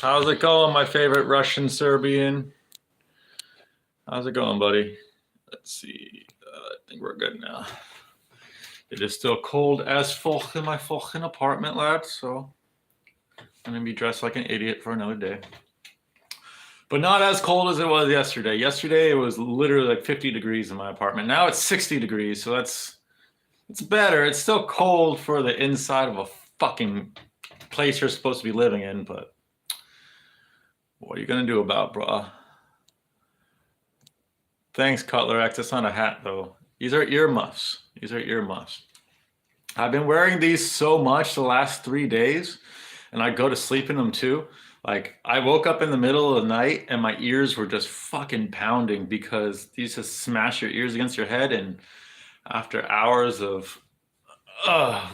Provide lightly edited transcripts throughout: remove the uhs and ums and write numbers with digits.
How's it going, my favorite Russian Serbian? How's it going, buddy? Let's see. I think we're good now. It is still cold as fuck in my fucking apartment, lads, so I'm gonna be dressed like an idiot for another day. But not as cold as it was yesterday. Yesterday it was literally like 50 degrees in my apartment. Now it's 60 degrees, so it's better. It's still cold for the inside of a fucking place you're supposed to be living in, but what are you gonna do about it, bruh? Thanks, Cutler X. That's not a hat, though. These are earmuffs. These are earmuffs. I've been wearing these so much the last 3 days, and I go to sleep in them too. Like, I woke up in the middle of the night and my ears were just fucking pounding because these just smash your ears against your head. And after hours of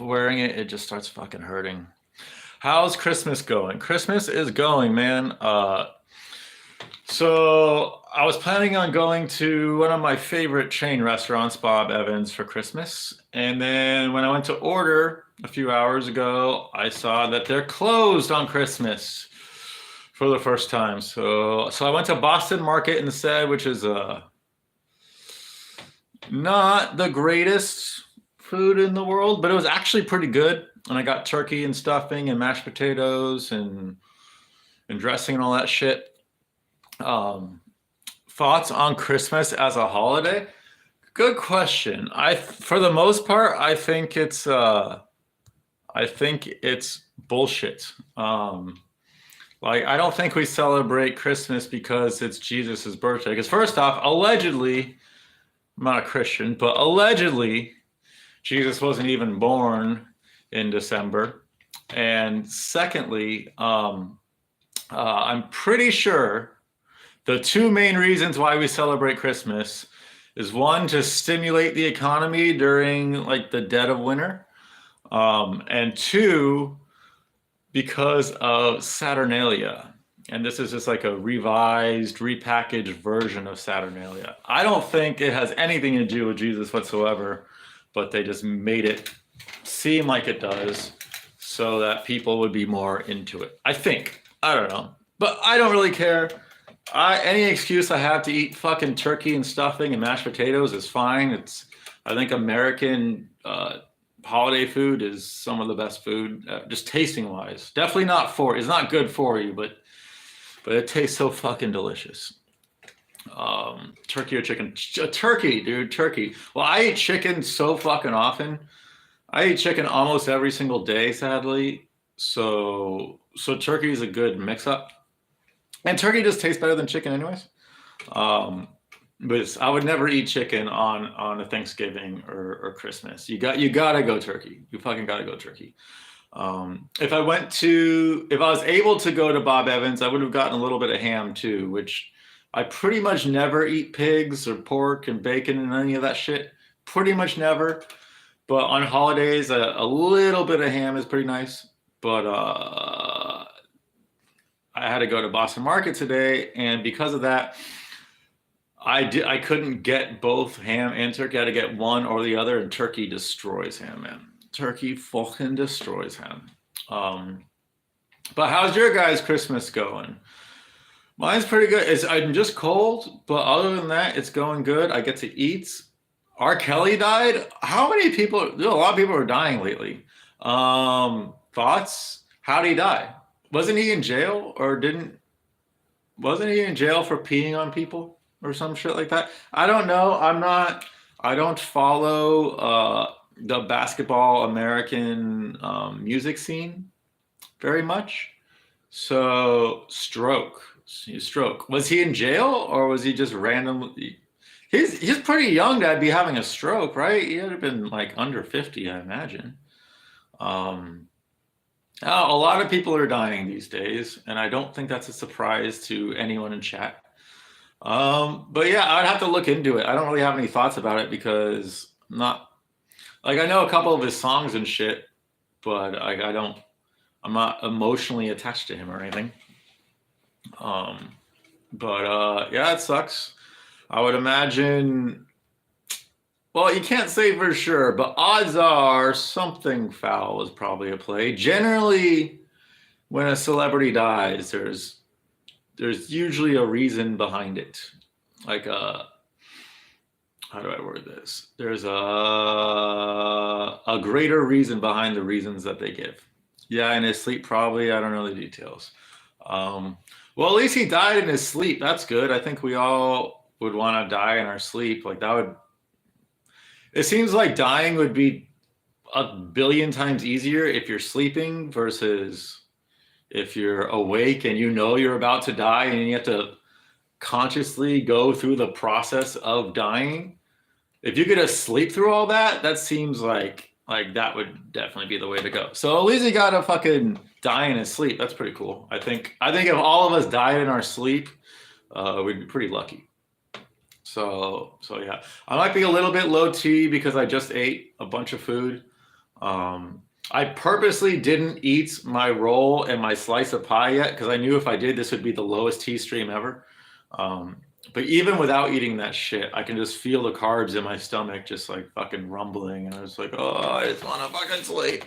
wearing it, it just starts fucking hurting. How's Christmas going? Christmas is going, man. So I was planning on going to one of my favorite chain restaurants, Bob Evans, for Christmas. And then when I went to order a few hours ago, I saw that they're closed on Christmas for the first time. So I went to Boston Market instead, which is not the greatest food in the world, but it was actually pretty good. And I got turkey and stuffing and mashed potatoes and dressing and all that shit. Thoughts on Christmas as a holiday? Good question. For the most part, I think it's bullshit. Like, I don't think we celebrate Christmas because it's Jesus's birthday. Because first off, allegedly, I'm not a Christian, but allegedly, Jesus wasn't even born in December. And secondly, I'm pretty sure the two main reasons why we celebrate Christmas is one, to stimulate the economy during like the dead of winter, and two, because of Saturnalia. And this is just like a revised, repackaged version of Saturnalia. I don't think it has anything to do with Jesus whatsoever, but they just made it seem like it does so that people would be more into it. I think. I don't know. But I don't really care. Any excuse I have to eat fucking turkey and stuffing and mashed potatoes is fine. I think American holiday food is some of the best food, just tasting wise. Definitely it's not good for you, but it tastes so fucking delicious. Turkey or chicken? Turkey, dude, turkey. Well, I eat chicken so fucking often. I eat chicken almost every single day, sadly. So turkey is a good mix-up. And turkey just tastes better than chicken anyways. But I would never eat chicken on a Thanksgiving or Christmas. You gotta go turkey. You fucking gotta go turkey. If I was able to go to Bob Evans, I would have gotten a little bit of ham too, which I pretty much never eat pigs or pork and bacon and any of that shit. Pretty much never. But on holidays, a little bit of ham is pretty nice. But I had to go to Boston Market today, and because of that, I couldn't get both ham and turkey. I had to get one or the other, and turkey destroys ham, man. Turkey fucking destroys ham. But how's your guys' Christmas going? Mine's pretty good. I'm just cold, but other than that, it's going good. I get to eat. R. Kelly died. How many people? A lot of people are dying lately. Thoughts? How did he die? Wasn't he in jail wasn't he in jail for peeing on people or some shit like that? I don't know. I don't follow the basketball American music scene very much. So stroke. Was he in jail or was he just randomly? He's pretty young to be having a stroke, right? He had been like under 50, I imagine. A lot of people are dying these days, and I don't think that's a surprise to anyone in chat. But yeah, I'd have to look into it. I don't really have any thoughts about it because I'm not like, I know a couple of his songs and shit, but I'm not emotionally attached to him or anything. But yeah, it sucks. I would imagine. Well, you can't say for sure, but odds are something foul was probably a play. Generally, when a celebrity dies, there's usually a reason behind it. Like how do I word this? There's a greater reason behind the reasons that they give. Yeah, in his sleep, probably. I don't know the details. Um, well, at least he died in his sleep. That's good. I think we all would want to die in our sleep. Like that would. It seems like dying would be a billion times easier if you're sleeping versus if you're awake and you know you're about to die and you have to consciously go through the process of dying. If you could just sleep through all that, that seems like that would definitely be the way to go. So at least he got to fucking die in his sleep. That's pretty cool. I think if all of us died in our sleep, we'd be pretty lucky. So yeah, I might be a little bit low T because I just ate a bunch of food. I purposely didn't eat my roll and my slice of pie yet because I knew if I did, this would be the lowest T stream ever. But even without eating that shit, I can just feel the carbs in my stomach just like fucking rumbling, and I was like, oh, I just want to fucking sleep.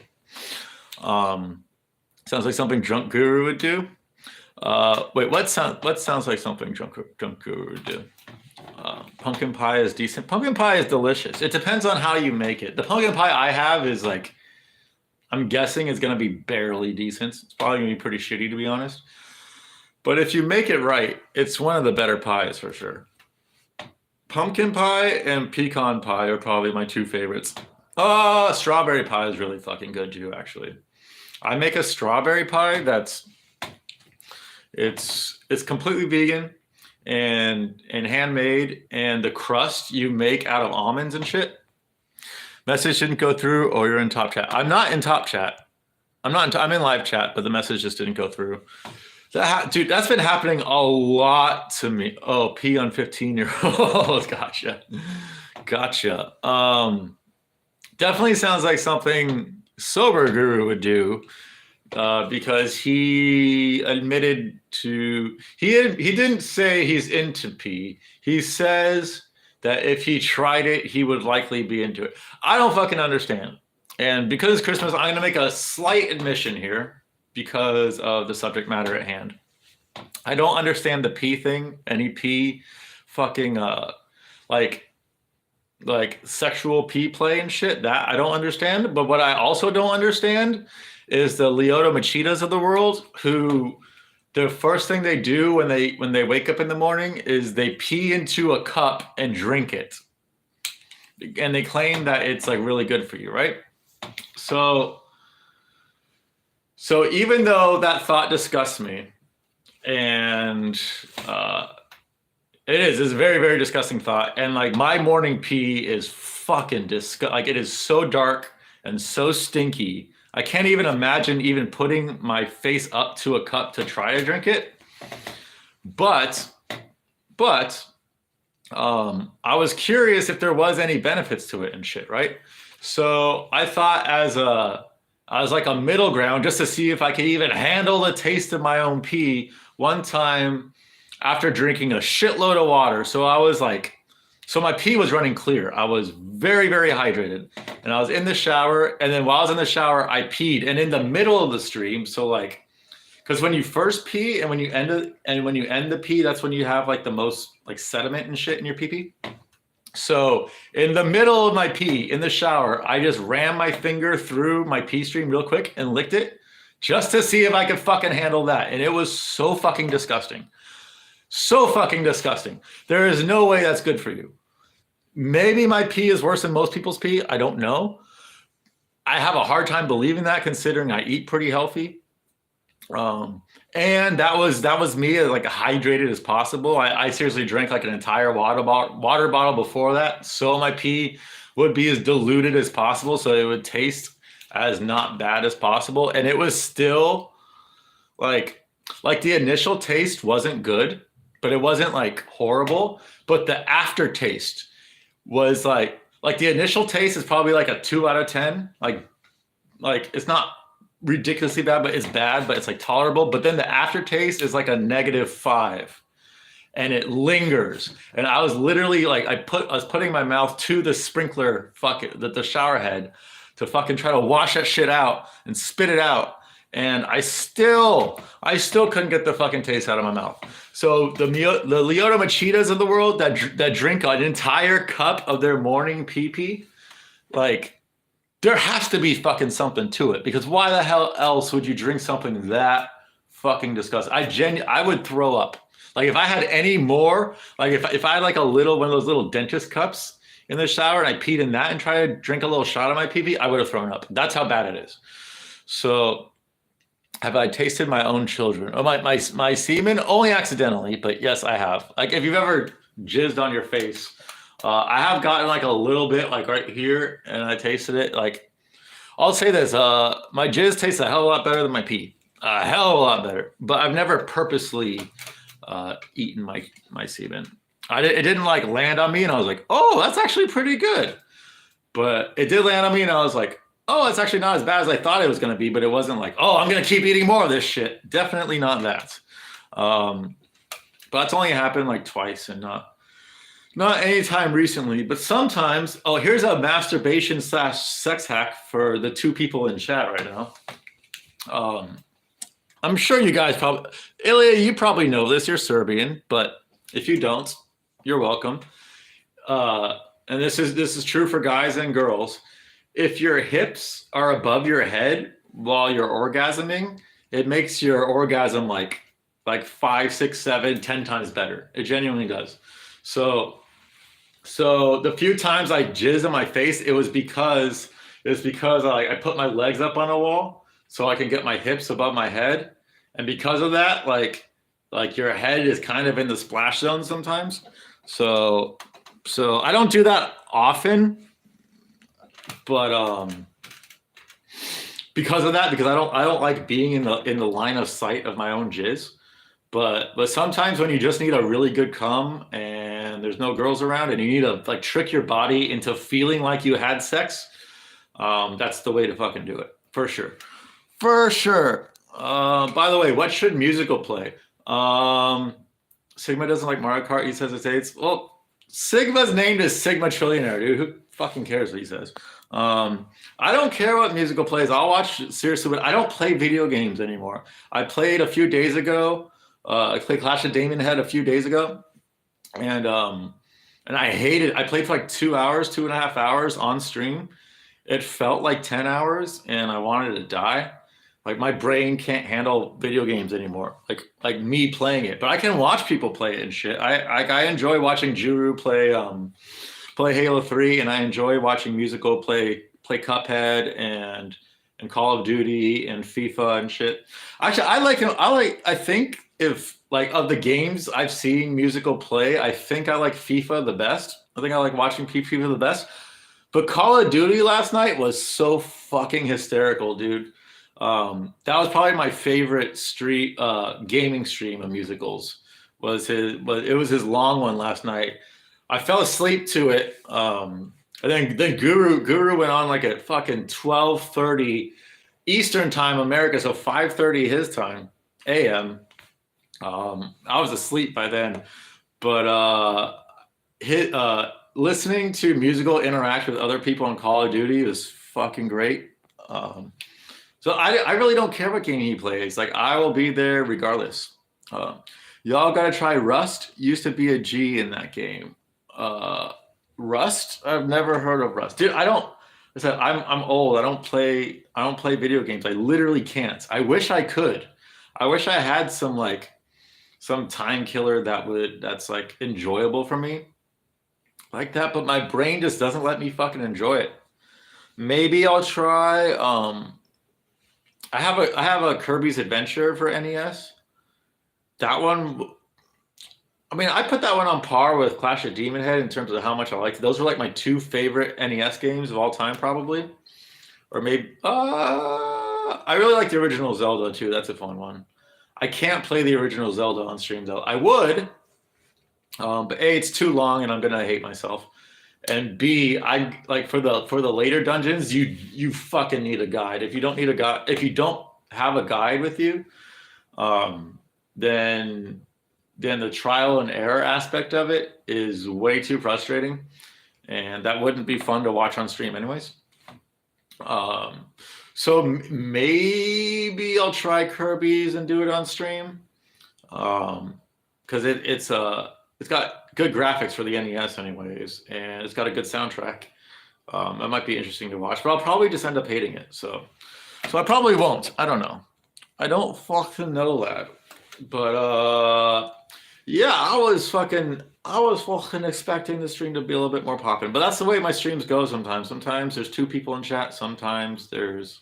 Sounds like something Drunk Guru would do. Wait, what sounds like something Drunk Guru would do? Pumpkin pie is decent. Pumpkin pie is delicious. It depends on how you make it. The pumpkin pie I have is like, I'm guessing it's going to be barely decent. It's probably going to be pretty shitty, to be honest. But if you make it right, it's one of the better pies for sure. Pumpkin pie and pecan pie are probably my two favorites. Strawberry pie is really fucking good too, actually. I make a strawberry pie it's completely vegan and handmade, and the crust you make out of almonds and shit. Message didn't go through, or you're in top chat. I'm not in top chat. I'm in live chat, but the message just didn't go through. Dude, that's been happening a lot to me. Oh, pee on 15-year-olds. Gotcha. Definitely sounds like something Sober Guru would do, because he admitted to he didn't say he's into pee. He says that if he tried it, he would likely be into it. I don't fucking understand. And because it's Christmas, I'm gonna make a slight admission here because of the subject matter at hand. I don't understand the pee thing. Any pee fucking like sexual pee play and shit. That I don't understand. But what I also don't understand is the Lyoto Machitas of the world, who the first thing they do when they wake up in the morning is they pee into a cup and drink it. And they claim that it's like really good for you, right? So even though that thought disgusts me, and it's a very, very disgusting thought, and like my morning pee is fucking disgusting. Like it is so dark and so stinky. I can't even imagine even putting my face up to a cup to try to drink it. But I was curious if there was any benefits to it and shit, right? So I thought as like a middle ground, just to see if I could even handle the taste of my own pee, one time after drinking a shitload of water. So my pee was running clear. I was very, very hydrated, and I was in the shower. And then while I was in the shower, I peed. And in the middle of the stream, so like, because when you first pee and when you end the pee, that's when you have like the most like sediment and shit in your pee pee. So in the middle of my pee in the shower, I just ran my finger through my pee stream real quick and licked it just to see if I could fucking handle that. And it was so fucking disgusting. So fucking disgusting. There is no way that's good for you. Maybe my pee is worse than most people's pee. I don't know. I have a hard time believing that, considering I eat pretty healthy. And that was me as like hydrated as possible. I seriously drank like an entire water bottle before that, so my pee would be as diluted as possible, so it would taste as not bad as possible. And it was still like the initial taste wasn't good, but it wasn't like horrible. But the aftertaste was like the initial taste is probably like a 2 out of 10. Like it's not ridiculously bad, but it's bad, but it's like tolerable. But then the aftertaste is like a -5, and it lingers. And I was literally like, I was putting my mouth to the sprinkler the shower head to fucking try to wash that shit out and spit it out. and I still couldn't get the fucking taste out of my mouth. So the Leota Machitas of the world that drink an entire cup of their morning pee, like there has to be fucking something to it, because why the hell else would you drink something that fucking disgusting? I would throw up. Like if I had any more, like if I had like one of those little dentist cups in the shower and I peed in that and tried to drink a little shot of my pee, I would have thrown up. That's how bad it is. So have I tasted my own children? Oh, my semen? Only accidentally, but yes, I have. Like if you've ever jizzed on your face, I have gotten like a little bit like right here and I tasted it. Like I'll say this, my jizz tastes a hell of a lot better than my pee. A hell of a lot better. But I've never purposely eaten my semen. It didn't like land on me and I was like, oh, that's actually pretty good. But it did land on me and I was like, oh, it's actually not as bad as I thought it was going to be, but it wasn't like, oh, I'm going to keep eating more of this shit. Definitely not that. But that's only happened like twice and not any time recently, but sometimes. Oh, here's a masturbation / sex hack for the two people in chat right now. I'm sure you guys probably, Ilya, you probably know this. You're Serbian, but if you don't, you're welcome. And this is true for guys and girls. If your hips are above your head while you're orgasming, it makes your orgasm like 5, 6, 7, 10 times better. It genuinely does. So the few times I jizzed in my face, it was because I put my legs up on a wall so I can get my hips above my head, and because of that, like your head is kind of in the splash zone sometimes. So I don't do that often, but because of that, because I don't like being in the line of sight of my own jizz. But sometimes when you just need a really good cum and there's no girls around and you need to like trick your body into feeling like you had sex, that's the way to fucking do it. For sure. For sure. By the way, what should musical play? Sigma doesn't like Mario Kart. He says it's AIDS. Well, Sigma's named as Sigma Trillionaire, dude. Who fucking cares what he says? I don't care what musical plays. I'll watch seriously, but I don't play video games anymore. I played a few days ago. I played Clash of Damonhead a few days ago, and I hated. I played for like 2.5 hours on stream. It felt like 10 hours, and I wanted to die. Like my brain can't handle video games anymore. Like me playing it, but I can watch people play it and shit. I enjoy watching Juru play Halo 3, and I enjoy watching musical play Cuphead and Call of Duty and FIFA and shit. Actually, I think if like of the games I've seen musical play, I think I like FIFA the best. I think I like watching FIFA the best. But Call of Duty last night was so fucking hysterical, dude. That was probably my favorite gaming stream of musicals. It was his long one last night. I fell asleep to it. And then Guru went on like at fucking 12:30 Eastern time, America, so 5:30 his time, AM. I was asleep by then, but listening to musical interact with other people on Call of Duty was fucking great. So I really don't care what game he plays. Like I will be there regardless. Y'all gotta try Rust. Used to be a G in that game. Rust? I've never heard of Rust, dude. I said I'm old. I don't play video games. I literally can't. I wish I could. I wish I had some time killer that's like enjoyable for me like that, but my brain just doesn't let me fucking enjoy it. Maybe I'll try. I have a Kirby's Adventure for NES. That one. I mean, I put that one on par with Clash of Damonhead in terms of how much I liked it. Those were like my two favorite NES games of all time, probably. Or maybe I really like the original Zelda too. That's a fun one. I can't play the original Zelda on stream though. I would, but A, it's too long and I'm gonna hate myself. And B, I like for the later dungeons, you fucking need a guide. If you don't have a guide with you, then the trial and error aspect of it is way too frustrating, and that wouldn't be fun to watch on stream anyways. So maybe I'll try Kirby's and do it on stream. Because it's got good graphics for the NES anyways, and it's got a good soundtrack. It might be interesting to watch, but I'll probably just end up hating it. So I probably won't. I don't know. I don't fucking know, lad. But yeah, I was fucking expecting the stream to be a little bit more popping. But that's the way my streams go sometimes. Sometimes there's 2 people in chat, sometimes there's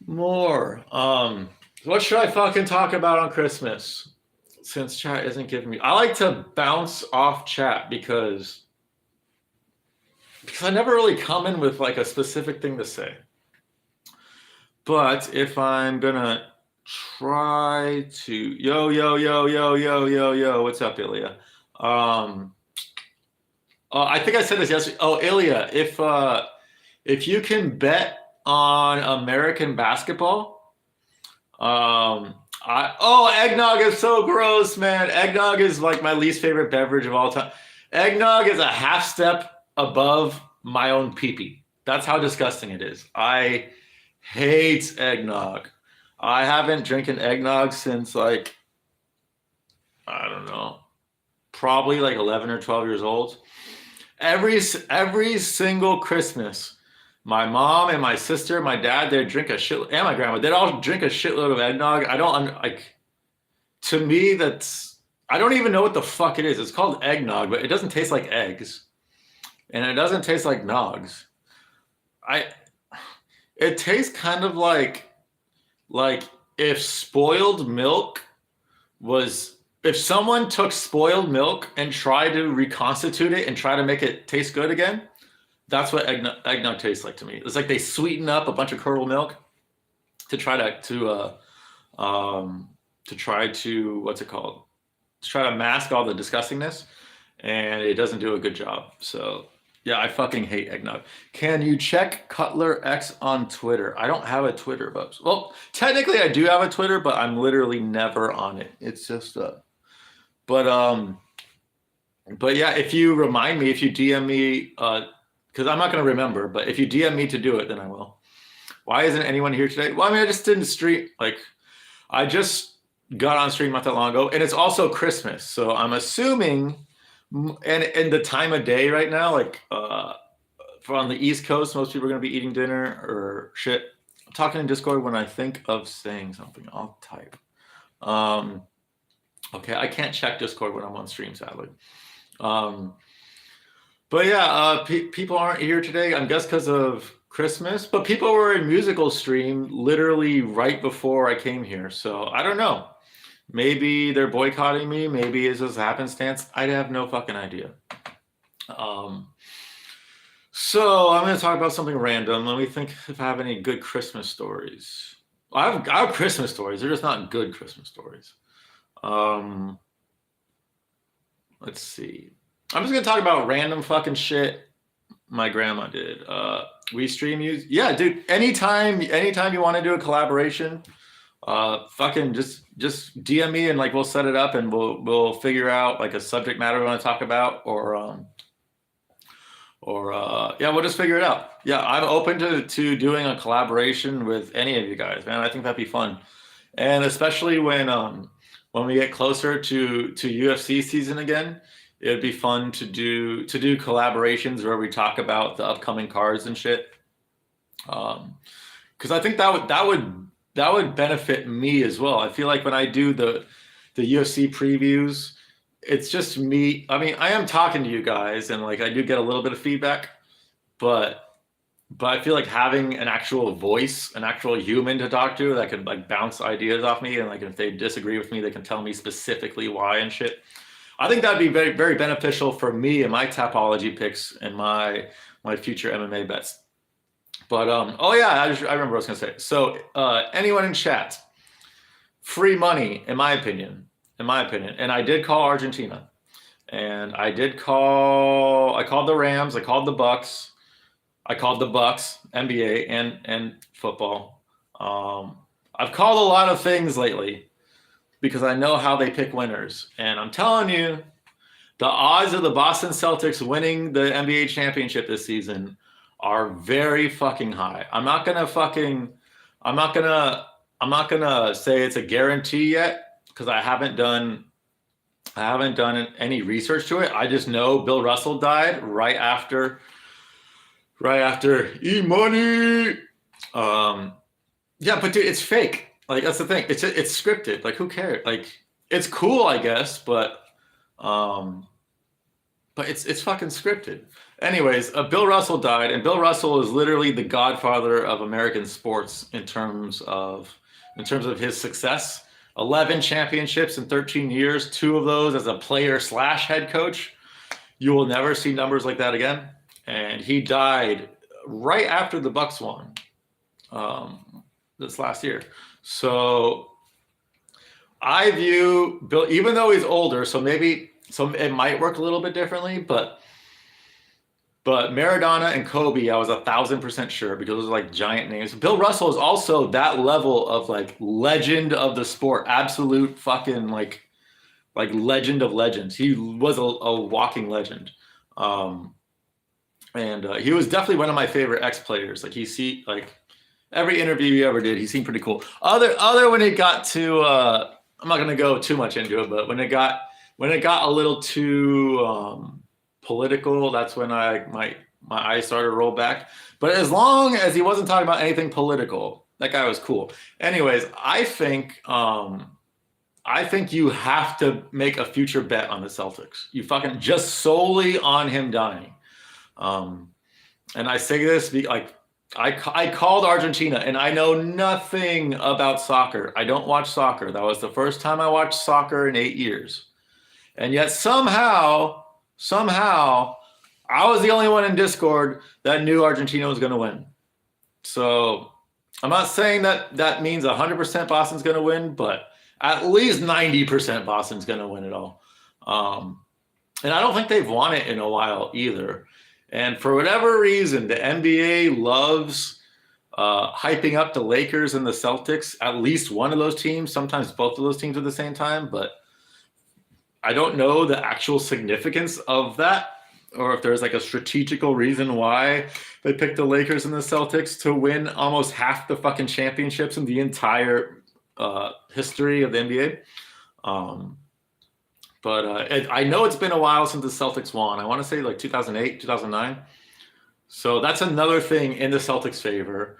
more. What should I fucking talk about on Christmas? Since chat isn't giving me, I like to bounce off chat because I never really come in with like a specific thing to say. But if I'm gonna try to yo, what's up, Ilya? I think I said this yesterday. Oh, Ilya, if you can bet on American basketball, eggnog is so gross, man. Eggnog is like my least favorite beverage of all time. Eggnog is a half step above my own pee-pee. That's how disgusting it is. I hate eggnog. I haven't drinking eggnog since like, I don't know, probably like 11 or 12 years old. Every single Christmas, my mom and my sister, my dad, they'd drink a shit, and my grandma, they'd all drink a shitload of eggnog. To me, I don't even know what the fuck it is. It's called eggnog, but it doesn't taste like eggs. And it doesn't taste like nogs. It tastes kind of like if spoiled milk if someone took spoiled milk and tried to reconstitute it and try to make it taste good again, that's what eggnog tastes like to me. It's like they sweeten up a bunch of curdled milk to try to what's it called? To try to mask all the disgustingness, and it doesn't do a good job. So yeah, I fucking hate eggnog. Can you check Cutler X on Twitter? I don't have a Twitter, but well, technically I do have a Twitter, but I'm literally never on it. It's just but yeah, if you remind me, if you DM me, because I'm not going to remember, but if you DM me to do it, then I will. Why isn't anyone here today? Well, I mean, I just didn't stream. Like, I just got on stream not that long ago, and it's also Christmas, so I'm assuming. And the time of day right now, like on the East Coast, most people are going to be eating dinner or shit. I'm talking in Discord when I think of saying something. I'll type. Okay, I can't check Discord when I'm on stream, sadly. But yeah, people aren't here today, I guess because of Christmas. But people were in musical stream literally right before I came here. So I don't know. Maybe they're boycotting me. Maybe it's just happenstance. I have no fucking idea. So I'm going to talk about something random. Let me think if I have any good Christmas stories. I have Christmas stories. They're just not good Christmas stories. Let's see. I'm just going to talk about random fucking shit my grandma did. We stream use. Yeah, dude. Anytime you want to do a collaboration, fucking just DM me and like we'll set it up and we'll figure out like a subject matter we want to talk about or yeah, we'll just figure it out. Yeah, I'm open to doing a collaboration with any of you guys, man. I think that'd be fun, and especially when we get closer to UFC season again, it'd be fun to do collaborations where we talk about the upcoming cards and shit. Because I think that would benefit me as well. I feel like when I do the UFC previews, it's just me. I mean, I am talking to you guys and like I do get a little bit of feedback, but I feel like having an actual voice, an actual human to talk to that can like bounce ideas off me and like if they disagree with me, they can tell me specifically why and shit. I think that'd be very, very beneficial for me and my Tapology picks and my future MMA bets. But oh yeah, I remember what I was gonna say. So anyone in chat, free money, in my opinion. And I did call Argentina, and I called the Rams, I called the Bucks, NBA and football. I've called a lot of things lately because I know how they pick winners, and I'm telling you, the odds of the Boston Celtics winning the NBA championship this season are very fucking high. I'm not gonna say it's a guarantee yet because I haven't done any research to it. I just know Bill Russell died right after E-Money. Yeah, but dude, it's fake. Like that's the thing. It's scripted. Like who cares? Like it's cool, I guess, but it's fucking scripted. Anyways, Bill Russell died, and Bill Russell is literally the godfather of American sports in terms of his success. 11 championships in 13 years, 2 of those as a player slash head coach. You will never see numbers like that again. And he died right after the Bucks won this last year. So I view Bill, even though he's older, so it might work a little bit differently, but Maradona and Kobe, I was 1,000% sure because those are like giant names. Bill Russell is also that level of like legend of the sport, absolute fucking like legend of legends. He was a walking legend, and he was definitely one of my favorite ex-players. Like every interview he ever did, he seemed pretty cool. Other when it got to, I'm not gonna go too much into it, but when it got a little too political, that's when my eyes started to roll back. But as long as he wasn't talking about anything political, that guy was cool. Anyways, I think you have to make a future bet on the Celtics. You fucking just solely on him dying. And I say this like I called Argentina, and I know nothing about soccer. I don't watch soccer. That was the first time I watched soccer in 8 years. And yet somehow, I was the only one in Discord that knew Argentina was going to win. So I'm not saying that means 100% Boston's going to win, but at least 90% Boston's going to win it all. And I don't think they've won it in a while either. And for whatever reason, the NBA loves hyping up the Lakers and the Celtics, at least one of those teams, sometimes both of those teams at the same time, but I don't know the actual significance of that, or if there's like a strategical reason why they picked the Lakers and the Celtics to win almost half the fucking championships in the entire history of the NBA. But I know it's been a while since the Celtics won. I want to say like 2008, 2009. So that's another thing in the Celtics' favor.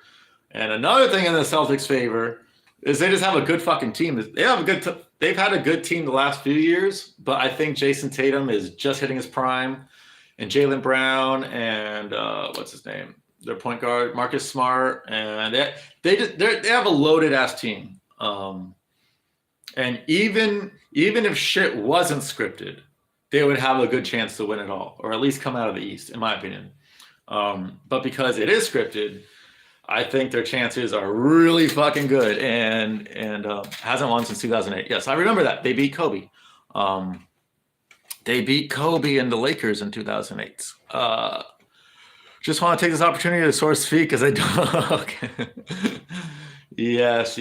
And another thing in the Celtics' favor is they just have a good fucking team. They've had a good team the last few years, but I think Jason Tatum is just hitting his prime, and Jaylen Brown and what's his name, their point guard Marcus Smart, and they have a loaded ass team. And even if shit wasn't scripted, they would have a good chance to win it all, or at least come out of the East, in my opinion. But because it is scripted, I think their chances are really fucking good, and hasn't won since 2008. Yes, I remember that. They beat Kobe. They beat Kobe and the Lakers in 2008. Just want to take this opportunity to source feed because I don't. Okay. Yes.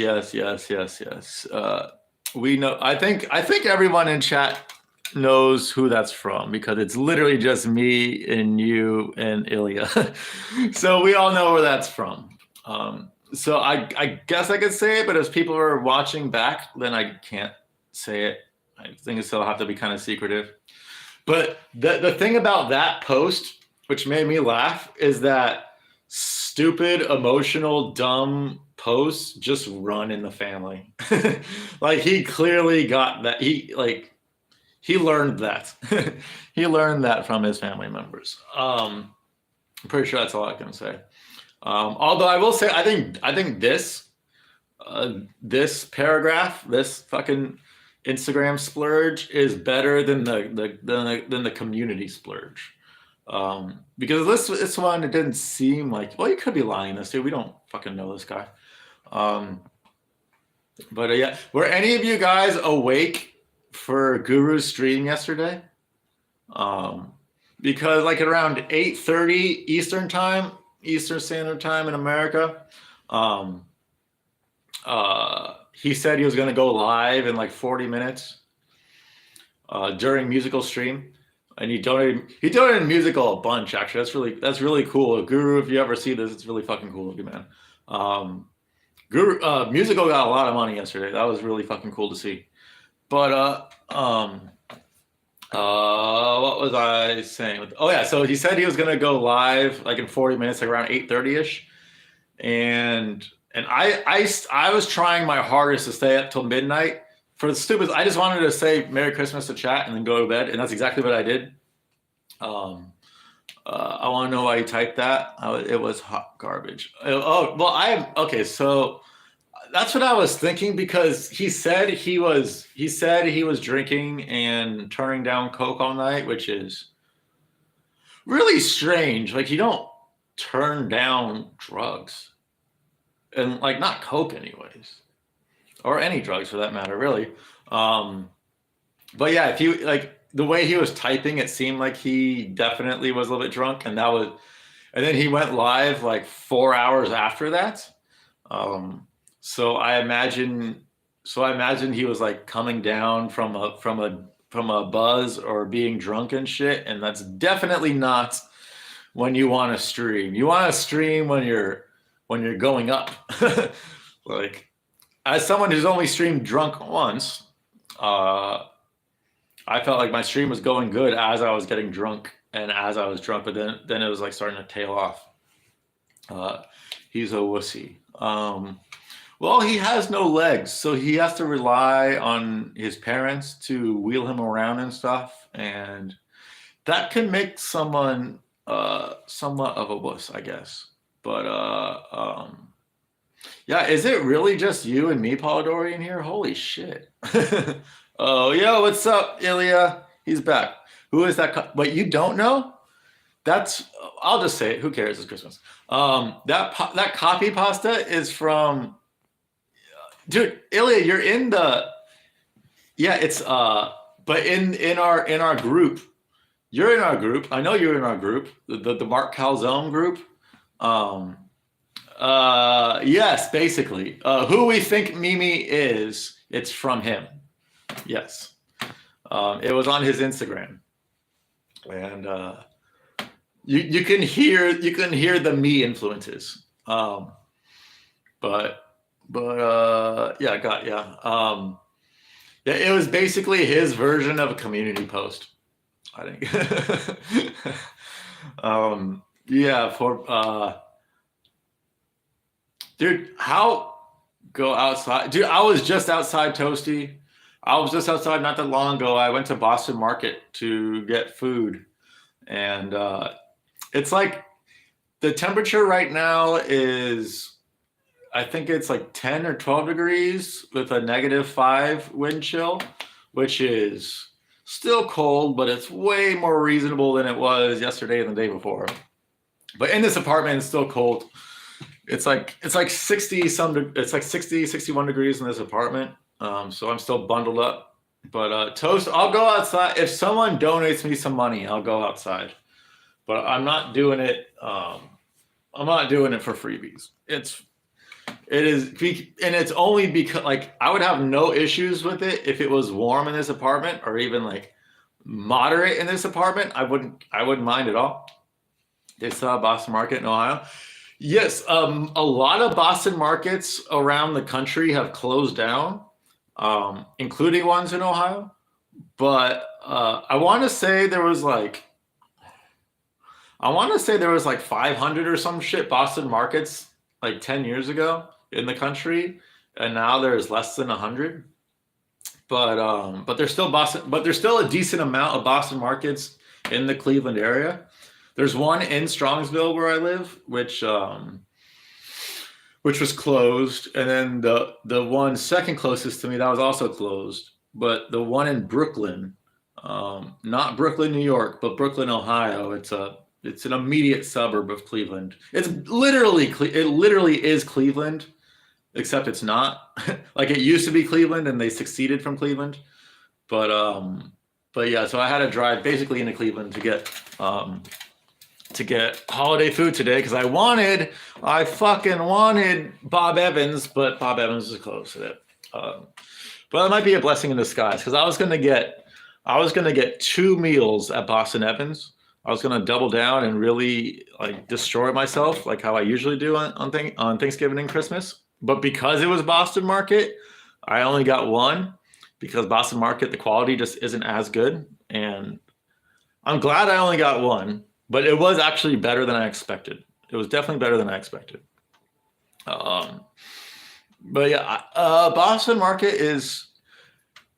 We know. I think everyone in chat knows who that's from because it's literally just me and you and Ilya. So we all know where that's from. So I guess I could say it, but if people are watching back, then I can't say it. I think it still have to be kind of secretive. But the thing about that post, which made me laugh, is that stupid, emotional, dumb posts just run in the family. Like he clearly got that. He learned that. He learned that from his family members. I'm pretty sure that's all I can say. Although I will say, I think this paragraph, this fucking Instagram splurge is better than the community splurge. Because this one, it didn't seem like, well, you could be lying this dude. We don't fucking know this guy. But yeah, were any of you guys awake for Guru's stream yesterday? Because like at around 8:30 Eastern Standard Time in America, he said he was going to go live in like 40 minutes during musical stream. and he donated musical a bunch. Actually, that's really cool. Guru, if you ever see this, it's really fucking cool of you, man. Guru musical got a lot of money yesterday. That was really fucking cool to see. But what was I saying? Oh yeah, so he said he was gonna go live like in 40 minutes, like around 8:30 ish, and I was trying my hardest to stay up till midnight. For the stupid, I just wanted to say Merry Christmas to chat and then go to bed, and that's exactly what I did. I want to know why you typed that. It was hot garbage. Oh well, okay. So that's what I was thinking because he said he was drinking and turning down Coke all night, which is really strange. Like you don't turn down drugs, and like not Coke anyways, or any drugs for that matter, really. But yeah, if you like the way he was typing, it seemed like he definitely was a little bit drunk, and then he went live like 4 hours after that. So I imagine he was like coming down from a buzz or being drunk and shit, and that's definitely not when you want to stream. You want to stream when you're going up. Like as someone who's only streamed drunk once, I felt like my stream was going good as I was getting drunk and as I was drunk, but then it was like starting to tail off. He's a wussy. Well, he has no legs, so he has to rely on his parents to wheel him around and stuff, and that can make someone somewhat of a wuss, I guess. But yeah, is it really just you and me, Polidori, in here? Holy shit. Oh, yo, what's up, Ilya? He's back. Who is that? Wait, you don't know? I'll just say it. Who cares? It's Christmas. That copy pasta is from, dude, Ilya, you're in the, yeah, it's, but in our group, you're in our group. I know you're in our group, the Mark Calzone group. Yes, basically. Who we think Mimi is, it's from him. Yes. It was on his Instagram. And you can hear the me influences. But yeah, yeah, it was basically his version of a community post, I think. Yeah, for dude, how go outside? Dude, I was just outside, Toasty. I was just outside not that long ago. I went to Boston Market to get food, and it's like the temperature right now is, I think it's like 10 or 12 degrees with a -5 wind chill, which is still cold, but it's way more reasonable than it was yesterday and the day before. But in this apartment, it's still cold. It's like 60 it's like 60, 61 degrees in this apartment. So I'm still bundled up. But Toast, I'll go outside. If someone donates me some money, I'll go outside. But I'm not doing it. I'm not doing it for freebies. It is, and it's only because like I would have no issues with it if it was warm in this apartment or even like moderate in this apartment. I wouldn't mind at all. It's Boston Market in Ohio. Yes, a lot of Boston markets around the country have closed down, including ones in Ohio. But I want to say there was like 500 or some shit Boston markets like 10 years ago in the country, and now there's less than 100. But there's still a decent amount of Boston markets in the Cleveland area. There's one in Strongsville where I live, which was closed, and then the one second closest to me that was also closed. But the one in Brooklyn, not Brooklyn, New York, but Brooklyn, Ohio. It's an immediate suburb of Cleveland. It literally is Cleveland, except it's not. Like it used to be Cleveland, and they succeeded from Cleveland. But yeah, so I had to drive basically into Cleveland to get holiday food today because I fucking wanted Bob Evans, but Bob Evans is closed today. But it might be a blessing in disguise because I was gonna get I was gonna get 2 meals at Boston Evans. I was gonna double down and really like destroy myself, like how I usually do on Thanksgiving and Christmas. But because it was Boston Market, I only got one because Boston Market the quality just isn't as good, and I'm glad I only got one. But it was actually better than I expected. It was definitely better than I expected. Um, but yeah, Boston Market is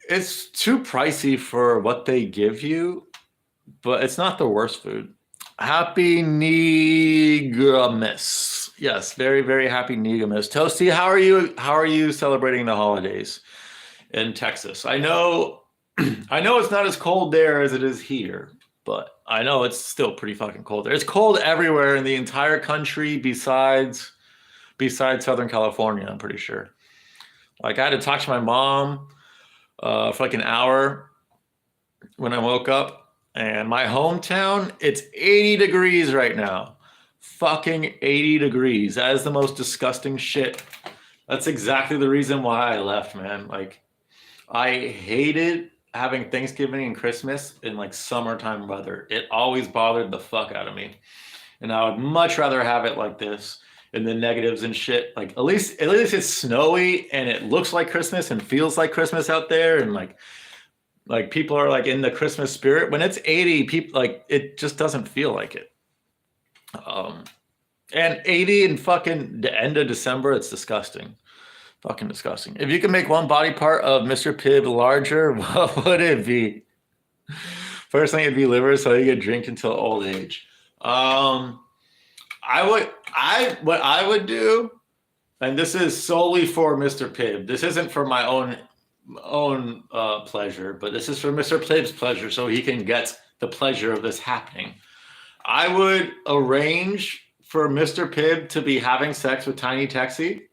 it's too pricey for what they give you, but it's not the worst food. Happy Negamus. Yes, very, very happy Negamus. Toasty, how are you? How are you celebrating the holidays in Texas? I know I know it's not as cold there as it is here, but I know it's still pretty fucking cold there. It's cold everywhere in the entire country besides Southern California, I'm pretty sure. Like I had to talk to my mom for like an hour when I woke up, and my hometown, it's 80 degrees right now. Fucking 80 degrees. That is the most disgusting shit. That's exactly the reason why I left, man. Like, I hated having Thanksgiving and Christmas in like summertime weather. It always bothered the fuck out of me. And I would much rather have it like this in the negatives and shit. Like at least it's snowy and it looks like Christmas and feels like Christmas out there, and like people are like in the Christmas spirit. When it's 80, people like it just doesn't feel like it. Um, and 80 in fucking the end of December, it's disgusting. Fucking disgusting. If you could make one body part of Mr. Pibb larger, what would it be? First thing, it'd be liver, so you could drink until old age. What I would do, and this is solely for Mr. Pibb. This isn't for my own pleasure, but this is for Mr. Pibb's pleasure, so he can get the pleasure of this happening. I would arrange for Mr. Pibb to be having sex with Tiny Texie,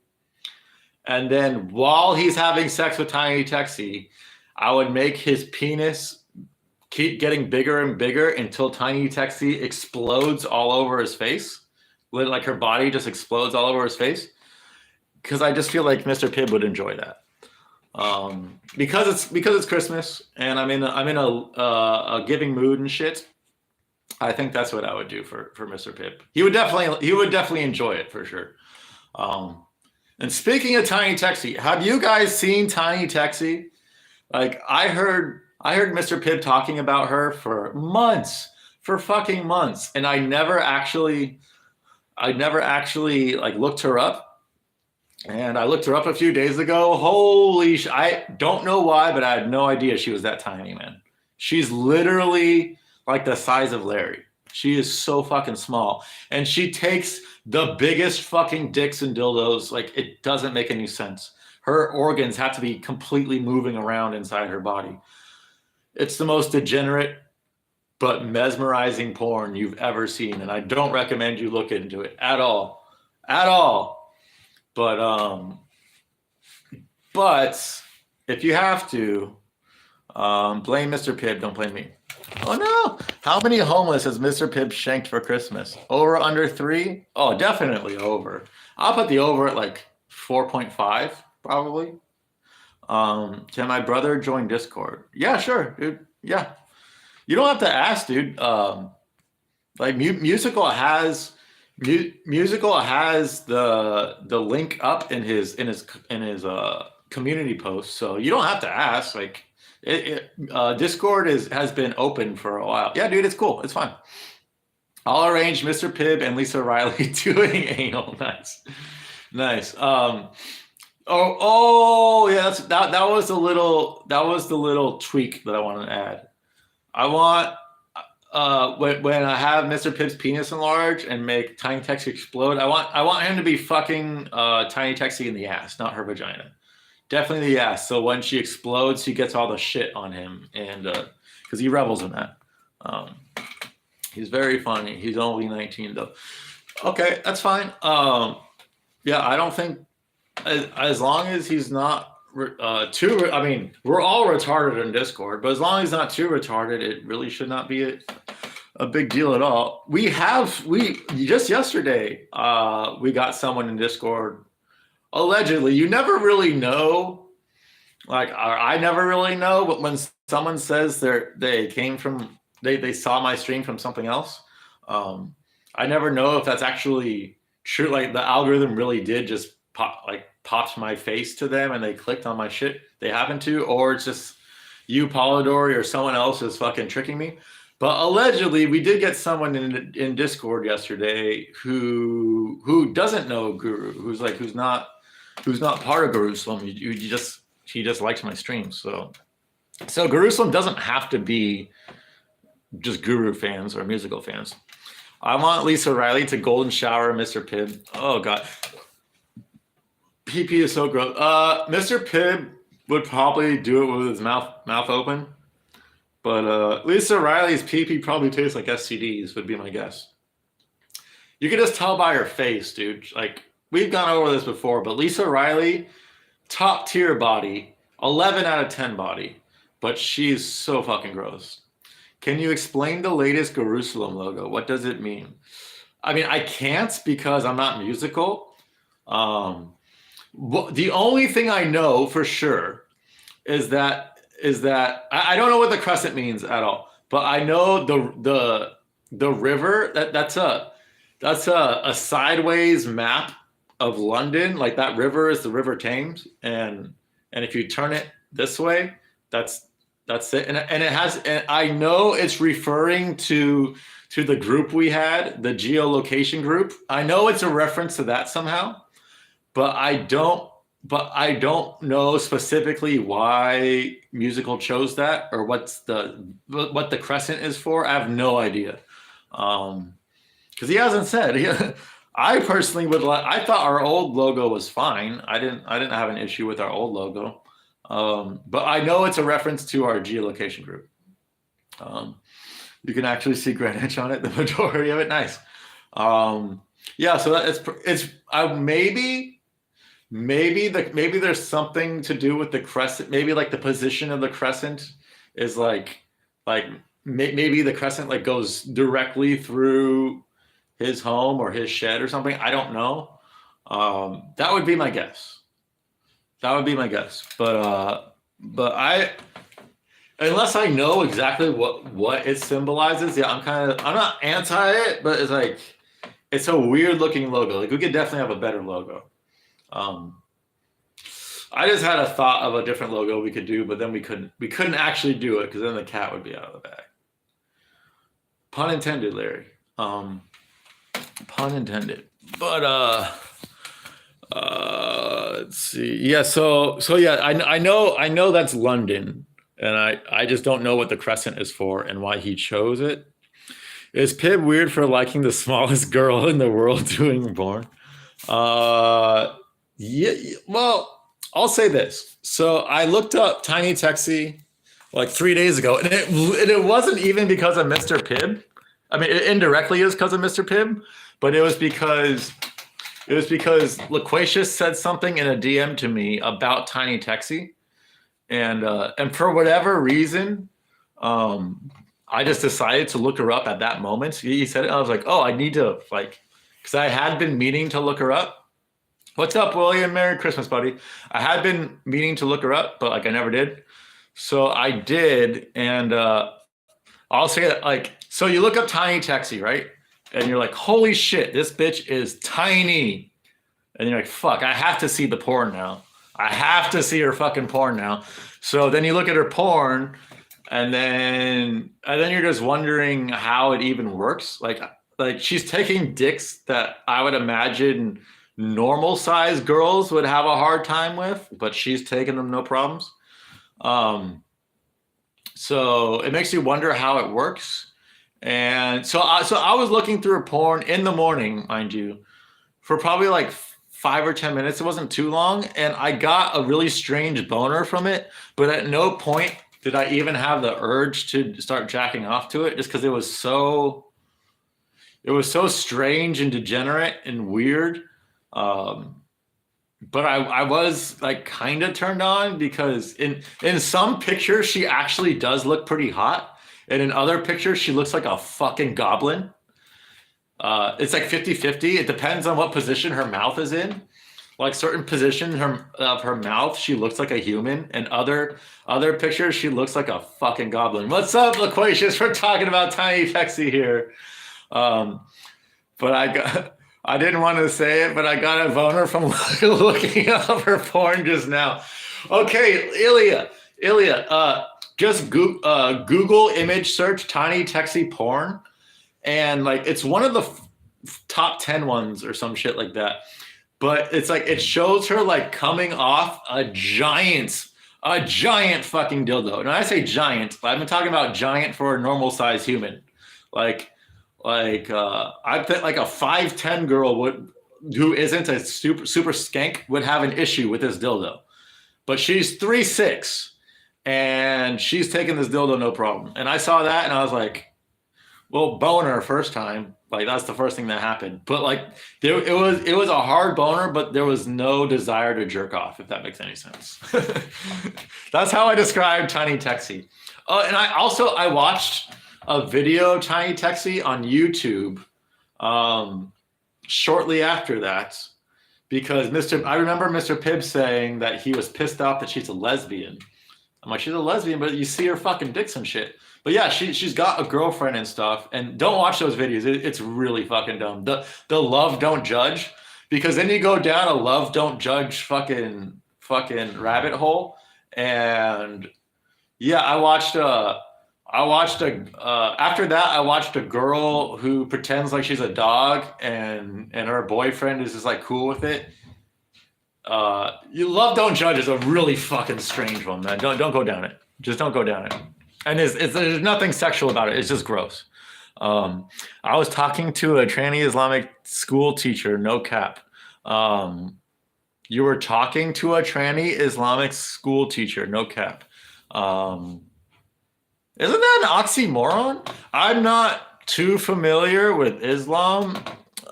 and then while he's having sex with Tiny Texie, I would make his penis keep getting bigger and bigger until Tiny Texie explodes all over his face. Like her body just explodes all over his face. Because I just feel like Mr. Pibb would enjoy that. Because it's Christmas and I'm in a giving mood and shit. I think that's what I would do for Mr. Pibb. He would definitely enjoy it for sure. And speaking of Tiny Texie, have you guys seen Tiny Texie? Like I heard Mr. Pibb talking about her for fucking months, and I never actually like looked her up. And I looked her up a few days ago. Holy shit. I don't know why, but I had no idea she was that tiny, man. She's literally like the size of Larry. She is so fucking small. And she takes the biggest fucking dicks and dildos. Like, it doesn't make any sense. Her organs have to be completely moving around inside her body. It's the most degenerate but mesmerizing porn you've ever seen. And I don't recommend you look into it at all. At all. But if you have to, blame Mr. Pibb, don't blame me. Oh no! How many homeless has Mr. Pibb shanked for Christmas? Over, under 3? Oh, definitely over. I'll put the over at like 4.5, probably. Can my brother join Discord? Yeah, sure, dude. Yeah. You don't have to ask, dude. Like Musical has the link up in his community post, so you don't have to ask. Like Discord has been open for a while. Yeah, dude, it's cool. It's fine. I'll arrange Mr. Pibb and Lisa Riley doing anal. Nice. Yeah, that was the little tweak that I wanted to add. I want when I have Mr. Pibb's penis enlarge and make Tiny Texie explode, I want him to be fucking Tiny Texie in the ass, not her vagina. Definitely the ass. So when she explodes, she gets all the shit on him, and because he revels in that. He's very funny. He's only 19 though. Okay, that's fine. Yeah, I don't think as long as he's not too. I mean, we're all retarded in Discord, but as long as he's not too retarded, it really should not be a big deal at all. We just yesterday we got someone in Discord. Allegedly, you never really know. Like I never really know, but when someone says they saw my stream from something else, I never know if that's actually true. Like the algorithm really did just popped my face to them and they clicked on my shit. They happened to, or it's just you, Polidori, or someone else is fucking tricking me. But allegedly, we did get someone in Discord yesterday who doesn't know Guru, who's not part of Jerusalem. He just likes my streams. So Jerusalem doesn't have to be just Guru fans or musical fans. I want Lisa Riley to golden shower Mr. Pibb. Oh God, PP is so gross. Mr. Pibb would probably do it with his mouth open, but Lisa Riley's PP probably tastes like STDs. Would be my guess. You can just tell by her face, dude. Like we've gone over this before, but Lisa Riley, top tier body, 11 out of 10 body, but she's so fucking gross. Can you explain the latest Jerusalem logo? What does it mean? I mean, I can't because I'm not musical. The only thing I know for sure is that I don't know what the crescent means at all, but I know the river that's a sideways map of London. Like that river is the River Thames, and if you turn it this way, that's it. And it has, and I know it's referring to the group we had, the geolocation group. I know it's a reference to that somehow, but I don't know specifically why Musical chose that or what the crescent is for. I have no idea. Because he hasn't said. I personally I thought our old logo was fine. I didn't have an issue with our old logo. But I know it's a reference to our geolocation group. You can actually see Greenwich on it, the majority of it. Nice. Yeah, so maybe there's something to do with the crescent. Maybe like the position of the crescent is like maybe the crescent like goes directly through his home or his shed or something. I don't know. That would be my guess. But unless I know exactly what it symbolizes, yeah, I'm not anti it, but it's like it's a weird looking logo. Like we could definitely have a better logo. I just had a thought of a different logo we could do, but then we couldn't actually do it because then the cat would be out of the bag. Pun intended, Larry. Pun intended. But let's see. Yeah, so yeah, I know that's London, and I just don't know what the crescent is for and why he chose it. Is Pibb weird for liking the smallest girl in the world doing porn? Yeah, well, I'll say this. So I looked up Tiny Texie like 3 days ago, and it wasn't even because of Mr. Pibb. I mean, it indirectly is because of Mr. Pibb, but it was because Loquacious said something in a DM to me about Tiny Texie, and for whatever reason, I just decided to look her up at that moment. He said it, I was like, oh, I need to because I had been meaning to look her up. What's up, William? Merry Christmas, buddy. I had been meaning to look her up, but I never did. So I did, and I'll say that so you look up Tiny Texie, right? And you're like, holy shit, this bitch is tiny. And you're like, fuck, I have to see the porn now. I have to see her fucking porn now. So then you look at her porn, and then you're just wondering how it even works. Like she's taking dicks that I would imagine normal sized girls would have a hard time with, but she's taking them no problems. So it makes you wonder how it works. And so I was looking through her porn in the morning, mind you, for probably like 5 or 10 minutes. It wasn't too long, and I got a really strange boner from it, but at no point did I even have the urge to start jacking off to it, just because it was so strange and degenerate and weird. But I was like kind of turned on because in some pictures she actually does look pretty hot, and in other pictures she looks like a fucking goblin. It's like 50-50. It depends on what position her mouth is in. like certain position of her mouth, she looks like a human, and other pictures, she looks like a fucking goblin. What's up, Loquacious? We're talking about Tiny Texie here. But I didn't want to say it, but I got a boner from looking up her porn just now. Okay, Ilya, just Google image search Tiny Texie porn, and like it's one of the top 10 ones or some shit like that. But it's like it shows her like coming off a giant fucking dildo. And I say giant, I've been talking about giant for a normal size human. I bet like a 5'10" girl who isn't a super skank would have an issue with this dildo. But she's 3'6", and she's taking this dildo no problem. And I saw that and I was like, well, boner first time. Like that's the first thing that happened. But like it was a hard boner, but there was no desire to jerk off, if that makes any sense. That's how I describe Tiny Texie. And I watched a video of Tiny Texie on YouTube shortly after that, because I remember Mr. Pibb saying that he was pissed off that she's a lesbian. I'm like, she's a lesbian, but you see her fucking dicks and shit. But yeah, she's got a girlfriend and stuff. And don't watch those videos. It's really fucking dumb. The love don't judge, because then you go down a love don't judge fucking rabbit hole. And yeah, after that, I watched a girl who pretends like she's a dog, and her boyfriend is just like cool with it. You love don't judge is a really fucking strange one, man. Don't go down it. Just don't go down it. And there's nothing sexual about it. It's just gross. I was talking to a tranny Islamic school teacher, no cap. You were talking to a tranny Islamic school teacher, no cap. Isn't that an oxymoron? I'm not too familiar with Islam.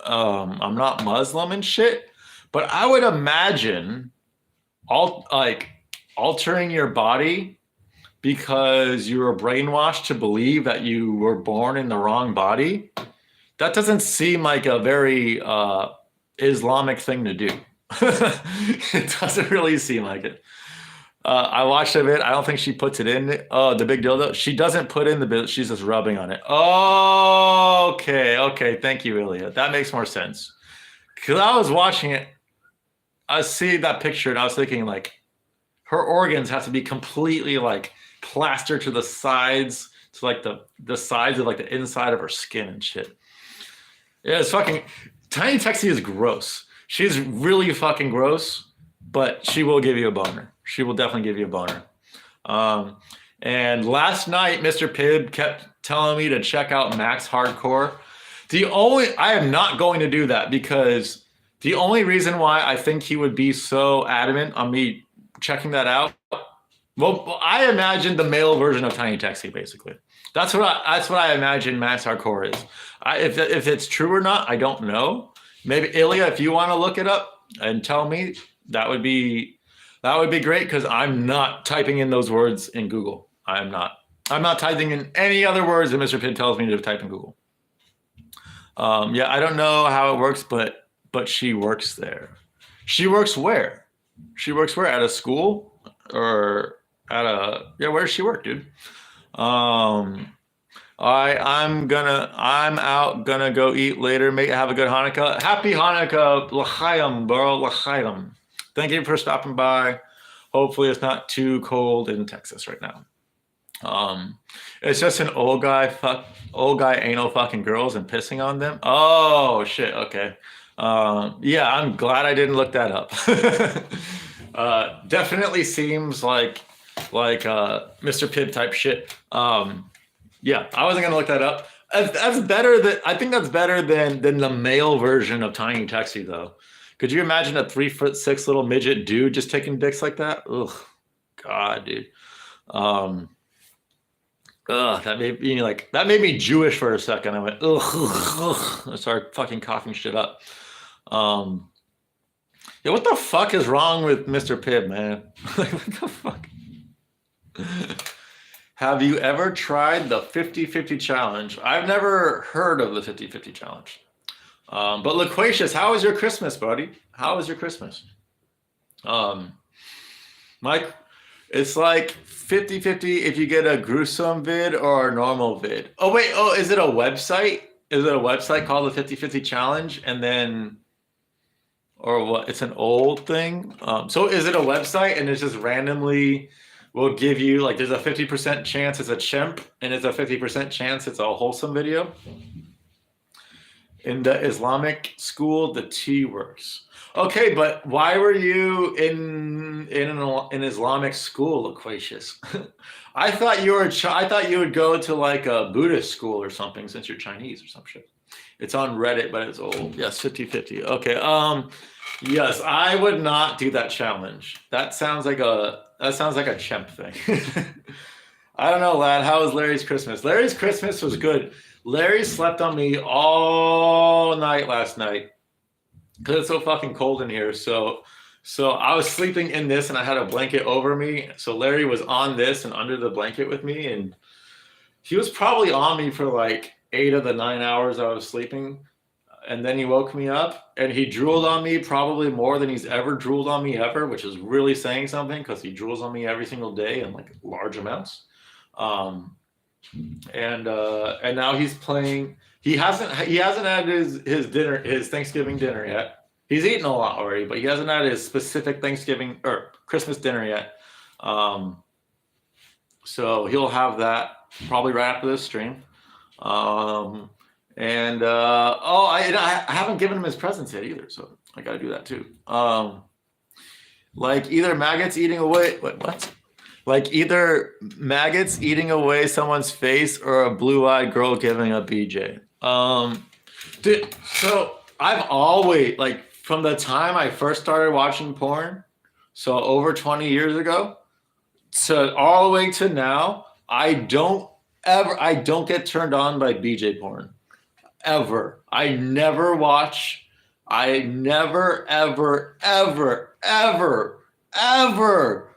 I'm not Muslim and shit, but I would imagine altering your body because you were brainwashed to believe that you were born in the wrong body. That doesn't seem like a very Islamic thing to do. It doesn't really seem like it. I watched a bit. I don't think she puts it in. Oh, the big dildo. She doesn't put in the bit. She's just rubbing on it. Oh, okay. Thank you, Ilya. That makes more sense. Because I was watching it. I see that picture and I was thinking like her organs have to be completely like plastered to the sides, to like the sides of like the inside of her skin and shit. Yeah, it's fucking Tiny Texie is gross. She's really fucking gross, but she will give you a boner. She will definitely give you a boner. And last night, Mr. Pibb kept telling me to check out Max Hardcore. I am not going to do that, because the only reason why I think he would be so adamant on me checking that out, well, I imagine the male version of Tiny Texie, basically. That's what I imagine Max Hardcore is. If it's true or not, I don't know. Maybe Ilya, if you want to look it up and tell me, that would be great, because I'm not typing in those words in Google. I'm not typing in any other words that Mr. Pibb tells me to type in Google. Yeah, I don't know how it works, but she works there. She works where? She works where? At a school or at a where does she work, dude? I'm out, gonna go eat later. Have a good Hanukkah. Happy Hanukkah, l'chaim, bro, l'chaim. Thank you for stopping by. Hopefully it's not too cold in Texas right now. It's just an old guy anal fucking girls and pissing on them. Oh shit. Okay. Yeah, I'm glad I didn't look that up. Definitely seems like Mr. Pibb type shit. Yeah, I wasn't gonna look that up. That's better I think that's better than the male version of Tiny Texie, though. Could you imagine a 3'6" little midget dude just taking dicks like that? Ugh, God, dude. That made me Jewish for a second. I went, ugh. I started fucking coughing shit up. Yeah, what the fuck is wrong with Mr. Pibb, man? Like, what the fuck? Have you ever tried the 50-50 challenge? I've never heard of the 50-50 challenge. But Loquacious, how was your Christmas, buddy? How was your Christmas? Um, Mike, it's like 50-50 if you get a gruesome vid or a normal vid. Oh, wait. Oh, is it a website? Is it a website called the 50-50 challenge? And then, or what? It's an old thing. So is it a website and it's just randomly will give you like there's a 50% chance it's a chimp and it's a 50% chance it's a wholesome video? In the Islamic school, the T works. Okay, but why were you in Islamic school, Loquacious? I thought you were. I thought you would go to like a Buddhist school or something since you're Chinese or some shit. It's on Reddit, but it's old. Yes, 50-50. Okay. Yes, I would not do that challenge. That sounds like a chimp thing. I don't know, lad. How was Larry's Christmas? Larry's Christmas was good. Larry slept on me all night last night because it's so fucking cold in here. So I was sleeping in this and I had a blanket over me. So Larry was on this and under the blanket with me, and he was probably on me for like 8 of the 9 hours I was sleeping. And then he woke me up and he drooled on me probably more than he's ever drooled on me ever, which is really saying something because he drools on me every single day in like large amounts. And now he's playing. He hasn't had his dinner, his Thanksgiving dinner yet. He's eaten a lot already, but he hasn't had his specific Thanksgiving or Christmas dinner yet. So he'll have that probably right after this stream. I haven't given him his presents yet either, so I got to do that too. Like either maggots eating away. What? Like either maggots eating away someone's face or a blue-eyed girl giving a BJ. So I've always, like, from the time I first started watching porn, so over 20 years ago, to all the way to now, I don't get turned on by BJ porn. Ever. I never, ever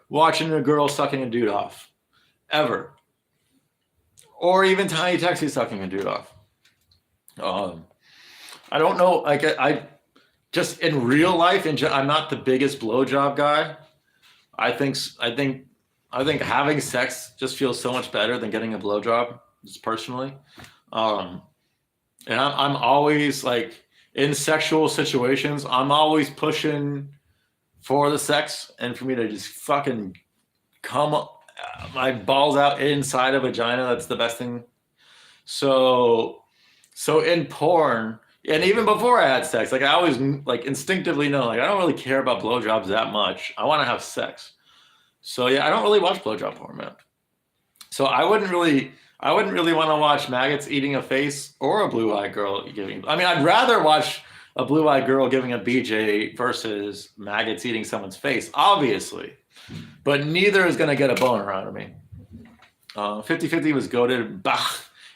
watching a girl sucking a dude off. Ever. Or even Tiny Texie sucking a dude off. I don't know. Like I just in real life, I'm not the biggest blowjob guy. I think having sex just feels so much better than getting a blowjob, just personally. And I'm always like in sexual situations, I'm always pushing for the sex and for me to just fucking come my balls out inside a vagina. That's the best thing. So in porn, and even before I had sex, like I always like instinctively know, like I don't really care about blowjobs that much. I want to have sex. So yeah, I don't really watch blowjob porn, man. So I wouldn't really want to watch maggots eating a face or a blue-eyed girl giving. I mean, I'd rather watch a blue-eyed girl giving a BJ versus maggots eating someone's face, obviously. But neither is going to get a boner out of me. 50-50 was goated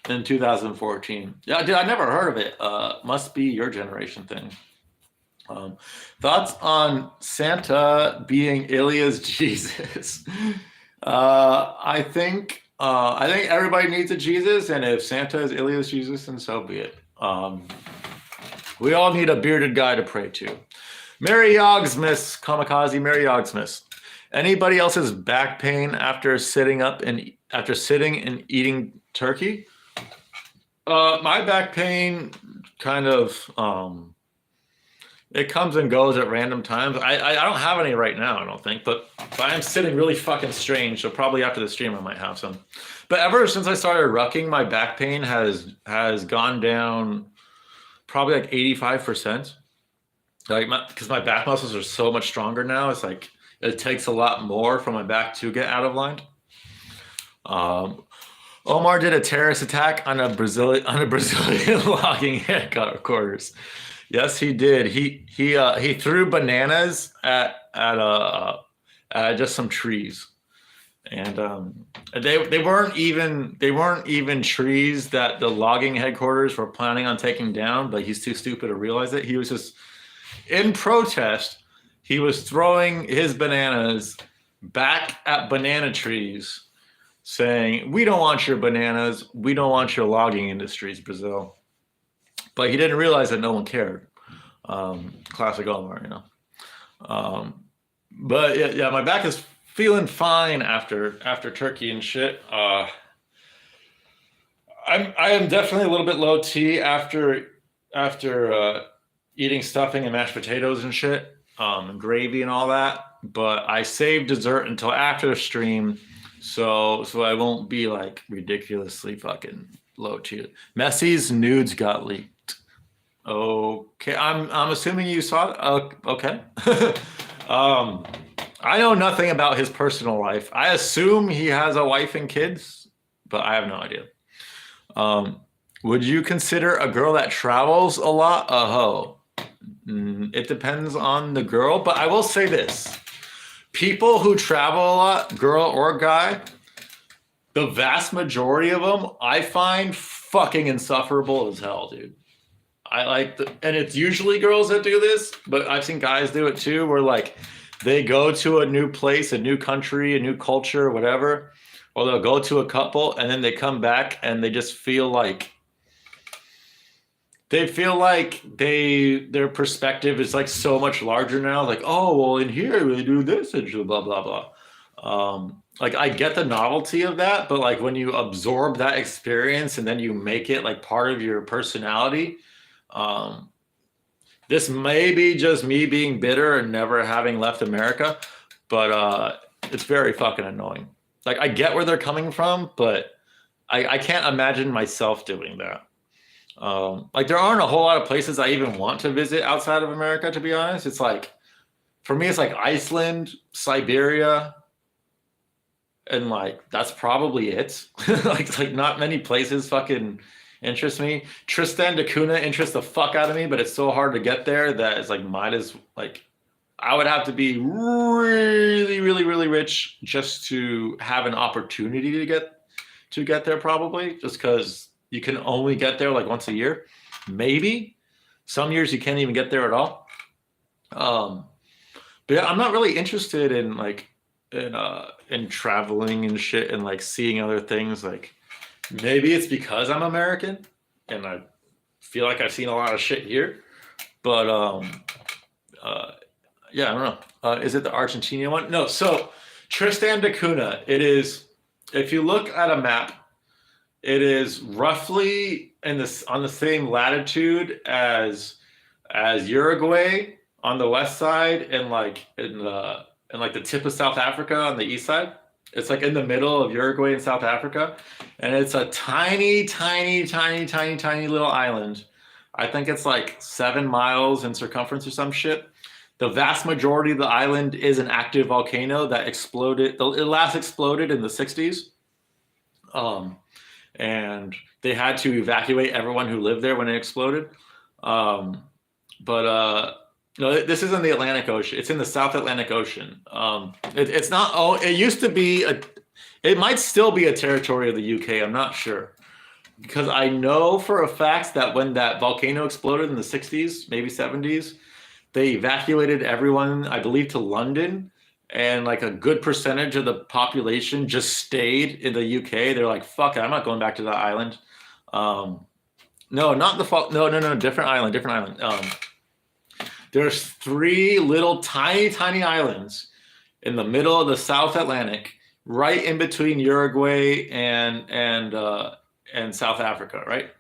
in 2014. Yeah, dude, I never heard of it. Must be your generation thing. Thoughts on Santa being Ilya's Jesus? I think everybody needs a Jesus, and if Santa is Ilya's Jesus, then so be it. We all need a bearded guy to pray to. Mary Yogsmith, Kamikaze, Mary Yogsmith. Anybody else's back pain after sitting and eating turkey? My back pain kind of it comes and goes at random times. I don't have any right now, I don't think, but I'm sitting really fucking strange, so probably after the stream I might have some. But ever since I started rucking, my back pain has gone down probably like 85%. Like because my back muscles are so much stronger now. It's like it takes a lot more for my back to get out of line. Omar did a terrorist attack on a Brazilian logging headquarters. Yes, he did. He threw bananas at just some trees, and they weren't even trees that the logging headquarters were planning on taking down. But he's too stupid to realize it. He was just in protest. He was throwing his bananas back at banana trees, saying, "We don't want your bananas. We don't want your logging industries, Brazil." But he didn't realize that no one cared. Classic Omar, you know. But yeah, my back is feeling fine after turkey and shit. I am definitely a little bit low T after eating stuffing and mashed potatoes and shit, and gravy and all that. But I save dessert until after the stream, so I won't be like ridiculously fucking low T. Messi's nudes got leaked. Okay, I'm assuming you saw it. Okay. um, I know nothing about his personal life. I assume he has a wife and kids, but I have no idea. Um, would you consider a girl that travels a lot a hoe? It depends on the girl, but I will say this. People who travel a lot, girl or guy, the vast majority of them, I find fucking insufferable as hell, dude. And it's usually girls that do this, but I've seen guys do it too, where like they go to a new place, a new country, a new culture, whatever, or they'll go to a couple and then they come back and they just feel like their perspective is like so much larger now. Like, oh well, in here we do this and blah blah blah. Like I get the novelty of that, but like when you absorb that experience and then you make it like part of your personality, um, this may be just me being bitter and never having left America, but it's very fucking annoying. Like I get where they're coming from, but I can't imagine myself doing that. Like there aren't a whole lot of places I even want to visit outside of America, to be honest. It's like for me, it's like Iceland, Siberia, and like that's probably it. like not many places fucking interest me. Tristan da Cunha interests the fuck out of me, but it's so hard to get there that it's like might as like I would have to be really, really, really rich just to have an opportunity to get there, probably, just because you can only get there like once a year. Maybe some years you can't even get there at all. But yeah, I'm not really interested in like in traveling and shit and like seeing other things. Like maybe it's because I'm American and I feel like I've seen a lot of shit here. But uh yeah, I don't know. Is it the Argentina one? No. So Tristan da Cunha, it is. If you look at a map, it is roughly in this on the same latitude as Uruguay on the west side, and like in like the tip of South Africa on the east side. It's like in the middle of Uruguay and South Africa, and it's a tiny, tiny, tiny, tiny, tiny little island. I think it's like 7 miles in circumference or some shit. The vast majority of the island is an active volcano that exploded. It last exploded in the 60s. And they had to evacuate everyone who lived there when it exploded. But no, this is in the Atlantic Ocean. It's in the South Atlantic Ocean. It's not. Oh, it used to be a. It might still be a territory of the UK. I'm not sure, because I know for a fact that when that volcano exploded in the 60s, maybe 70s, they evacuated everyone, I believe, to London, and like a good percentage of the population just stayed in the UK. They're like, "Fuck it, I'm not going back to that island." No, not the fault. No, different island, different island. There's three little tiny, tiny islands in the middle of the South Atlantic, right in between Uruguay and South Africa, right?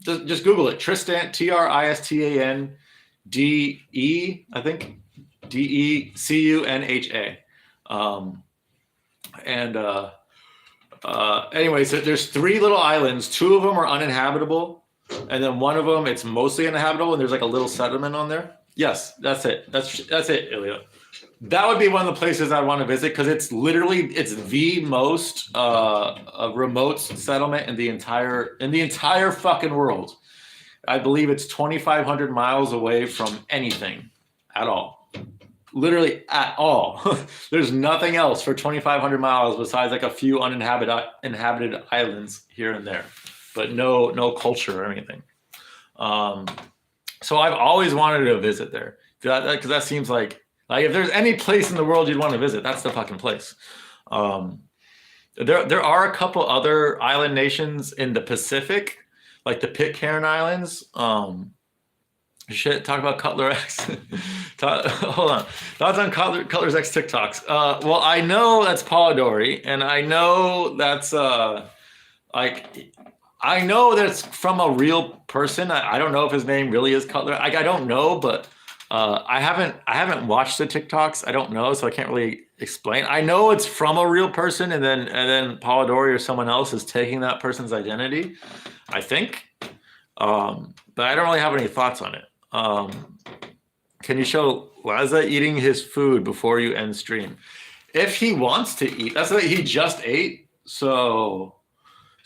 Just Google it. Tristan, Tristan, DE, I think, DECUNHA. Anyways, there's three little islands. Two of them are uninhabitable, and then one of them it's mostly uninhabitable, and there's like a little settlement on there. Yes, that's it. That's it, Ilya. That would be one of the places I'd want to visit, because it's the most remote settlement in the entire fucking world. I believe it's 2,500 miles away from anything at all. Literally at all. There's nothing else for 2,500 miles besides like a few inhabited islands here and there, but no culture or anything. So I've always wanted to visit there, because that seems like if there's any place in the world you'd want to visit, that's the fucking place. There are a couple other island nations in the Pacific, like the Pitcairn Islands, Shit, talk about Cutler X. Hold on. Thoughts on Cutler's X TikToks. Well, I know that's Polidori, and I know that's like I know that's from a real person. I don't know if his name really is Cutler. I don't know, but I haven't watched the TikToks. I don't know, so I can't really explain. I know it's from a real person, and then Polidori or someone else is taking that person's identity. I think, but I don't really have any thoughts on it. Can you show Laza eating his food before you end stream? If he wants to eat, that's what he just ate. So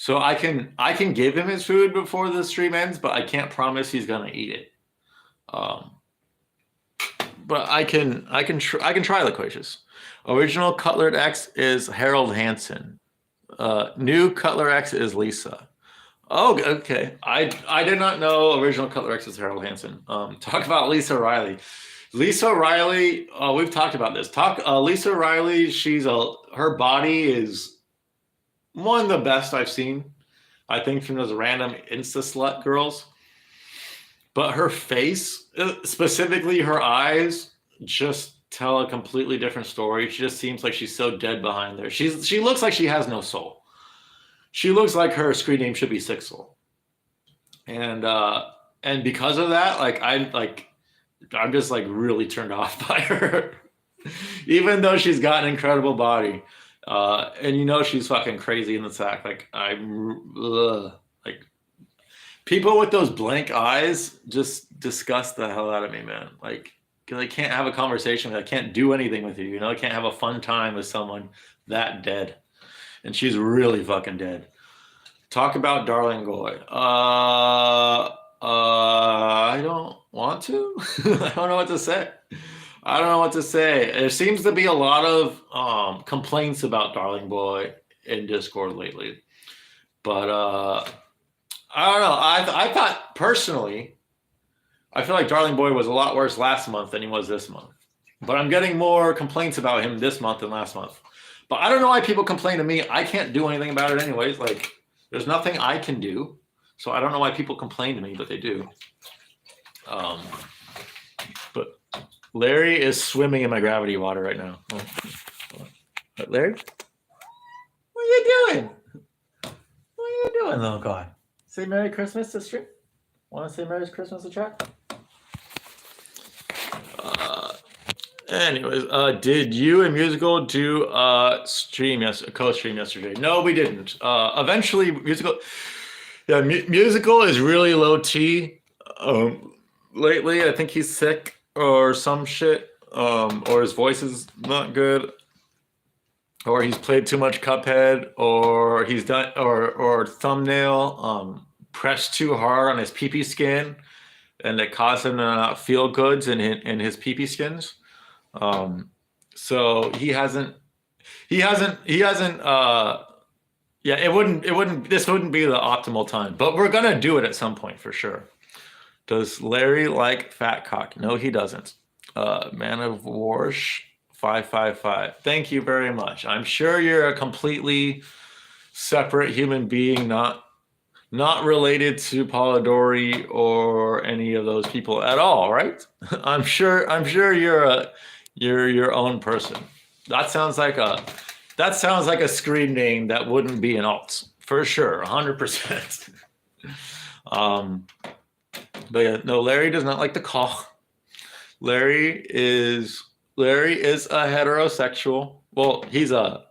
I can give him his food before the stream ends, but I can't promise he's gonna eat it. But I can try Loquacious. Original Cutler X is Harold Hansen. New Cutler X is Lisa. Oh, okay. I did not know original Cutler X is Harold Hansen. Talk about Lisa Riley. Lisa Riley, we've talked about this. Lisa Riley, her body is one of the best I've seen. I think from those random Insta slut girls. But her face, specifically her eyes, just tell a completely different story. She just seems like she's so dead behind there. She looks like she has no soul. She looks like her screen name should be Six Soul. And because of that, I'm just like really turned off by her. Even though she's got an incredible body. And she's fucking crazy in the sack. Like people with those blank eyes just disgust the hell out of me, man. Like, because I can't have a conversation. I can't do anything with you. I can't have a fun time with someone that dead. And she's really fucking dead. Talk about Darling Goy. I don't want to. I don't know what to say. There seems to be a lot of complaints about Darling Boy in Discord lately. But I don't know. I thought personally, I feel like Darling Boy was a lot worse last month than he was this month. But I'm getting more complaints about him this month than last month. But I don't know why people complain to me. I can't do anything about it anyways. Like, there's nothing I can do. So I don't know why people complain to me, but they do. But Larry is swimming in my gravity water right now. But Larry? What are you doing? What are you doing, little guy? Say Merry Christmas to stream? Want to say Merry Christmas to chat? Anyways, did you and Musical do a co-stream yesterday? No, we didn't. Eventually, Musical is really low T. Lately, I think he's sick or some shit, or his voice is not good, or he's played too much Cuphead, or he's done, or thumbnail pressed too hard on his pee-pee skin, and it caused him to not feel goods in his pee-pee skins. So he hasn't this wouldn't be the optimal time, but we're gonna do it at some point for sure. Does Larry like fat cock? No, he doesn't. Man of Warsh 555. Thank you very much. I'm sure you're a completely separate human being, not related to Polidori or any of those people at all, right? I'm sure you're your own person. That sounds like a screen name that wouldn't be an alt for sure, 100%. But yeah, no, Larry does not like the call. Larry is a heterosexual. Well, he's a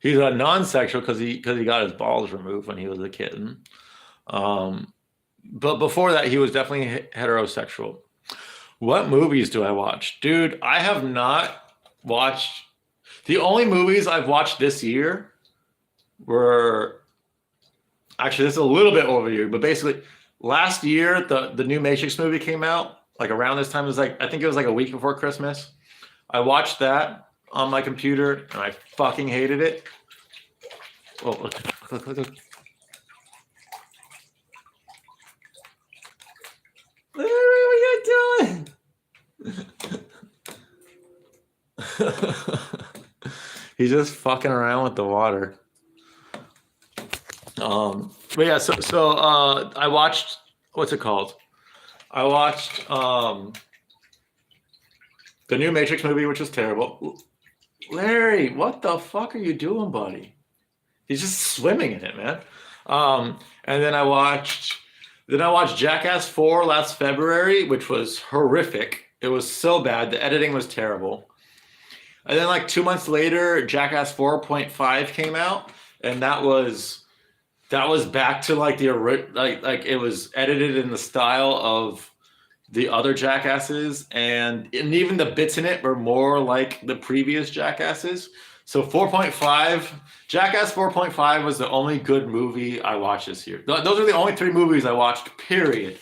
non-sexual because he got his balls removed when he was a kitten. But before that, he was definitely heterosexual. What movies do I watch? Dude, I have not watched. The only movies I've watched this year were, actually, this is a little bit over a year, but basically last year, the new Matrix movie came out, like around this time. It was like, I think it was like a week before Christmas. I watched that on my computer and I fucking hated it. Oh, look. Larry, what are you doing? He's just fucking around with the water. But yeah, so I watched, what's it called? I watched the new Matrix movie, which was terrible. Larry, what the fuck are you doing, buddy? He's just swimming in it, man. And then I watched Jackass 4 last February, which was horrific. It was so bad. The editing was terrible. And then like 2 months later, Jackass 4.5 came out, and that was back to like like it was edited in the style of the other Jackasses, and even the bits in it were more like the previous Jackasses. So 4.5, Jackass 4.5 was the only good movie I watched this year. Those are the only 3 movies I watched, period.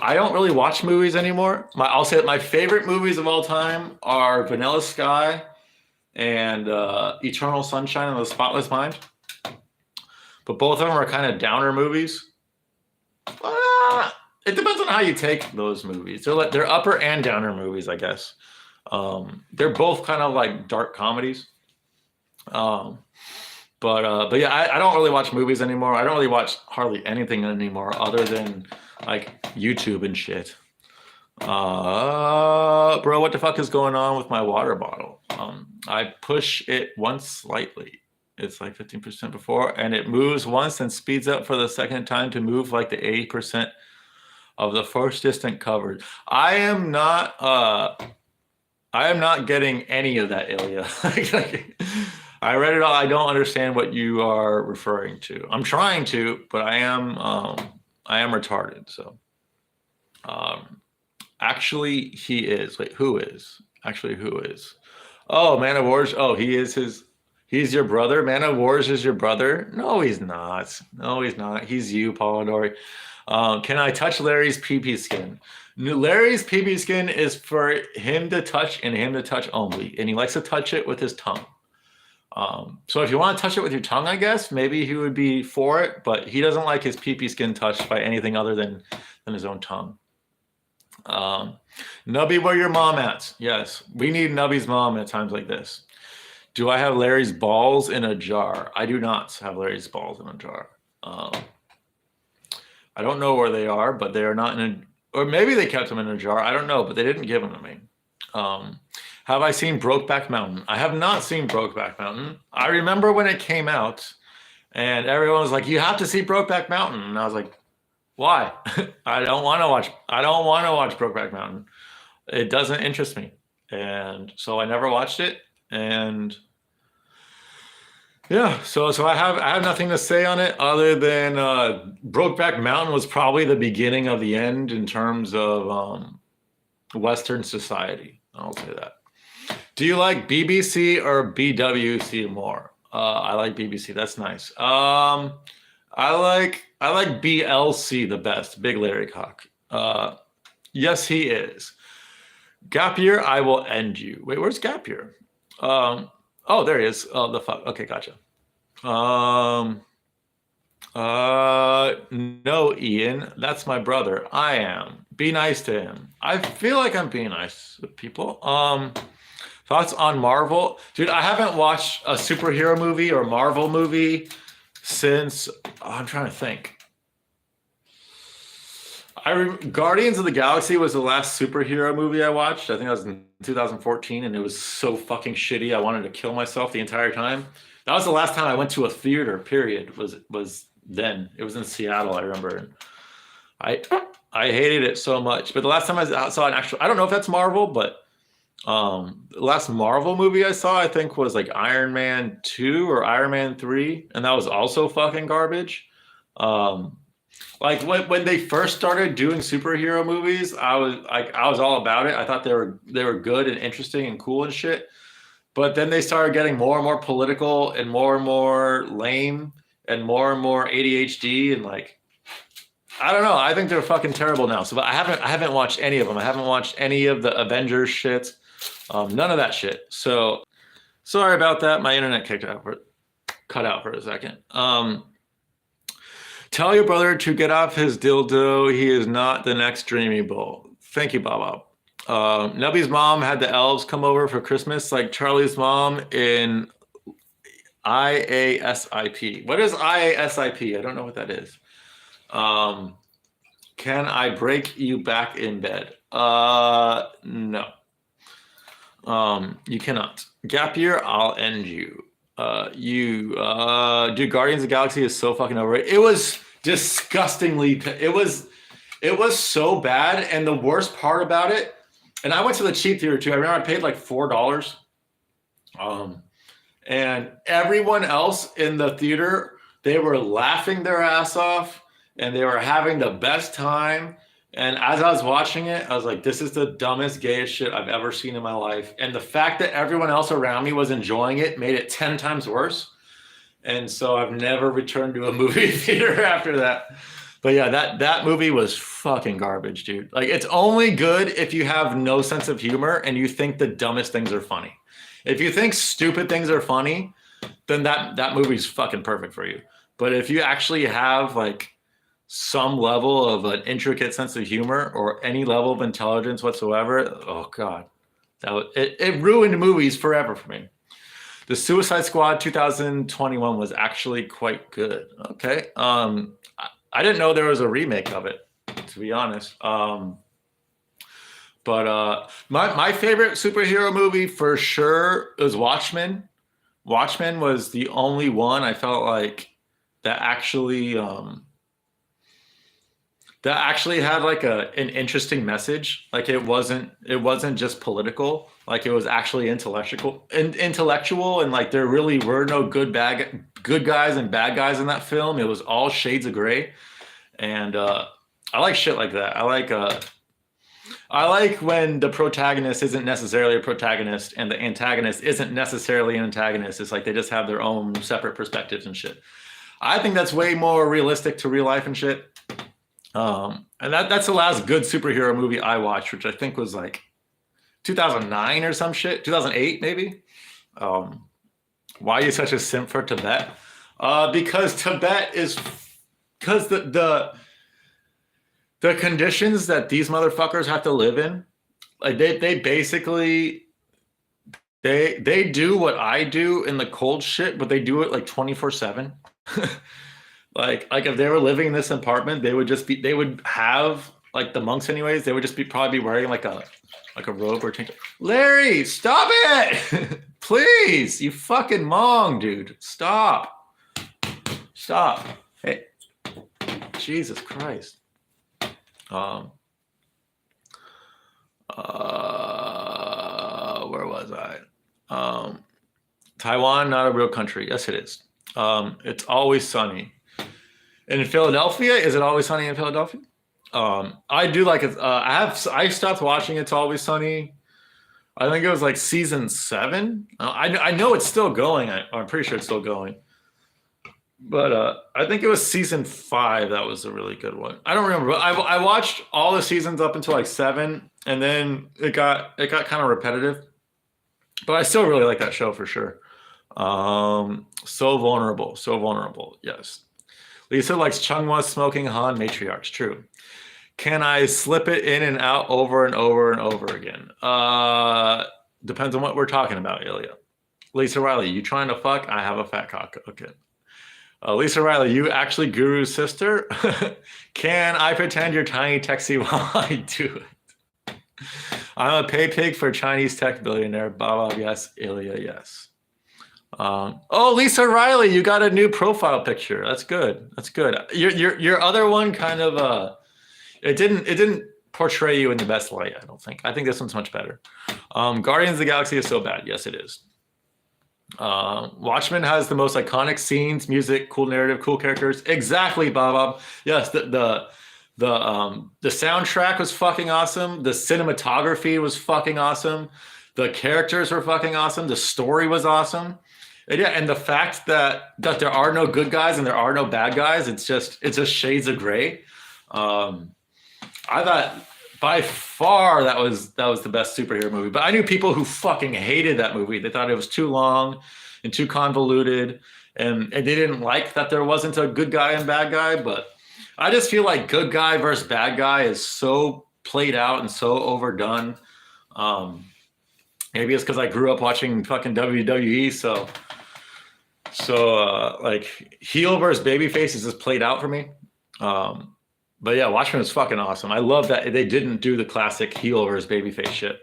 I don't really watch movies anymore. I'll say that my favorite movies of all time are Vanilla Sky and Eternal Sunshine of the Spotless Mind. But both of them are kind of downer movies. It depends on how you take those movies. They're upper and downer movies, I guess. They're both kind of like dark comedies. But yeah, I don't really watch movies anymore. I don't really watch hardly anything anymore other than like YouTube and shit. Bro, what the fuck is going on with my water bottle? I push it once slightly. It's like 15% before, and it moves once and speeds up for the second time to move like the 80% of the first distance covered. I am not getting any of that, Ilya. I read it all. I don't understand what you are referring to. I'm trying to, but I am retarded. So, actually, he is. Wait, who is? Actually, who is? Oh, Man of Wars. Oh, he's your brother. Man of Wars is your brother. No, he's not. No, he's not. He's you, Polidori. Can I touch Larry's pee-pee skin? Larry's pee-pee skin is for him to touch and him to touch only, and he likes to touch it with his tongue. So if you want to touch it with your tongue, I guess maybe he would be for it, but he doesn't like his pee-pee skin touched by anything other than his own tongue. Nubby, where your mom at? Yes, we need Nubby's mom at times like this. Do I have Larry's balls in a jar? I do not have Larry's balls in a jar. I don't know where they are, but they are not in a, or maybe they kept them in a jar. I don't know, but they didn't give them to me. Have I seen Brokeback Mountain? I have not seen Brokeback Mountain. I remember when it came out, and everyone was like, "You have to see Brokeback Mountain," and I was like, "Why? I don't want to watch. I don't want to watch Brokeback Mountain. It doesn't interest me," and so I never watched it. And yeah, so I have nothing to say on it other than Brokeback Mountain was probably the beginning of the end in terms of Western society. I'll say that. Do you like BBC or BWC more? I like BBC. That's nice. I like BLC the best. Big Larry Cock. Yes, he is. Gap year, I will end you. Wait, where's Gap year? Oh, there he is. Oh, the fuck. Okay, gotcha. No, Ian, that's my brother. I am. Be nice to him. I feel like I'm being nice to people. Thoughts on Marvel? Dude, I haven't watched a superhero movie or Marvel movie since, I'm trying to think. Guardians of the Galaxy was the last superhero movie I watched. I think that was in 2014, and it was so fucking shitty. I wanted to kill myself the entire time. That was the last time I went to a theater, period, was then. It was in Seattle, I remember. And I hated it so much. But the last time I saw an actual, I don't know if that's Marvel, but the last Marvel movie I saw, I think, was like Iron Man 2 or Iron Man 3, and that was also fucking garbage. Like when they first started doing superhero movies, I was all about it. I thought they were good and interesting and cool and shit. But then they started getting more and more political and more lame and more ADHD and like, I don't know. I think they're fucking terrible now. So, but I haven't watched any of them. I haven't watched any of the Avengers shit. None of that shit. So sorry about that. My internet cut out for a second. Tell your brother to get off his dildo. He is not the next Dreamy Bull. Thank you, Bob. Nubby's mom had the elves come over for Christmas, like Charlie's mom in IASIP. What is IASIP? I don't know what that is. Can I break you back in bed? No. You cannot. Gap year, I'll end you. Dude, Guardians of the Galaxy is so fucking overrated. It was disgustingly. It was so bad, and the worst part about it. And I went to the cheap theater too. I remember I paid like $4. And everyone else in the theater, they were laughing their ass off, and they were having the best time. And as I was watching it, I was like, this is the dumbest, gayest shit I've ever seen in my life. And the fact that everyone else around me was enjoying it made it 10 times worse. And so I've never returned to a movie theater after that. But yeah, that movie was fucking garbage, dude. Like, it's only good if you have no sense of humor and you think the dumbest things are funny. If you think stupid things are funny, then that movie's fucking perfect for you. But if you actually have like some level of an intricate sense of humor or any level of intelligence whatsoever, oh god, it ruined movies forever for me. The Suicide Squad 2021 was actually quite good. Okay, I didn't know there was a remake of it, to be honest. But my favorite superhero movie for sure is Watchmen. Watchmen was the only one I felt like that actually had like an interesting message. Like it wasn't just political. Like it was actually intellectual, and like there really were no good guys and bad guys in that film. It was all shades of gray, and I like shit like that. I like when the protagonist isn't necessarily a protagonist and the antagonist isn't necessarily an antagonist. It's like they just have their own separate perspectives and shit. I think that's way more realistic to real life and shit. And that's the last good superhero movie I watched, which I think was like 2009 or some shit, 2008 maybe. Why are you such a simp for Tibet? Because Tibet is because the conditions that these motherfuckers have to live in, like they basically they do what I do in the cold shit, but they do it like 24/7. Like if they were living in this apartment, they would have like the monks anyways, they would just probably be wearing like a robe or tank. Larry, stop it. Please, you fucking mong, dude. Stop. Hey, Jesus Christ. Where was I? Taiwan, not a real country. Yes, it is. It's Always Sunny. And in Philadelphia, is it Always Sunny in Philadelphia? I do like it. I stopped watching It's Always Sunny. I think it was like season 7. I know it's still going. I'm pretty sure it's still going. But I think it was season 5 that was a really good one. I don't remember. But I watched all the seasons up until like 7, and then it got kind of repetitive. But I still really like that show for sure. So vulnerable. Yes. Lisa likes Chunghwa smoking Han matriarchs. True. Can I slip it in and out over and over and over again? Depends on what we're talking about, Ilya. Lisa Riley, you trying to fuck? I have a fat cock. Okay. Lisa Riley, you actually Guru's sister? Can I pretend you're tiny Texie while I do it? I'm a pay pig for Chinese tech billionaire. Baba, yes. Ilya, yes. Oh, Lisa Riley, you got a new profile picture. That's good. Your other one kind of it didn't portray you in the best light, I don't think. I think this one's much better. Guardians of the Galaxy is so bad. Yes, it is. Watchmen has the most iconic scenes, music, cool narrative, cool characters. Exactly, Bob. Yes, the soundtrack was fucking awesome. The cinematography was fucking awesome. The characters were fucking awesome. The story was awesome. And yeah, and the fact that there are no good guys and there are no bad guys, it's just shades of gray. I thought by far that was the best superhero movie. But I knew people who fucking hated that movie. They thought it was too long and too convoluted, and they didn't like that there wasn't a good guy and bad guy. But I just feel like good guy versus bad guy is so played out and so overdone. Maybe it's because I grew up watching fucking WWE, so like heel versus babyface is just played out for me. But yeah, Watchmen was fucking awesome. I love that they didn't do the classic heel versus babyface shit.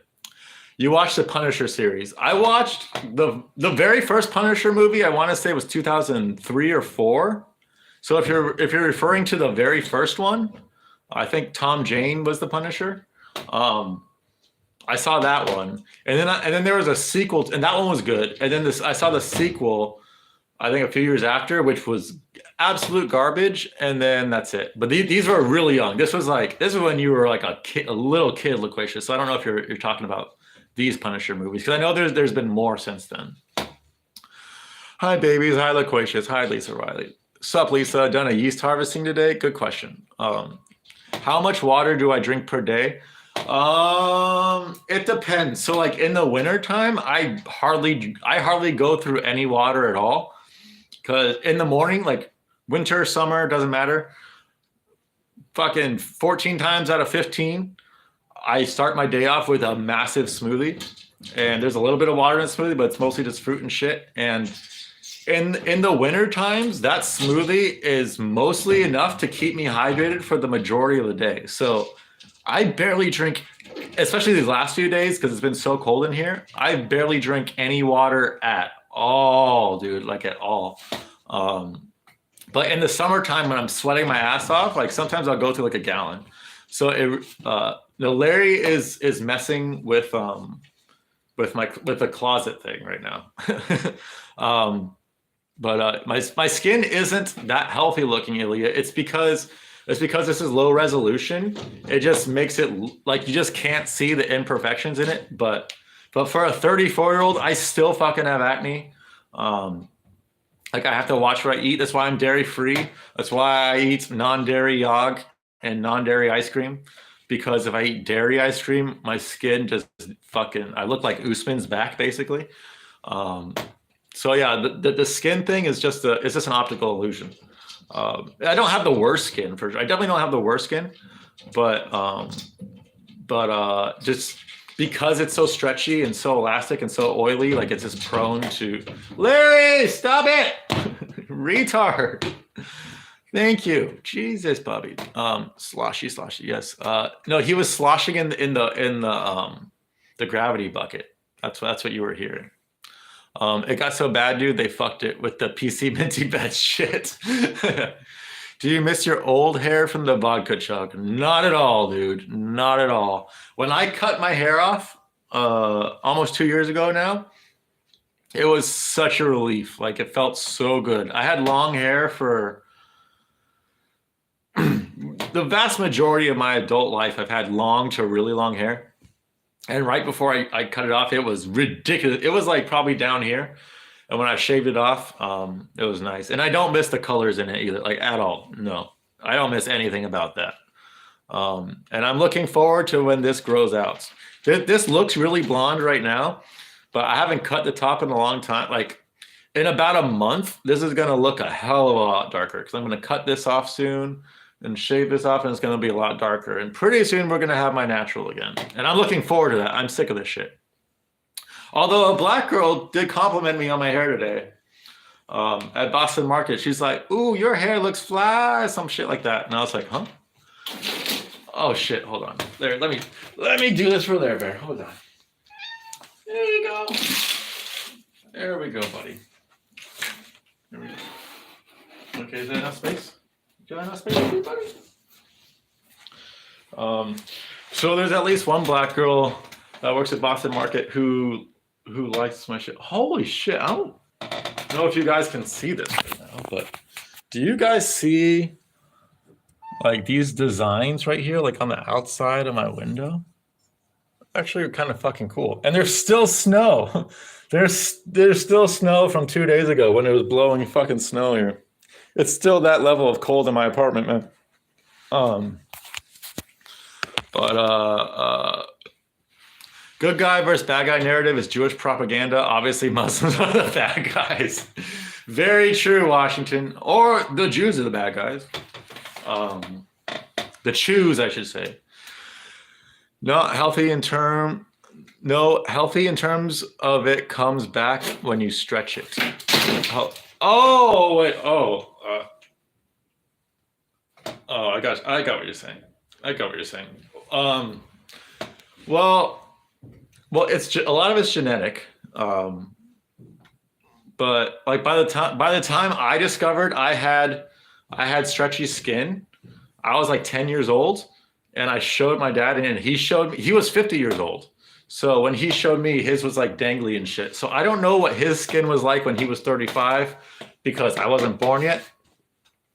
You watched the Punisher series. I watched the very first Punisher movie. I want to say it was 2003 or four. So if you're referring to the very first one, I think Tom Jane was the Punisher. I saw that one, and then there was a sequel, and that one was good. And then I saw the sequel, I think a few years after, which was absolute garbage. And then that's it. But these were really young. This was when you were like a kid, a little kid, Loquacious. So I don't know if you're talking about these Punisher movies, because I know there's been more since then. Hi babies, hi Loquacious, hi Lisa Riley. Sup Lisa, done a yeast harvesting today? Good question. How much water do I drink per day? It depends. So like in the winter time, I hardly go through any water at all, because in the morning, like winter, summer, doesn't matter. Fucking 14 times out of 15, I start my day off with a massive smoothie, and there's a little bit of water in the smoothie, but it's mostly just fruit and shit. And in the winter times, that smoothie is mostly enough to keep me hydrated for the majority of the day. So I barely drink, especially these last few days, because it's been so cold in here. I barely drink any water at all, dude, like at all. But in the summertime, when I'm sweating my ass off, like sometimes I'll go through like a gallon. So Larry is messing with the closet thing right now. But my skin isn't that healthy looking, Ilya. It's because this is low resolution. It just makes it like you just can't see the imperfections in it. But for a 34-year-old, I still fucking have acne. Like I have to watch what I eat. That's why I'm dairy free. That's why I eat non-dairy yogurt and non-dairy ice cream. Because if I eat dairy ice cream, my skin just I look like Usman's back basically. So yeah, the skin thing is just an optical illusion. I don't have the worst skin for sure. I definitely don't have the worst skin, but just because it's so stretchy and so elastic and so oily, like it's just prone to. Larry, stop it, retard. Thank you, Jesus, Bobby. Sloshy, yes. No, he was sloshing in the gravity bucket. That's what you were hearing. It got so bad, dude, they fucked it with the PC Minty Bed shit. Do you miss your old hair from the vodka chug? Not at all, dude. Not at all. When I cut my hair off almost 2 years ago now, it was such a relief. Like it felt so good. I had long hair for the vast majority of my adult life. I've had long to really long hair. And right before I cut it off, it was ridiculous. It was like probably down here. And when I shaved it off, it was nice. And I don't miss the colors in it either, like at all. No, I don't miss anything about that. And I'm looking forward to when this grows out. This looks really blonde right now, but I haven't cut the top in a long time. Like in about a month, this is going to look a hell of a lot darker because I'm going to cut this off soon and shave this off, and it's going to be a lot darker. And pretty soon we're going to have my natural again. And I'm looking forward to that. I'm sick of this shit. Although a black girl did compliment me on my hair today at Boston Market. She's like, "Ooh, your hair looks fly," some shit like that. And I was like, "Huh? Oh shit, hold on. There, let me do this for there, Bear. Hold on. There you go. There we go, buddy. There we go. Okay, is there enough space? Do I have enough space for you, buddy? So there's at least one black girl that works at Boston Market who likes my shit. Holy shit, I don't know if you guys can see this right now, but do you guys see like these designs right here, like on the outside of my window? Actually, kind of fucking cool. And there's still snow. There's still snow from 2 days ago when it was blowing fucking snow here. It's still that level of cold in my apartment, man. Good guy versus bad guy narrative is Jewish propaganda. Obviously, Muslims are the bad guys. Very true, Washington. Or the Jews are the bad guys. The Chews, I should say. Healthy in terms of it comes back when you stretch it. Oh, I got what you're saying. I got what you're saying. Um, well, a lot of it's genetic. Um, but like by the time I discovered I had stretchy skin, I was like 10 years old, and I showed my dad, and he showed me, he was 50 years old. So when he showed me, his was like dangly and shit. So I don't know what his skin was like when he was 35, because I wasn't born yet.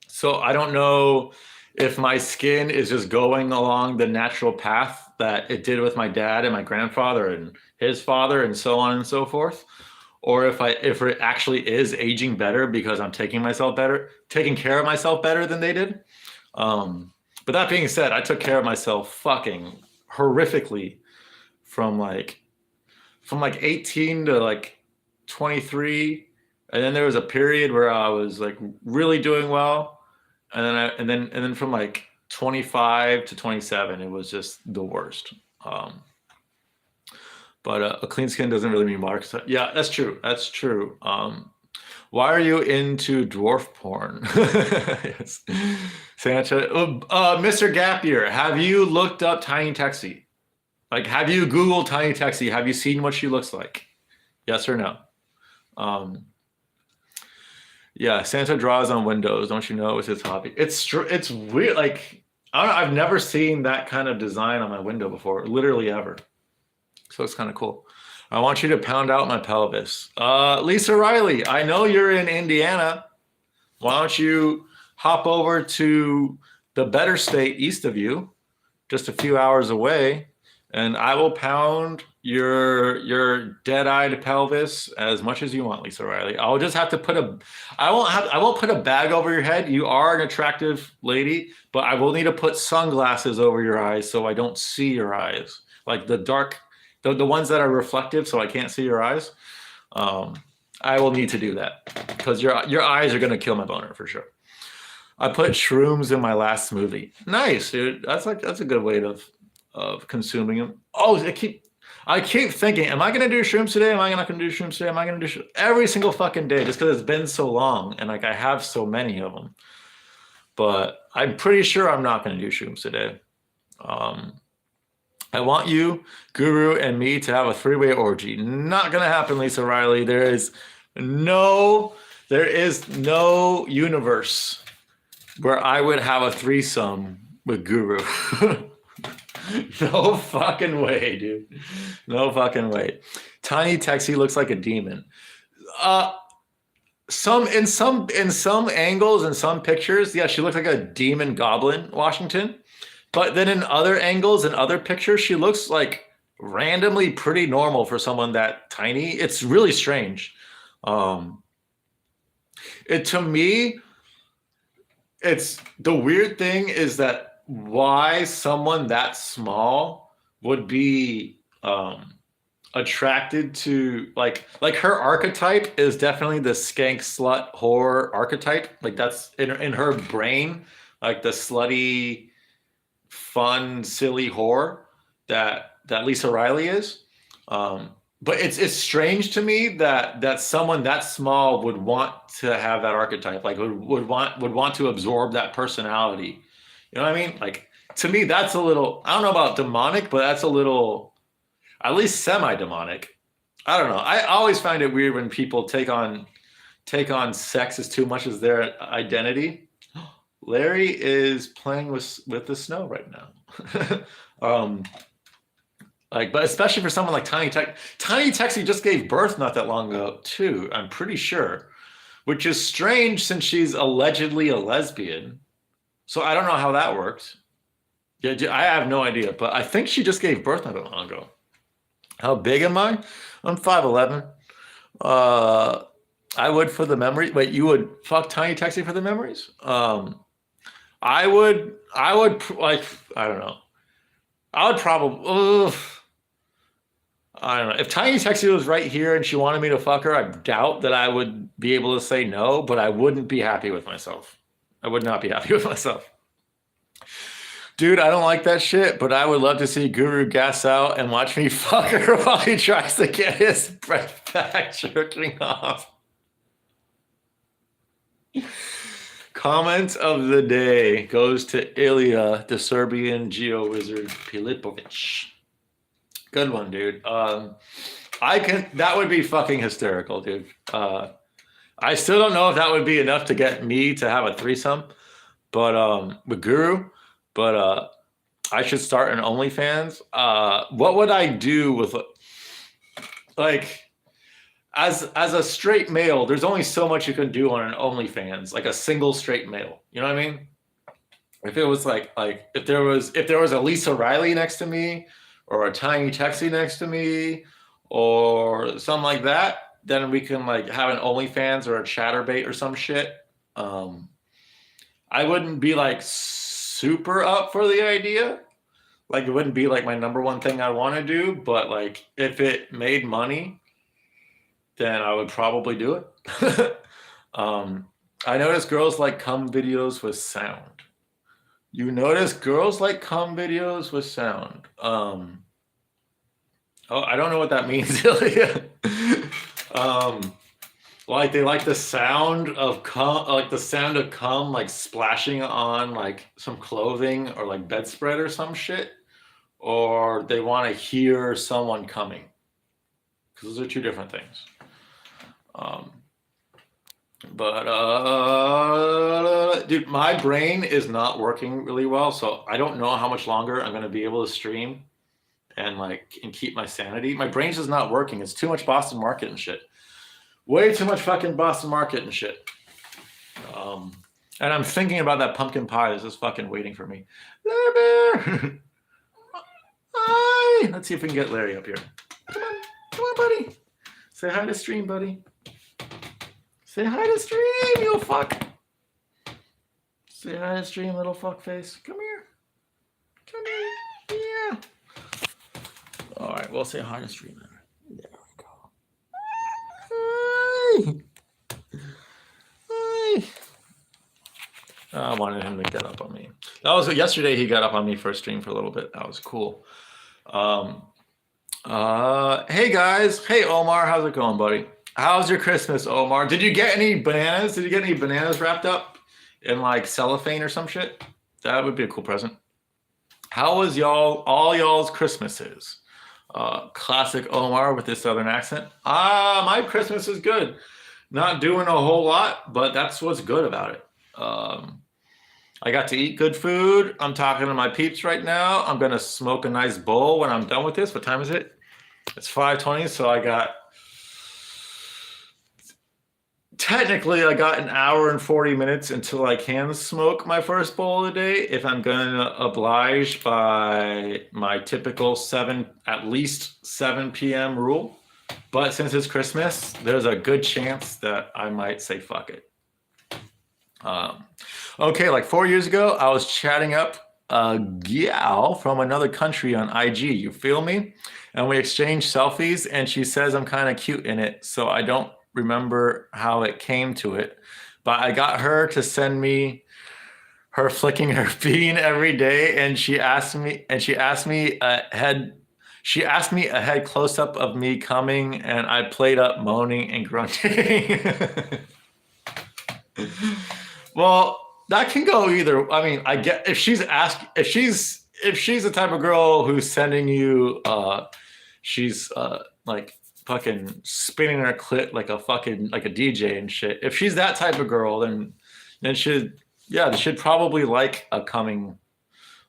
So I don't know if my skin is just going along the natural path that it did with my dad and my grandfather and his father and so on and so forth, or if it actually is aging better because I'm taking care of myself better than they did. But that being said, I took care of myself fucking horrifically from like 18 to like 23, and then there was a period where I was like really doing well, and then from like 25 to 27, it was just the worst. But a clean skin doesn't really mean water. Yeah, that's true. That's true. Why are you into dwarf porn? Yes. Santa, Mr. Gapier, have you looked up Tiny Texie? Like, have you Googled Tiny Texie? Have you seen what she looks like? Yes or no? Um, yeah, Santa draws on windows. Don't you know it's his hobby? It's weird. Like, I don't know, I've never seen that kind of design on my window before, literally ever. So it's kind of cool. I want you to pound out my pelvis. Lisa Riley, I know you're in Indiana. Why don't you hop over to the better state east of you, just a few hours away, and I will pound your dead-eyed pelvis as much as you want, Lisa Riley. I'll just have to I won't put a bag over your head. You are an attractive lady, but I will need to put sunglasses over your eyes so I don't see your eyes. Like the ones that are reflective, so I can't see your eyes. I will need to do that because your eyes are gonna kill my boner for sure. I put shrooms in my last smoothie. Nice, dude. That's a good way of consuming them. Oh, I keep thinking, am I gonna do shrooms today? Am I not gonna do shrooms today? Am I gonna do shrooms? Every single fucking day, just because it's been so long and like I have so many of them. But I'm pretty sure I'm not gonna do shrooms today. I want you, Guru, and me to have a three-way orgy. Not gonna happen, Lisa Riley. There is no universe where I would have a threesome with Guru. No fucking way, dude. No fucking way. Tiny Texie looks like a demon. In some angles and some pictures, yeah, she looks like a demon goblin, Washington. But then in other angles and other pictures, she looks like randomly pretty normal for someone that tiny. It's really strange. To me, it's the weird thing is that why someone that small would be attracted to like her archetype is definitely the skank slut whore archetype. Like that's in her brain, like the slutty, fun, silly whore that Lisa Riley is. But it's strange to me that someone that small would want to have that archetype, like would want to absorb that personality. You know what I mean? Like to me, that's a little, I don't know about demonic, but that's a little, at least semi-demonic. I don't know. I always find it weird when people take on sex as too much as their identity. Larry is playing with the snow right now. But especially for someone like Tiny Texie just gave birth not that long ago too, I'm pretty sure, which is strange since she's allegedly a lesbian. So I don't know how that worked. Yeah, I have no idea, but I think she just gave birth not that long ago. How big am I? I'm 5'11". I would for the memory. Wait, you would fuck Tiny Texie for the memories? I would like, I don't know. I would probably, I don't know. If Tiny Texie was right here and she wanted me to fuck her, I doubt that I would be able to say no, but I wouldn't be happy with myself. I would not be happy with myself. Dude, I don't like that shit, but I would love to see Guru gas out and watch me fuck her while he tries to get his breath back jerking off. Comment of the day goes to Ilya, the Serbian geo wizard Pilipovic. Good one, dude. That would be fucking hysterical, dude. I still don't know if that would be enough to get me to have a threesome, but with Guru, but I should start an OnlyFans. What would I do with like as a straight male? There's only so much you can do on an OnlyFans, like a single straight male. You know what I mean? If it was like if there was a Lisa Riley next to me, or a Tiny Texie next to me, or something like that, then we can like have an OnlyFans or a Chatterbait or some shit. I wouldn't be like super up for the idea. Like it wouldn't be like my number one thing I want to do, but like if it made money, then I would probably do it. I noticed girls like cum videos with sound. You notice girls like cum videos with sound. Oh, I don't know what that means. Like they like the sound of cum, like splashing on like some clothing or like bedspread or some shit, or they want to hear someone coming. Because those are two different things. Dude, my brain is not working really well, so I don't know how much longer I'm going to be able to stream and keep my sanity. My brain's just not working. It's too much Boston Market and shit. Way too much fucking Boston Market and shit. And I'm thinking about that pumpkin pie that's just fucking waiting for me. There, Bear. Hi. Let's see if we can get Larry up here. Come on, buddy. Say hi to stream, buddy. Say hi to stream, you fuck. Say hi to stream, little fuck face. Come here. Yeah. All right, we'll say hi to stream. There we go. Hi. I wanted him to get up on me. That was yesterday. He got up on me for a stream for a little bit. That was cool. Hey guys. Hey Omar, how's it going, buddy? How's your Christmas, Omar? Did you get any bananas? Did you get any bananas wrapped up in like cellophane or some shit? That would be a cool present. How was all y'all's Christmases? Classic Omar with his southern accent. My Christmas is good. Not doing a whole lot, but that's what's good about it. I got to eat good food. I'm talking to my peeps right now. I'm gonna smoke a nice bowl when I'm done with this. What time is it? It's 5:20, so technically I got an hour and 40 minutes until I can smoke my first bowl of the day, if I'm gonna oblige by my typical at least 7 p.m. rule. But since it's Christmas, there's a good chance that I might say fuck it. Okay, like 4 years ago, I was chatting up a gal from another country on IG, you feel me? And we exchanged selfies, and she says I'm kind of cute in it, so I don't remember how it came to it, but I got her to send me her flicking her bean every day, and she asked me a head close up of me coming, and I played up moaning and grunting. Well, that can go either. I mean, I get if she's the type of girl who's sending you she's like fucking spinning her clit like a DJ and shit. If she's that type of girl, then they should probably like a coming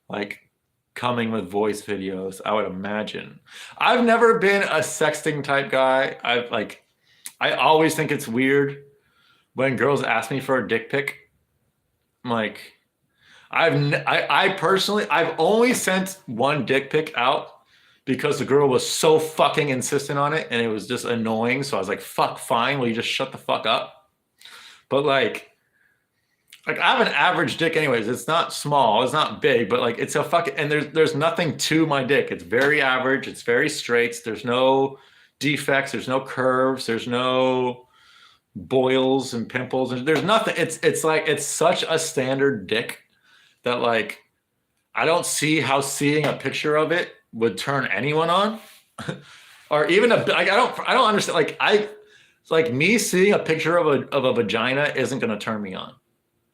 with voice videos, I would imagine. I've never been a sexting type guy. I always think it's weird when girls ask me for a dick pic. I personally, I've only sent one dick pic out because the girl was so fucking insistent on it, and it was just annoying. So I was like, fuck, fine. Will you just shut the fuck up? But like I have an average dick anyways. It's not small. It's not big, but like it's a fucking, and there's nothing to my dick. It's very average. It's very straight. There's no defects. There's no curves. There's no boils and pimples. There's nothing. It's like, it's such a standard dick that like, I don't see how seeing a picture of it would turn anyone on. Or even I don't understand. Me seeing a picture of a vagina isn't going to turn me on.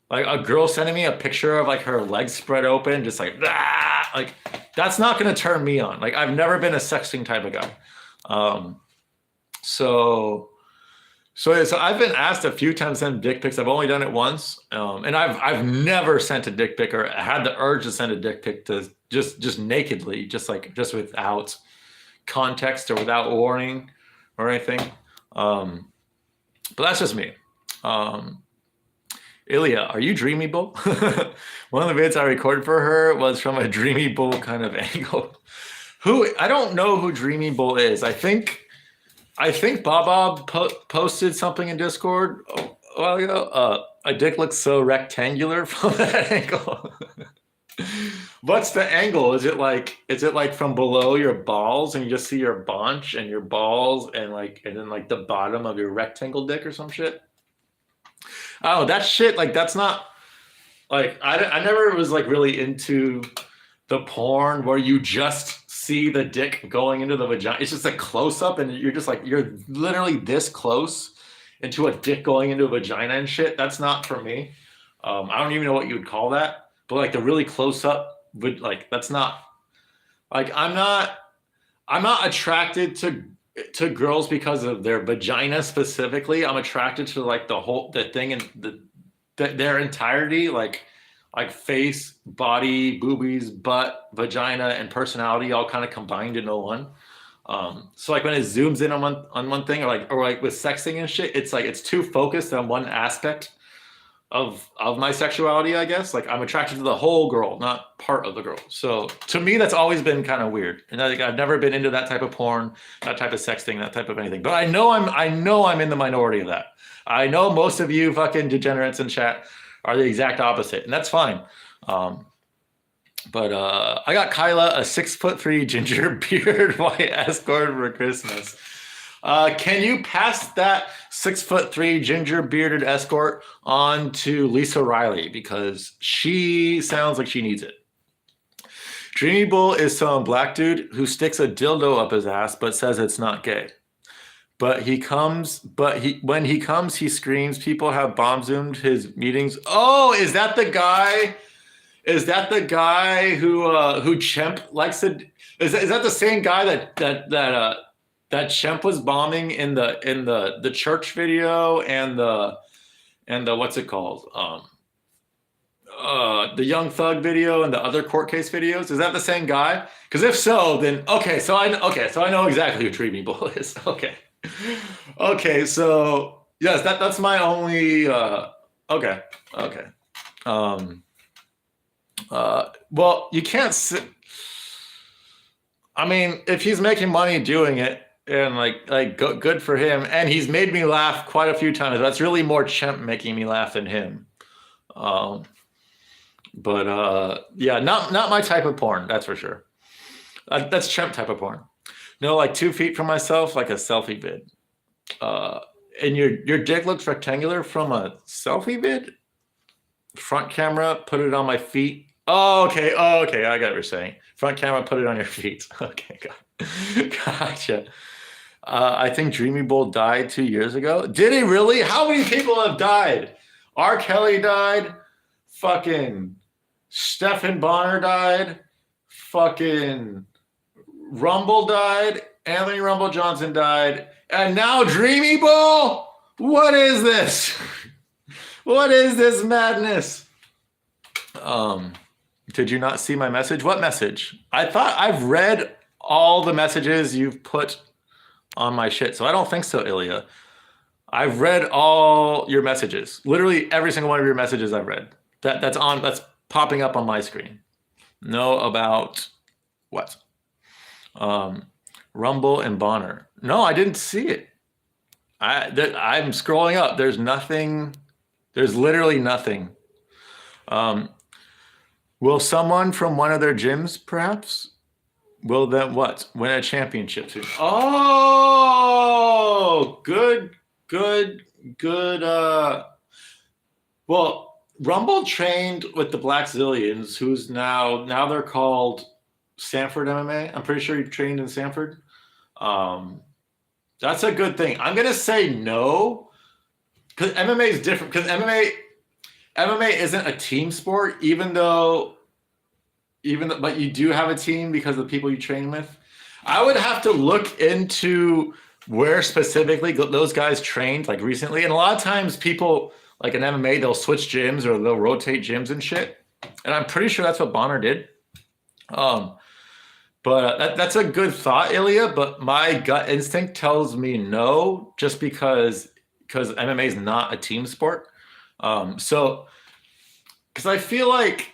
Like a girl sending me a picture of like her legs spread open, just like ah, like that's not gonna turn me on. Like I've never been a sexting type of guy. Um, so so I've been asked a few times to send dick pics. I've only done it once, and I've never sent a dick pic or had the urge to send a dick pic to just nakedly, just without context or without warning or anything. But that's just me. Um, Ilya, are you Dreamy Bull? One of the vids I recorded for her was from a Dreamy Bull kind of angle. Who I don't know who Dreamy Bull is. I think Bob posted something in Discord a while ago. A dick looks so rectangular from that angle. What's the angle? Is it like from below your balls and you just see your paunch and your balls and then like the bottom of your rectangle dick or some shit? Oh, that shit, like that's not like I never was like really into the porn where you just see the dick going into the vagina. It's just a close up and you're just like you're literally this close into a dick going into a vagina and shit. That's not for me. I don't even know what you would call that, but like the really close up would like that's not like I'm not attracted to girls because of their vagina specifically. I'm attracted to like the thing and their entirety, like face, body, boobies, butt, vagina, and personality all kind of combined into one. So like when it zooms in on one thing, or like with sexting and shit, it's like it's too focused on one aspect of my sexuality, I guess. Like I'm attracted to the whole girl, not part of the girl. So to me, that's always been kind of weird. And I've never been into that type of porn, that type of sexting, that type of anything. But I know I'm in the minority of that. I know most of you fucking degenerates in chat are the exact opposite, and that's fine. But I got Kyla a 6'3" ginger beard white escort for Christmas. Can you pass that 6'3" ginger bearded escort on to Lisa Riley because she sounds like she needs it. Dreamy Bull is some black dude who sticks a dildo up his ass but says it's not gay. When he comes, he screams. People have bomb zoomed his meetings. Oh, is that the guy? Is that the guy who Chemp likes to? Is that the same guy that Chemp was bombing in the church video and the what's it called? The Young Thug video and the other court case videos. Is that the same guy? Because if so, then okay. So I know exactly who Dreamy Bull is. Okay. Okay, so yes, that's my only okay. Well, you can't I mean, if he's making money doing it and good for him, and he's made me laugh quite a few times. That's really more Chemp making me laugh than him. Yeah, not my type of porn, that's for sure. That's Chemp type of porn. No, like 2 feet from myself, like a selfie vid. And your dick looks rectangular from a selfie vid? Front camera, put it on my feet. Oh, okay. I got what you're saying. Front camera, put it on your feet. Okay, gotcha. I think Dreamy Bull died 2 years ago. Did he really? How many people have died? R. Kelly died. Fucking Stephen Bonner died. Fucking Rumble died. Anthony Rumble Johnson died. And now Dreamy Bull? What is this? What is this madness? Did you not see my message? What message? I thought I've read all the messages you've put on my shit. So I don't think so, Ilya. I've read all your messages. Literally every single one of your messages I've read. That's popping up on my screen. Know about what? Rumble and Bonner. No, I didn't see it. I'm scrolling up. There's nothing. There's literally nothing. Will someone from one of their gyms, perhaps? Will them what? Win a championship soon? Oh, good. Well, Rumble trained with the Black Zillions, who's now they're called Sanford MMA. I'm pretty sure he trained in Sanford. That's a good thing. I'm gonna say no, because MMA is different. Because MMA, MMA isn't a team sport, but you do have a team because of the people you train with. I would have to look into where specifically those guys trained like recently. And a lot of times people like in MMA, they'll switch gyms or they'll rotate gyms and shit. And I'm pretty sure that's what Bonner did. But that's a good thought, Ilya. But my gut instinct tells me no, just because MMA is not a team sport. So because I feel like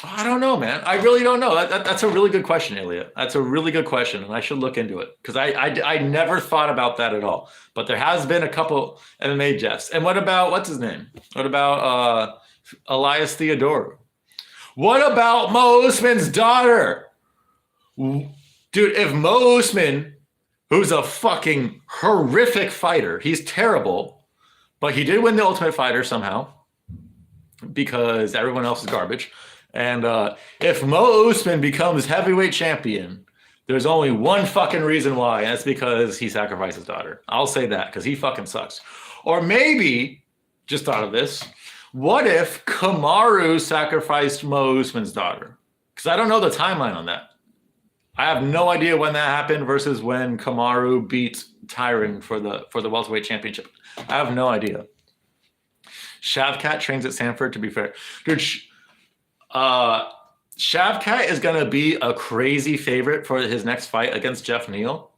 I don't know, man. I really don't know. That's a really good question, Ilya. That's a really good question, and I should look into it because I never thought about that at all. But there has been a couple MMA deaths. And what about what's his name? What about Elias Theodorou? What about Mo Usman's daughter? Dude, if Mo Usman, who's a fucking horrific fighter, he's terrible, but he did win the Ultimate Fighter somehow because everyone else is garbage. And if Mo Usman becomes heavyweight champion, there's only one fucking reason why, and that's because he sacrificed his daughter. I'll say that because he fucking sucks. Or maybe, just thought of this, what if Kamaru sacrificed Mo Usman's daughter? Because I don't know the timeline on that. I have no idea when that happened versus when Kamaru beat Tyron for the welterweight championship. I have no idea. Shavkat trains at Sanford, to be fair. Dude, Shavkat is going to be a crazy favorite for his next fight against Jeff Neal.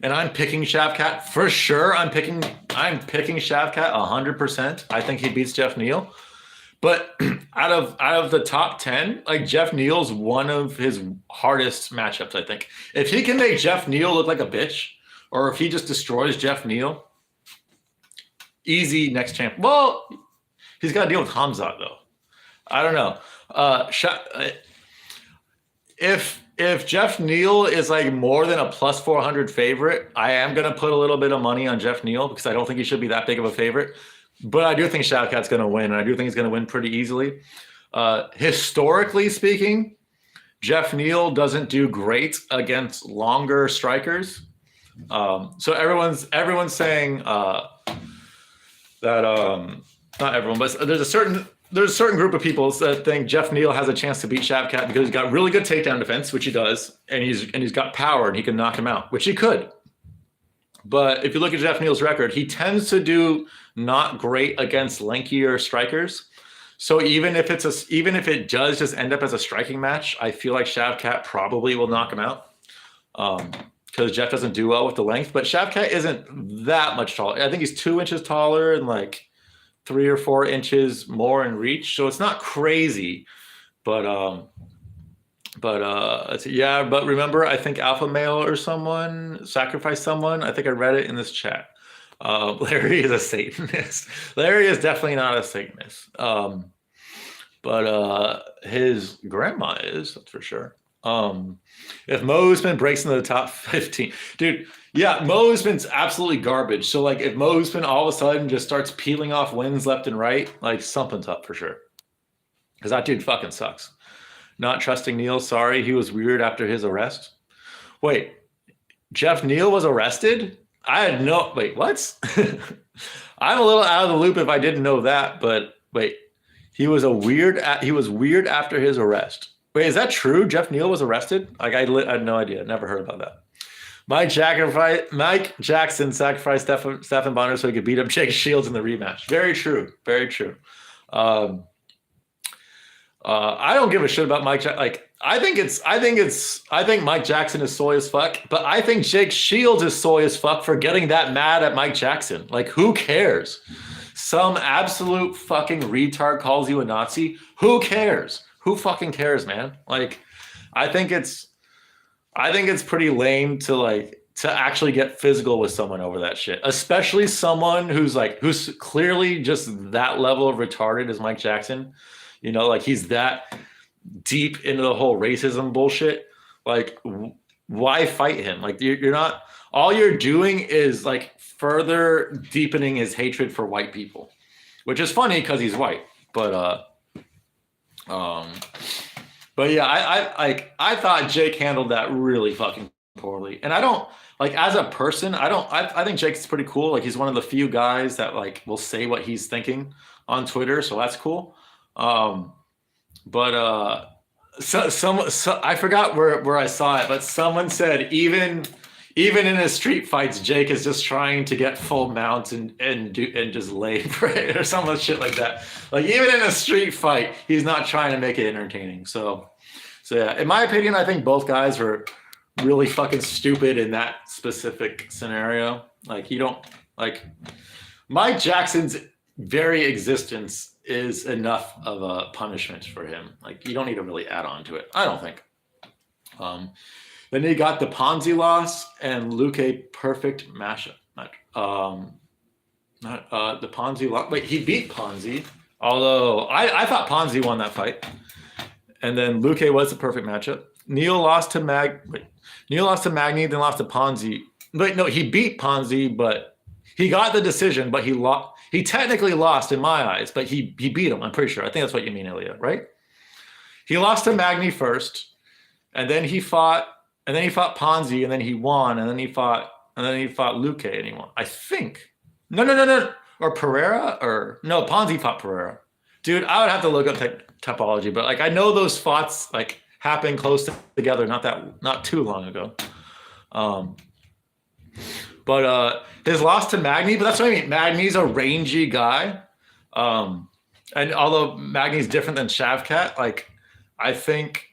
And I'm picking Shavkat for sure. I'm picking Shavkat 100%. I think he beats Jeff Neal. But out of the top 10, like Jeff Neal's one of his hardest matchups, I think. If he can make Jeff Neal look like a bitch, or if he just destroys Jeff Neal, easy next champ. Well, he's got to deal with Hamzat though. I don't know. If Jeff Neal is like more than a plus 400 favorite, I am going to put a little bit of money on Jeff Neal because I don't think he should be that big of a favorite. But I do think Shavkat's going to win, and I do think he's going to win pretty easily. Historically speaking, Jeff Neal doesn't do great against longer strikers. So everyone's saying that not everyone, but there's a certain group of people that think Jeff Neal has a chance to beat Shavkat because he's got really good takedown defense, which he does, and he's got power and he can knock him out, which he could. But if you look at Jeff Neal's record, he tends to do not great against lankier strikers. So even if it does just end up as a striking match, I feel like Shavkat probably will knock him out because Jeff doesn't do well with the length. But Shavkat isn't that much taller. I think he's 2 inches taller and like 3 or 4 inches more in reach, so it's not crazy, but yeah. But remember, I think Alpha Male or someone sacrificed someone. I think I read it in this chat. Larry is a Satanist. Larry is definitely not a Satanist, but his grandma is, that's for sure. If Mo Usman breaks into the top 15, dude. Yeah, Mo Usman's absolutely garbage. So, like, if Mo Usman all of a sudden just starts peeling off wins left and right, like, something's up for sure. Because that dude fucking sucks. Not trusting Neal. Sorry, he was weird after his arrest. Wait, Jeff Neal was arrested? I had no... Wait, what? I'm a little out of the loop if I didn't know that, but wait. He was weird after his arrest. Wait, is that true? Jeff Neal was arrested? Like, I had no idea. Never heard about that. Mike Jackson sacrificed Stephan Bonner so he could beat up Jake Shields in the rematch. Very true. Very true. I don't give a shit about Mike. I think Mike Jackson is soy as fuck, but I think Jake Shields is soy as fuck for getting that mad at Mike Jackson. Like, who cares? Some absolute fucking retard calls you a Nazi. Who cares? Who fucking cares, man? Like, I think it's pretty lame to actually get physical with someone over that shit, especially someone who's clearly just that level of retarded as Mike Jackson. You know, like, he's that deep into the whole racism bullshit. Like, why fight him? Like, you're not, all you're doing is like further deepening his hatred for white people, which is funny because he's white. But yeah, I thought Jake handled that really fucking poorly. And I don't like as a person, I think Jake's pretty cool. Like he's one of the few guys that like will say what he's thinking on Twitter, so that's cool. But I forgot where I saw it, but someone said even in his street fights, Jake is just trying to get full mounts and just lay for it or some shit like that. Like even in a street fight, he's not trying to make it entertaining. So yeah, in my opinion, I think both guys were really fucking stupid in that specific scenario. Like you don't like Mike Jackson's very existence is enough of a punishment for him. Like you don't need to really add on to it. I don't think. Then he got the Ponzi loss and Luque perfect mashup. The Ponzi loss. Wait, he beat Ponzi. Although I thought Ponzi won that fight. And then Luque was the perfect matchup. Neil lost to Magny, then lost to Ponzi. But no, he beat Ponzi, but he got the decision, but he lost. He technically lost in my eyes, but he beat him. I'm pretty sure. I think that's what you mean, Ilya, right? He lost to Magny first, and then he fought Ponzi, and then he won, and then he fought Luque, and he won. I think. No. Or Pereira, or no, Ponzi fought Pereira. Dude, I would have to look up topology, but like I know those foughts like happened close together, not too long ago. But his loss to Magny, but that's what I mean. Magny's a rangy guy. And although Magny's different than Shavkat, like I think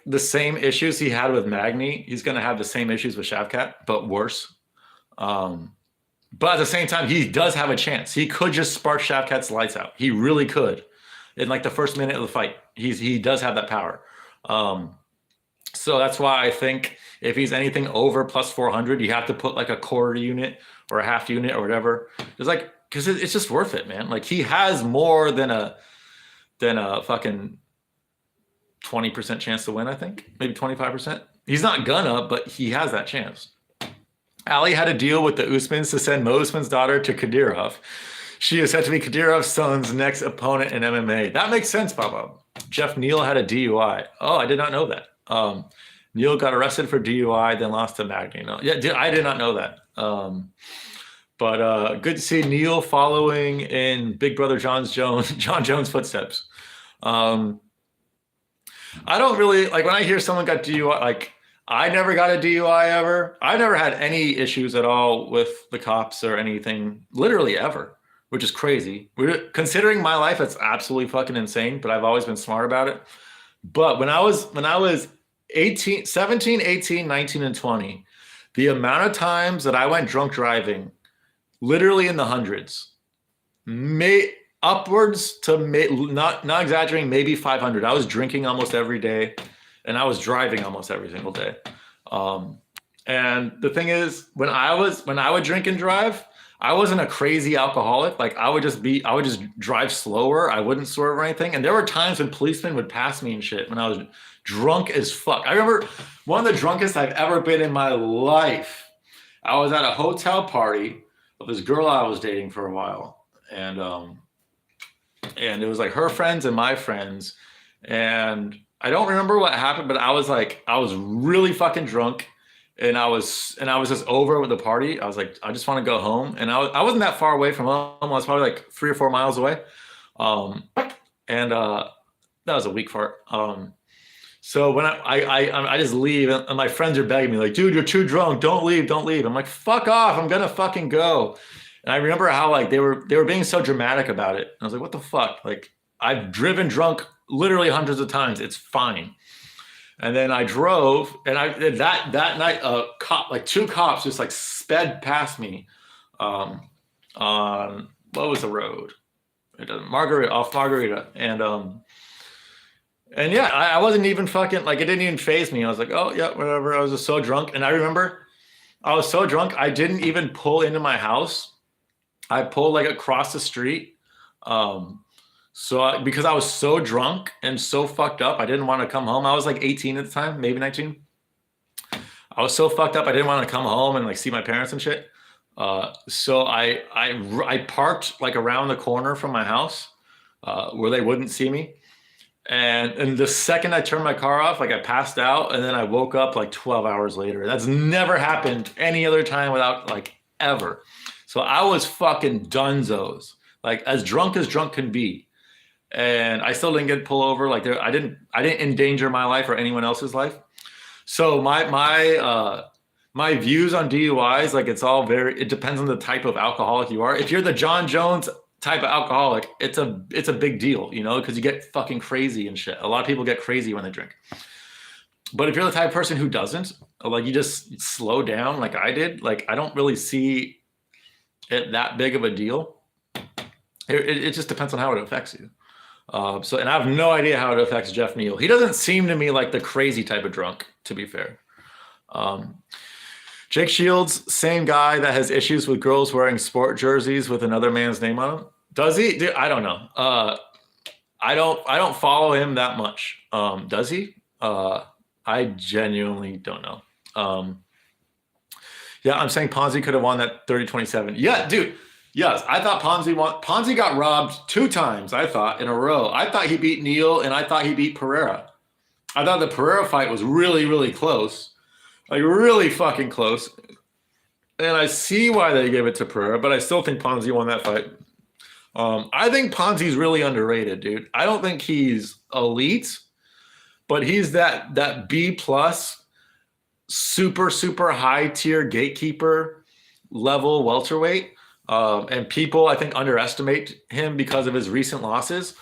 the same issues he had with Magny, he's gonna have the same issues with Shavkat, but worse. But at the same time, he does have a chance. He could just spark Shavkat's lights out. He really could. In like the first minute of the fight, he does have that power. So that's why I think if he's anything over plus 400, you have to put like a quarter unit or a half unit or whatever. It's like, because it's just worth it, man. Like he has more than a fucking 20% chance to win, I think. Maybe 25%. He's not gonna, but he has that chance. Ali had a deal with the Usmans to send Mo Usman's daughter to Kadyrov. She is said to be Kadyrov's son's next opponent in MMA. That makes sense, Baba. Jeff Neal had a DUI. Oh, I did not know that. Neal got arrested for DUI, then lost to Magny. No, yeah, I did not know that. But good to see Neal following in Big Brother John Jones' footsteps. I don't really like when I hear someone got DUI. Like I never got a DUI ever. I never had any issues at all with the cops or anything, literally ever, which is crazy. Considering my life, it's absolutely fucking insane. But I've always been smart about it. But when I was 17, 18, 19, and 20, the amount of times that I went drunk driving, literally in the hundreds, upwards to not exaggerating, maybe 500. I was drinking almost every day, and I was driving almost every single day. And the thing is, when I would drink and drive, I wasn't a crazy alcoholic. Like I would just drive slower. I wouldn't swerve or anything. And there were times when policemen would pass me and shit when I was drunk as fuck. I remember one of the drunkest I've ever been in my life. I was at a hotel party with this girl I was dating for a while. And it was like her friends and my friends. And I don't remember what happened, but I was really fucking drunk. And I was just over with the party. I was like, I just want to go home. And I wasn't that far away from home. I was probably like 3 or 4 miles away. That was a weak fart. So when I just leave, and my friends are begging me like, dude, you're too drunk. Don't leave. I'm like, fuck off. I'm gonna fucking go. And I remember how like they were being so dramatic about it. And I was like, what the fuck? Like I've driven drunk literally hundreds of times. It's fine. And then I drove, and that night, two cops just like sped past me, on what was the road? Off Margarita, and yeah, I wasn't even fucking like it didn't even faze me. I was like, oh yeah, whatever. I was just so drunk, and I remember I was so drunk I didn't even pull into my house. I pulled like across the street. Because I was so drunk and so fucked up, I didn't want to come home. I was like 18 at the time, maybe 19. I was so fucked up, I didn't want to come home and like see my parents and shit. So I parked like around the corner from my house, where they wouldn't see me. And the second I turned my car off, like I passed out, and then I woke up like 12 hours later. That's never happened any other time without like ever. So I was fucking dunzos, like as drunk can be. And I still didn't get pulled over. Like I didn't endanger my life or anyone else's life. So my views on DUIs, like it depends on the type of alcoholic you are. If you're the John Jones type of alcoholic, it's a big deal, you know, because you get fucking crazy and shit. A lot of people get crazy when they drink. But if you're the type of person who doesn't, like you just slow down like I did, like I don't really see it that big of a deal. It just depends on how it affects you. And I have no idea how it affects Jeff Neal. He doesn't seem to me like the crazy type of drunk, to be fair. Jake Shields, same guy that has issues with girls wearing sport jerseys with another man's name on them. Does he? Dude, I don't know. I don't follow him that much. Does he? I genuinely don't know. Yeah, I'm saying Ponzi could have won that 30-27. Yeah, dude. Yes, I thought Ponzi won. Ponzi got robbed 2 times, I thought, in a row. I thought he beat Neal, and I thought he beat Pereira. I thought the Pereira fight was really, really close. Like, really fucking close. And I see why they gave it to Pereira, but I still think Ponzi won that fight. I think Ponzi's really underrated, dude. I don't think he's elite, but he's that B+, super, super high tier gatekeeper level welterweight. And people, I think, underestimate him because of his recent losses.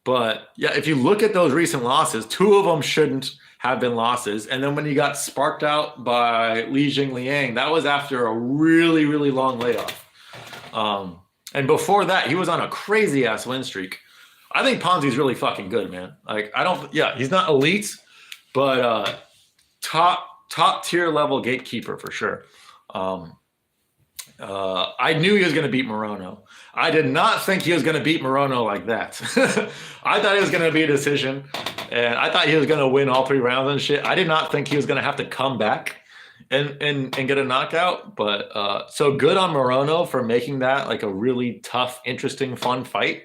But yeah, if you look at those recent losses, 2 of them shouldn't have been losses. And then when he got sparked out by Li Jingliang, that was after a really, really long layoff. And before that, he was on a crazy ass win streak. I think Ponzi's really fucking good, man. Like, he's not elite, but top tier level gatekeeper for sure. I knew he was going to beat Morono. I did not think he was going to beat Morono like that. I thought it was going to be a decision, and I thought he was going to win all 3 rounds and shit. I did not think he was going to have to come back and get a knockout. But so good on Morono for making that like a really tough, interesting, fun fight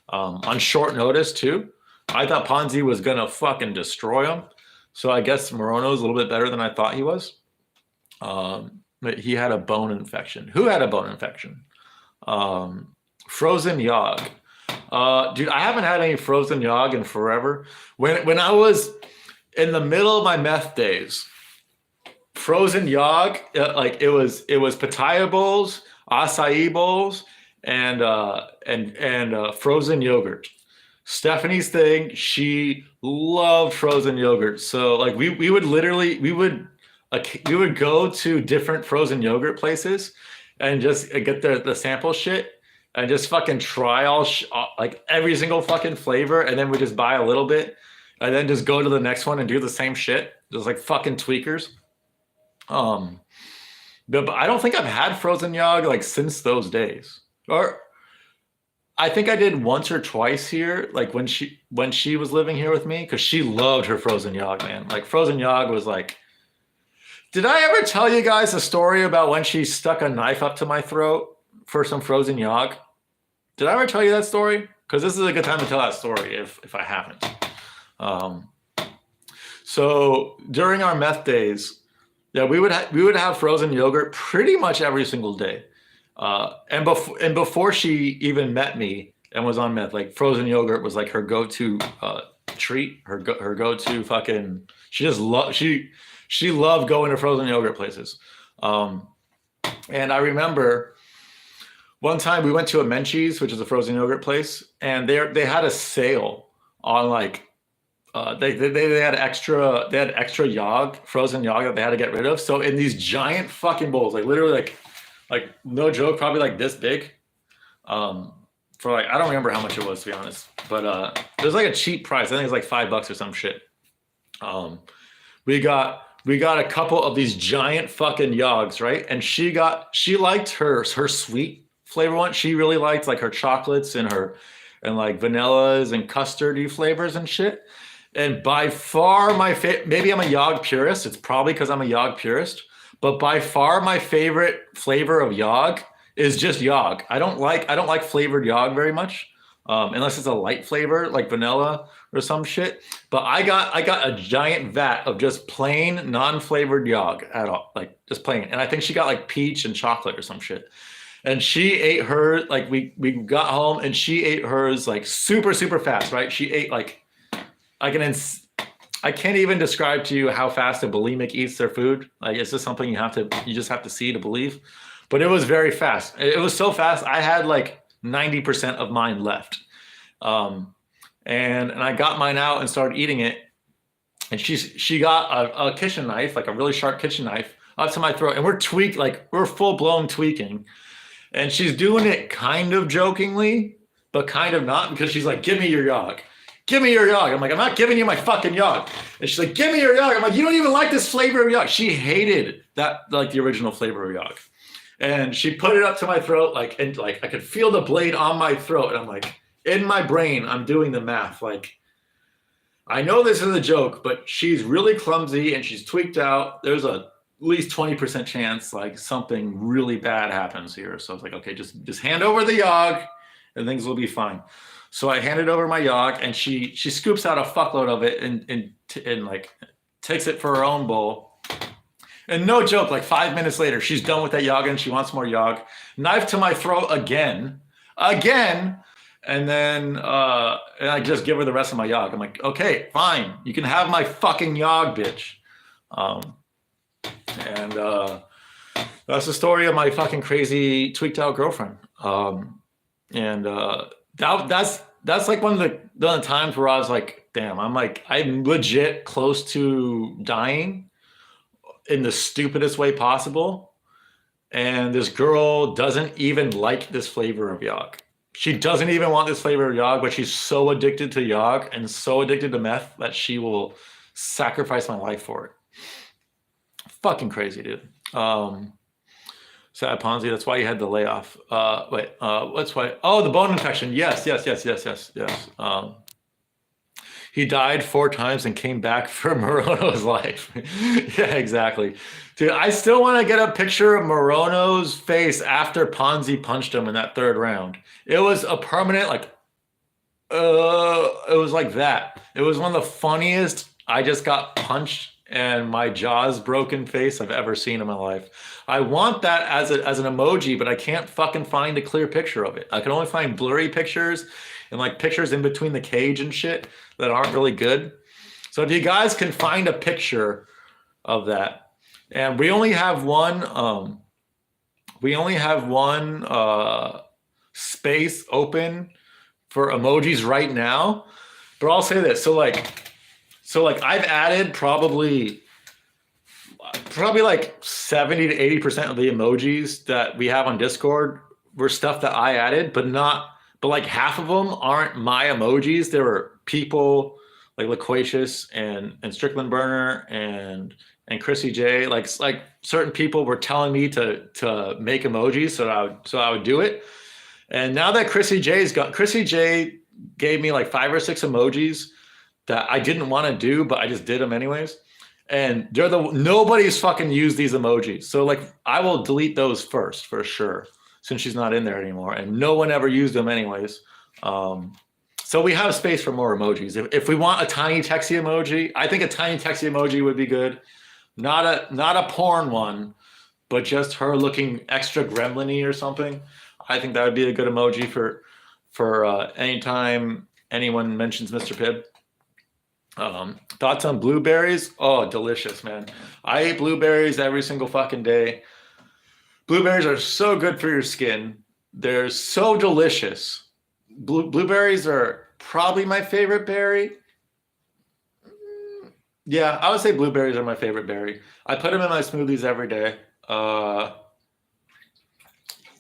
on short notice too. I thought Ponzi was going to fucking destroy him. So I guess Morono's a little bit better than I thought he was. But he had a bone infection. Who had a bone infection? Frozen Yog. Dude, I haven't had any frozen Yog in forever. When I was in the middle of my meth days, frozen Yog, like it was pitaya bowls, acai bowls, and frozen yogurt. Stephanie's thing, she loved frozen yogurt. So like we would go to different frozen yogurt places and just get the sample shit and just fucking try like every single fucking flavor, and then we just buy a little bit and then just go to the next one and do the same shit. Just like fucking tweakers. But I don't think I've had frozen Yog like since those days. Or I think I did once or twice here, like when she was living here with me, because she loved her frozen Yog, man. Like frozen Yog was like. Did I ever tell you guys a story about when she stuck a knife up to my throat for some frozen Yog? Did I ever tell you that story? Because this is a good time to tell that story if I haven't. So during our meth days, yeah, we would have frozen yogurt pretty much every single day. And before she even met me and was on meth, like frozen yogurt was like her go-to treat, her go-to fucking. She loved going to frozen yogurt places. And I remember one time we went to a Menchie's, which is a frozen yogurt place, and they had a sale on like they had extra Yog, frozen Yog that they had to get rid of. So in these giant fucking bowls, like literally like no joke, probably like this big. For like I don't remember how much it was, to be honest, but there's like a cheap price. I think it's like $5 or some shit. We got a couple of these giant fucking Yogs, right? And she liked her sweet flavor one. She really liked like her chocolates and like vanillas and custardy flavors and shit. And by far my maybe I'm a Yog purist. It's probably because I'm a Yog purist. But by far my favorite flavor of Yog is just Yog. I don't like flavored Yog very much. unless it's a light flavor like vanilla or some shit. But I got a giant vat of just plain non-flavored yog at all, like just plain. And I think she got like peach and chocolate or some shit. And she ate her like we got home and she ate hers like super fast, right? She ate like I can I can't even describe to you how fast a bulimic eats their food. Like it's just something you just have to see to believe. But it was very fast. It was so fast. I had like 90% of mine left. And I got mine out and started eating it. And she got a kitchen knife, like a really sharp kitchen knife, up to my throat. And we're full blown tweaking. And she's doing it kind of jokingly, but kind of not, because she's like, give me your yog. Give me your yog. I'm like, I'm not giving you my fucking yog. And she's like, give me your yog. I'm like, you don't even like this flavor of yog. She hated that, like the original flavor of yog. And she put it up to my throat, and I could feel the blade on my throat. And I'm like, in my brain, I'm doing the math. Like, I know this is a joke, but she's really clumsy and she's tweaked out. There's at least 20% chance like something really bad happens here. So I was like, okay, just hand over the yog and things will be fine. So I handed over my yog and she scoops out a fuckload of it and like takes it for her own bowl. And no joke, like 5 minutes later, she's done with that yog and she wants more yog. Knife to my throat again. And then and I just give her the rest of my yog. I'm like, okay, fine. You can have my fucking yog, bitch. And that's the story of my fucking crazy tweaked out girlfriend. That's like one of the times where I was like, damn, I'm legit close to dying in the stupidest way possible. And this girl doesn't even like this flavor of yog. She doesn't even want this flavor of yog, but she's so addicted to yog and so addicted to meth that she will sacrifice my life for it. Fucking crazy, dude. Sad Ponzi, that's why you had the layoff. What's why? Oh, the bone infection. Yes. He died 4 times and came back for Morono's life. Yeah, exactly. Dude, I still want to get a picture of Morono's face after Ponzi punched him in that 3rd round. It was a permanent, it was like that. It was one of the funniest I just got punched and my jaw's broken face I've ever seen in my life. I want that as an emoji, but I can't fucking find a clear picture of it. I can only find blurry pictures and like pictures in between the cage and shit that aren't really good. So if you guys can find a picture of that, and we only have one space open for emojis right now, but I'll say this. So I've added probably like 70 to 80% of the emojis that we have on Discord were stuff that I added, but like half of them aren't my emojis. There were people like Loquacious and Strickland Burner and Chrissy J. Like certain people were telling me to make emojis, so I would do it. And now that Chrissy J gave me like 5 or 6 emojis that I didn't want to do, but I just did them anyways. And nobody's fucking used these emojis. So like I will delete those first for sure, since she's not in there anymore. And no one ever used them anyways. So we have space for more emojis. If we want a tiny texty emoji, I think a tiny texty emoji would be good. Not a porn one, but just her looking extra gremlin-y or something. I think that would be a good emoji for anytime anyone mentions Mr. Pibb. Thoughts on blueberries? Oh, delicious, man. I eat blueberries every single fucking day. Blueberries are so good for your skin. They're so delicious. Blueberries are probably my favorite berry. Yeah, I would say blueberries are my favorite berry. I put them in my smoothies every day.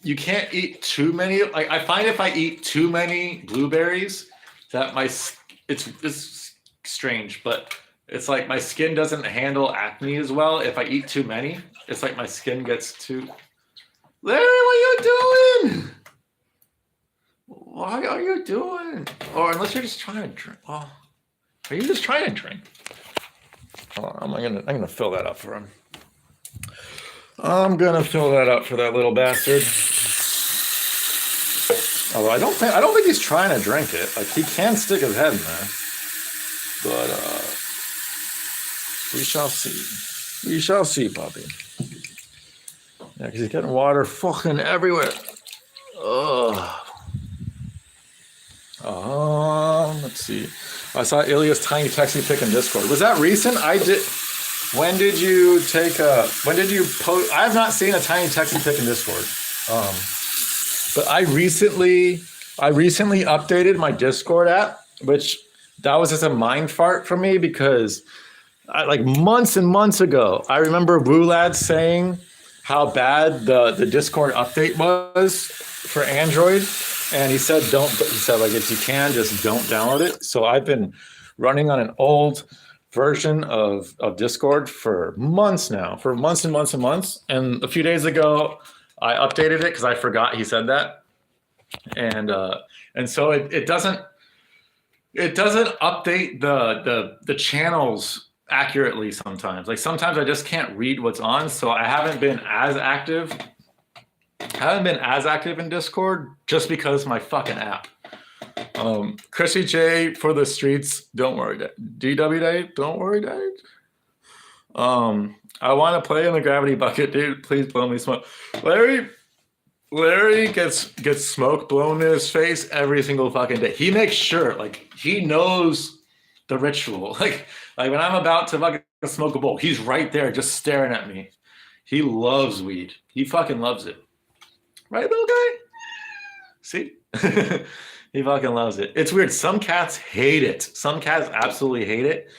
You can't eat too many. Like I find if I eat too many blueberries, that it's strange, but it's like my skin doesn't handle acne as well. If I eat too many, it's like my skin gets too. Larry, what are you doing? What are you doing? Or unless you're just trying to drink. Oh, are you just trying to drink? Oh, I'm gonna fill that up for him. I'm gonna fill that up for that little bastard. Although I don't think he's trying to drink it. Like, he can stick his head in there. But we shall see. We shall see, puppy. Yeah, because he's getting water fucking everywhere. Ugh. Let's see. I saw Ilya's tiny texty pic in Discord. Was that recent? I did. When did you post? I have not seen a tiny texty pic in Discord. But I recently updated my Discord app, which that was just a mind fart for me because like months and months ago, I remember Wulad saying how bad the Discord update was for Android. And he said, like, if you can, just don't download it. So I've been running on an old version of Discord for months now, for months and months and months. And a few days ago, I updated it because I forgot he said that. And so it doesn't update the channels accurately sometimes. Like sometimes I just can't read what's on. So I haven't been as active. In Discord just because of my fucking app. Chrissy J for the streets. Don't worry, DW Day. Don't worry, Dave. I want to play in the gravity bucket, dude. Please blow me smoke. Larry gets smoke blown in his face every single fucking day. He makes sure, like, he knows the ritual. Like when I'm about to fucking smoke a bowl, he's right there just staring at me. He loves weed. He fucking loves it. Right, little guy? See? He fucking loves it. It's weird. Some cats hate it. Some cats absolutely hate it.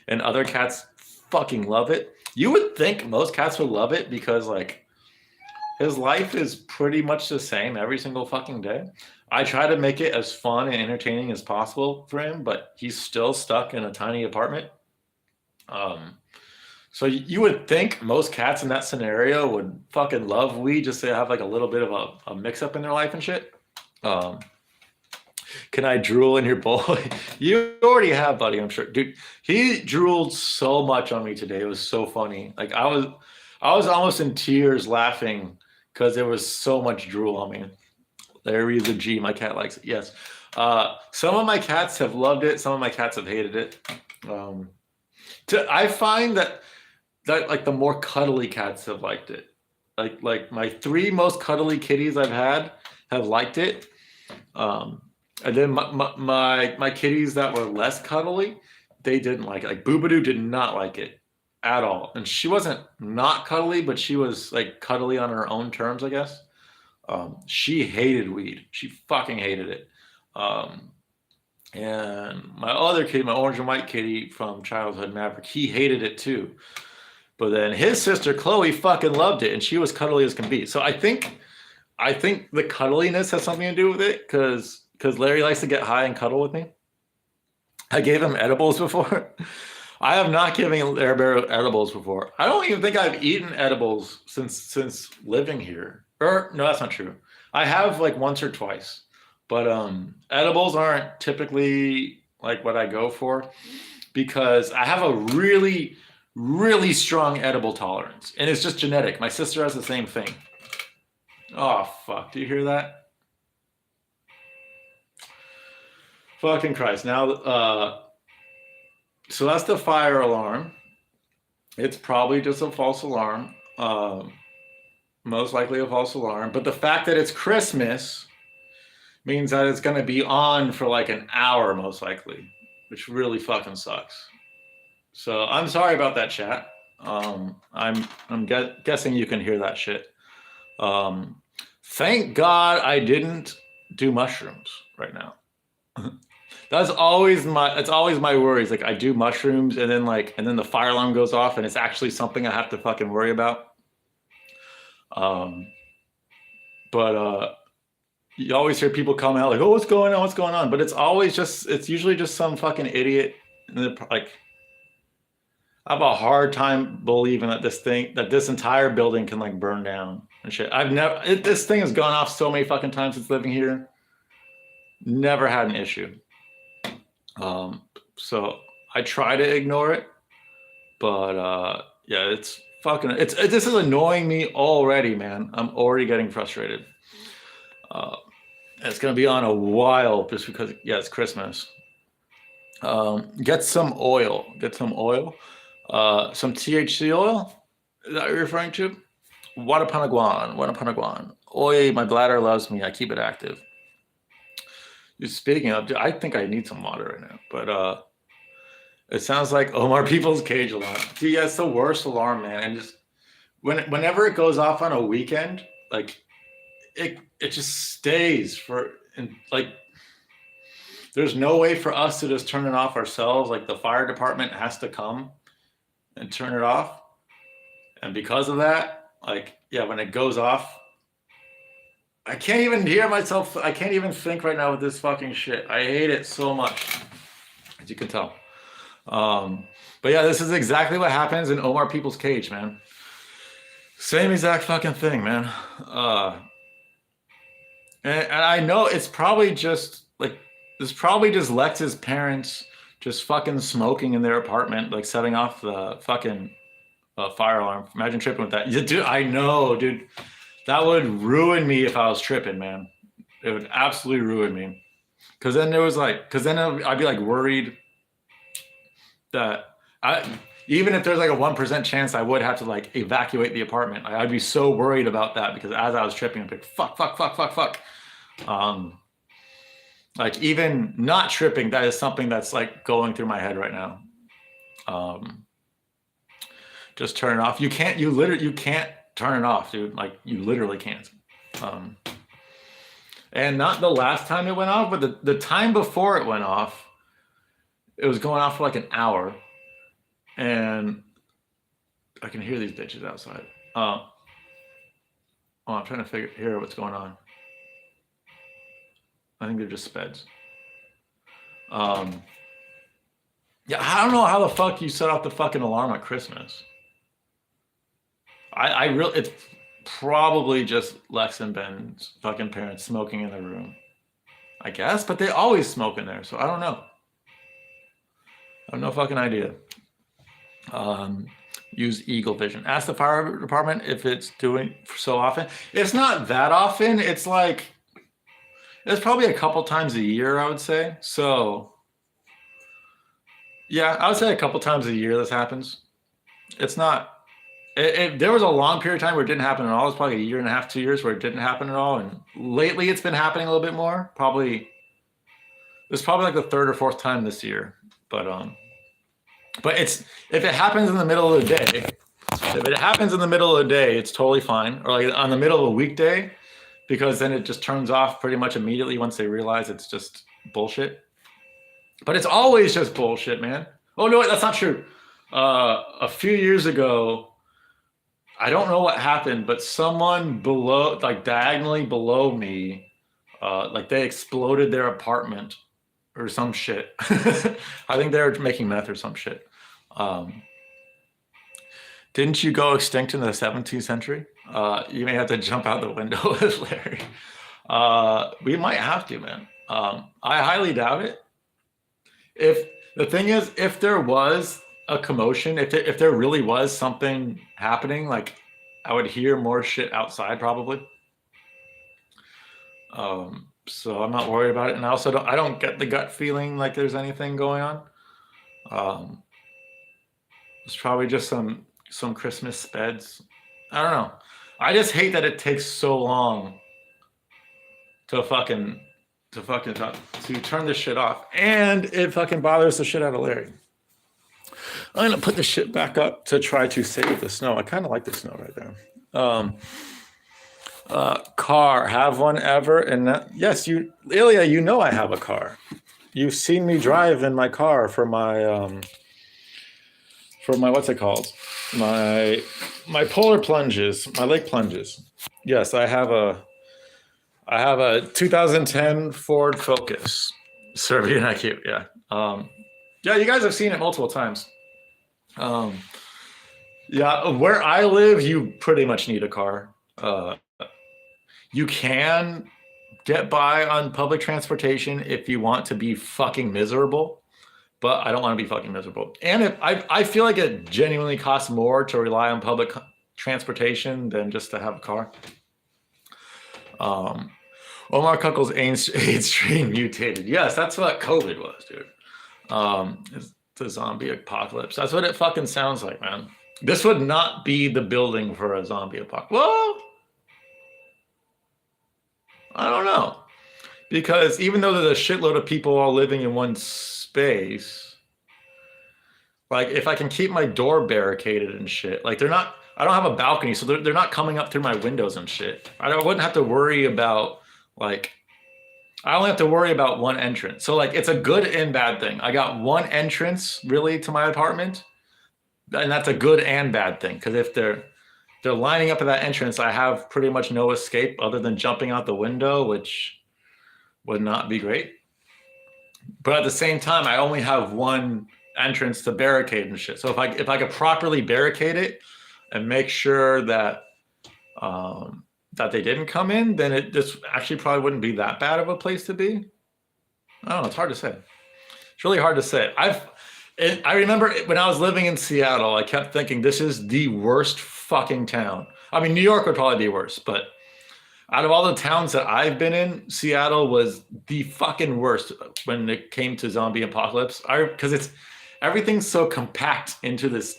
And other cats fucking love it. You would think most cats would love it because, like, his life is pretty much the same every single fucking day. I try to make it as fun and entertaining as possible for him, but he's still stuck in a tiny apartment. So you would think most cats in that scenario would fucking love weed just to have like a little bit of a mix up in their life and shit. Can I drool in your bowl? You already have, buddy, I'm sure. Dude, he drooled so much on me today. It was so funny. Like I was almost in tears laughing because there was so much drool on me. Larry's a G. My cat likes it. Yes. Some of my cats have loved it. Some of my cats have hated it. I find that like the more cuddly cats have liked it. Like my 3 most cuddly kitties I've had have liked it. And then my kitties that were less cuddly, they didn't like it. Like Boobadoo did not like it at all. And she wasn't not cuddly, but she was like cuddly on her own terms, I guess. She hated weed. She fucking hated it. And my other kitty, my orange and white kitty from childhood Maverick, he hated it too. But then his sister Chloe fucking loved it, and she was cuddly as can be. So I think the cuddliness has something to do with it, because Larry likes to get high and cuddle with me. I gave him edibles before. I have not given Air Bear edibles before. I don't even think I've eaten edibles since living here. Or no, that's not true. I have like once or twice. But edibles aren't typically like what I go for, because I have a really, really strong edible tolerance, and it's just genetic. My sister has the same thing. Oh, fuck. Do you hear that? Fucking Christ. Now, so that's the fire alarm. It's probably just a false alarm. Most likely a false alarm. But the fact that it's Christmas means that it's going to be on for like an hour, most likely, which really fucking sucks. So I'm sorry about that, chat. I'm guessing you can hear that shit. Thank God I didn't do mushrooms right now. That's always my worries. Like I do mushrooms and then the fire alarm goes off and it's actually something I have to fucking worry about. But you always hear people come out like, oh, what's going on? What's going on? But it's usually just some fucking idiot. Like, I have a hard time believing that this entire building can like burn down and shit. This thing has gone off so many fucking times since living here. Never had an issue. So I try to ignore it, but yeah, this is annoying me already, man. I'm already getting frustrated. It's gonna be on a while just because yeah, it's Christmas. Get some oil. Get some oil. Some THC oil. Is that what you're referring to? Wanapanaguan. Wanapanaguan. Oi, my bladder loves me. I keep it active. Speaking of, dude, I think I need some water right now. But it sounds like Omar People's Cage alarm. Dude, yeah, it's the worst alarm, man. And just whenever it goes off on a weekend, like it just stays for and like there's no way for us to just turn it off ourselves. Like the fire department has to come and turn it off. And because of that, like, yeah, when it goes off, I can't even hear myself. I can't even think right now with this fucking shit. I hate it so much, as you can tell. But yeah, this is exactly what happens in Omar People's Cage, man. Same exact fucking thing, man. And I know it's probably just like it's probably just Lex's parents just fucking smoking in their apartment, like setting off the fucking fire alarm. Imagine tripping with that. Yeah, dude, I know, dude. That would ruin me if I was tripping, man. It would absolutely ruin me. Cause then there was like, cause then I'd be like worried that even if there's like a 1% chance I would have to like evacuate the apartment, I'd be so worried about that because as I was tripping, I'd be like, fuck, fuck, fuck, fuck, fuck. Like even not tripping, that is something that's like going through my head right now. Just turn it off. You can't turn it off, dude. Like you literally can't. And not the last time it went off, but the time before it went off, it was going off for like an hour. And I can hear these bitches outside. I'm trying to hear what's going on. I think they're just speds. Yeah, I don't know how the fuck you set off the fucking alarm at Christmas. I really, it's probably just Lex and Ben's fucking parents smoking in the room, I guess, but they always smoke in there, so I don't know. I have no fucking idea. Use Eagle Vision. Ask the fire department if it's doing so often. It's not that often. It's like, it's probably a couple times a year, I would say. So, yeah, I would say a couple times a year this happens. It's not, there was a long period of time where it didn't happen at all. It's probably a year and a half, 2 years where it didn't happen at all. And lately it's been happening a little bit more. It's probably like the third or fourth time this year. But if it happens in the middle of the day, it's totally fine. Or like on the middle of a weekday, because then it just turns off pretty much immediately once they realize it's just bullshit. But it's always just bullshit, man. Oh no, wait, that's not true. A few years ago, I don't know what happened, but someone below, like diagonally below me, like they exploded their apartment or some shit. I think they were making meth or some shit. Didn't you go extinct in the 17th century? You may have to jump out the window with Larry. We might have to, man. I highly doubt it. If there was a commotion, if there really was something happening, like I would hear more shit outside probably. So I'm not worried about it, and I don't get the gut feeling like there's anything going on. It's probably just some Christmas speds. I don't know. I just hate that it takes so long to turn this shit off, and it fucking bothers the shit out of Larry. I'm gonna put the shit back up to try to save the snow. I kind of like the snow right there. Car, have one ever? And yes, Ilya, you know I have a car. You've seen me drive in my car for my what's it called? My polar plunges, my lake plunges. Yes, I have a 2010 Ford Focus, Serbian IQ. Yeah, yeah, you guys have seen it multiple times. Yeah, where I live, you pretty much need a car. You can get by on public transportation if you want to be fucking miserable, but I don't want to be fucking miserable. And I feel like it genuinely costs more to rely on public transportation than just to have a car. Omar Kuckel's AIDS strain mutated. Yes, that's what COVID was, dude. It's the zombie apocalypse. That's what it fucking sounds like, man. This would not be the building for a zombie apocalypse. Well, I don't know. Because even though there's a shitload of people all living in one space, like if I can keep my door barricaded and shit, like I don't have a balcony, so they're not coming up through my windows and shit. I wouldn't have to worry about like, I only have to worry about one entrance. So like it's a good and bad thing. I got one entrance really to my apartment, and that's a good and bad thing. Because if they're lining up at that entrance, I have pretty much no escape other than jumping out the window, which would not be great. But at the same time, I only have one entrance to barricade and shit. So if I could properly barricade it and make sure that that they didn't come in, then this actually probably wouldn't be that bad of a place to be. I don't know. It's hard to say. It's really hard to say. I remember when I was living in Seattle, I kept thinking this is the worst fucking town. I mean, New York would probably be worse, but out of all the towns that I've been in, Seattle was the fucking worst when it came to zombie apocalypse. Because everything's so compact into this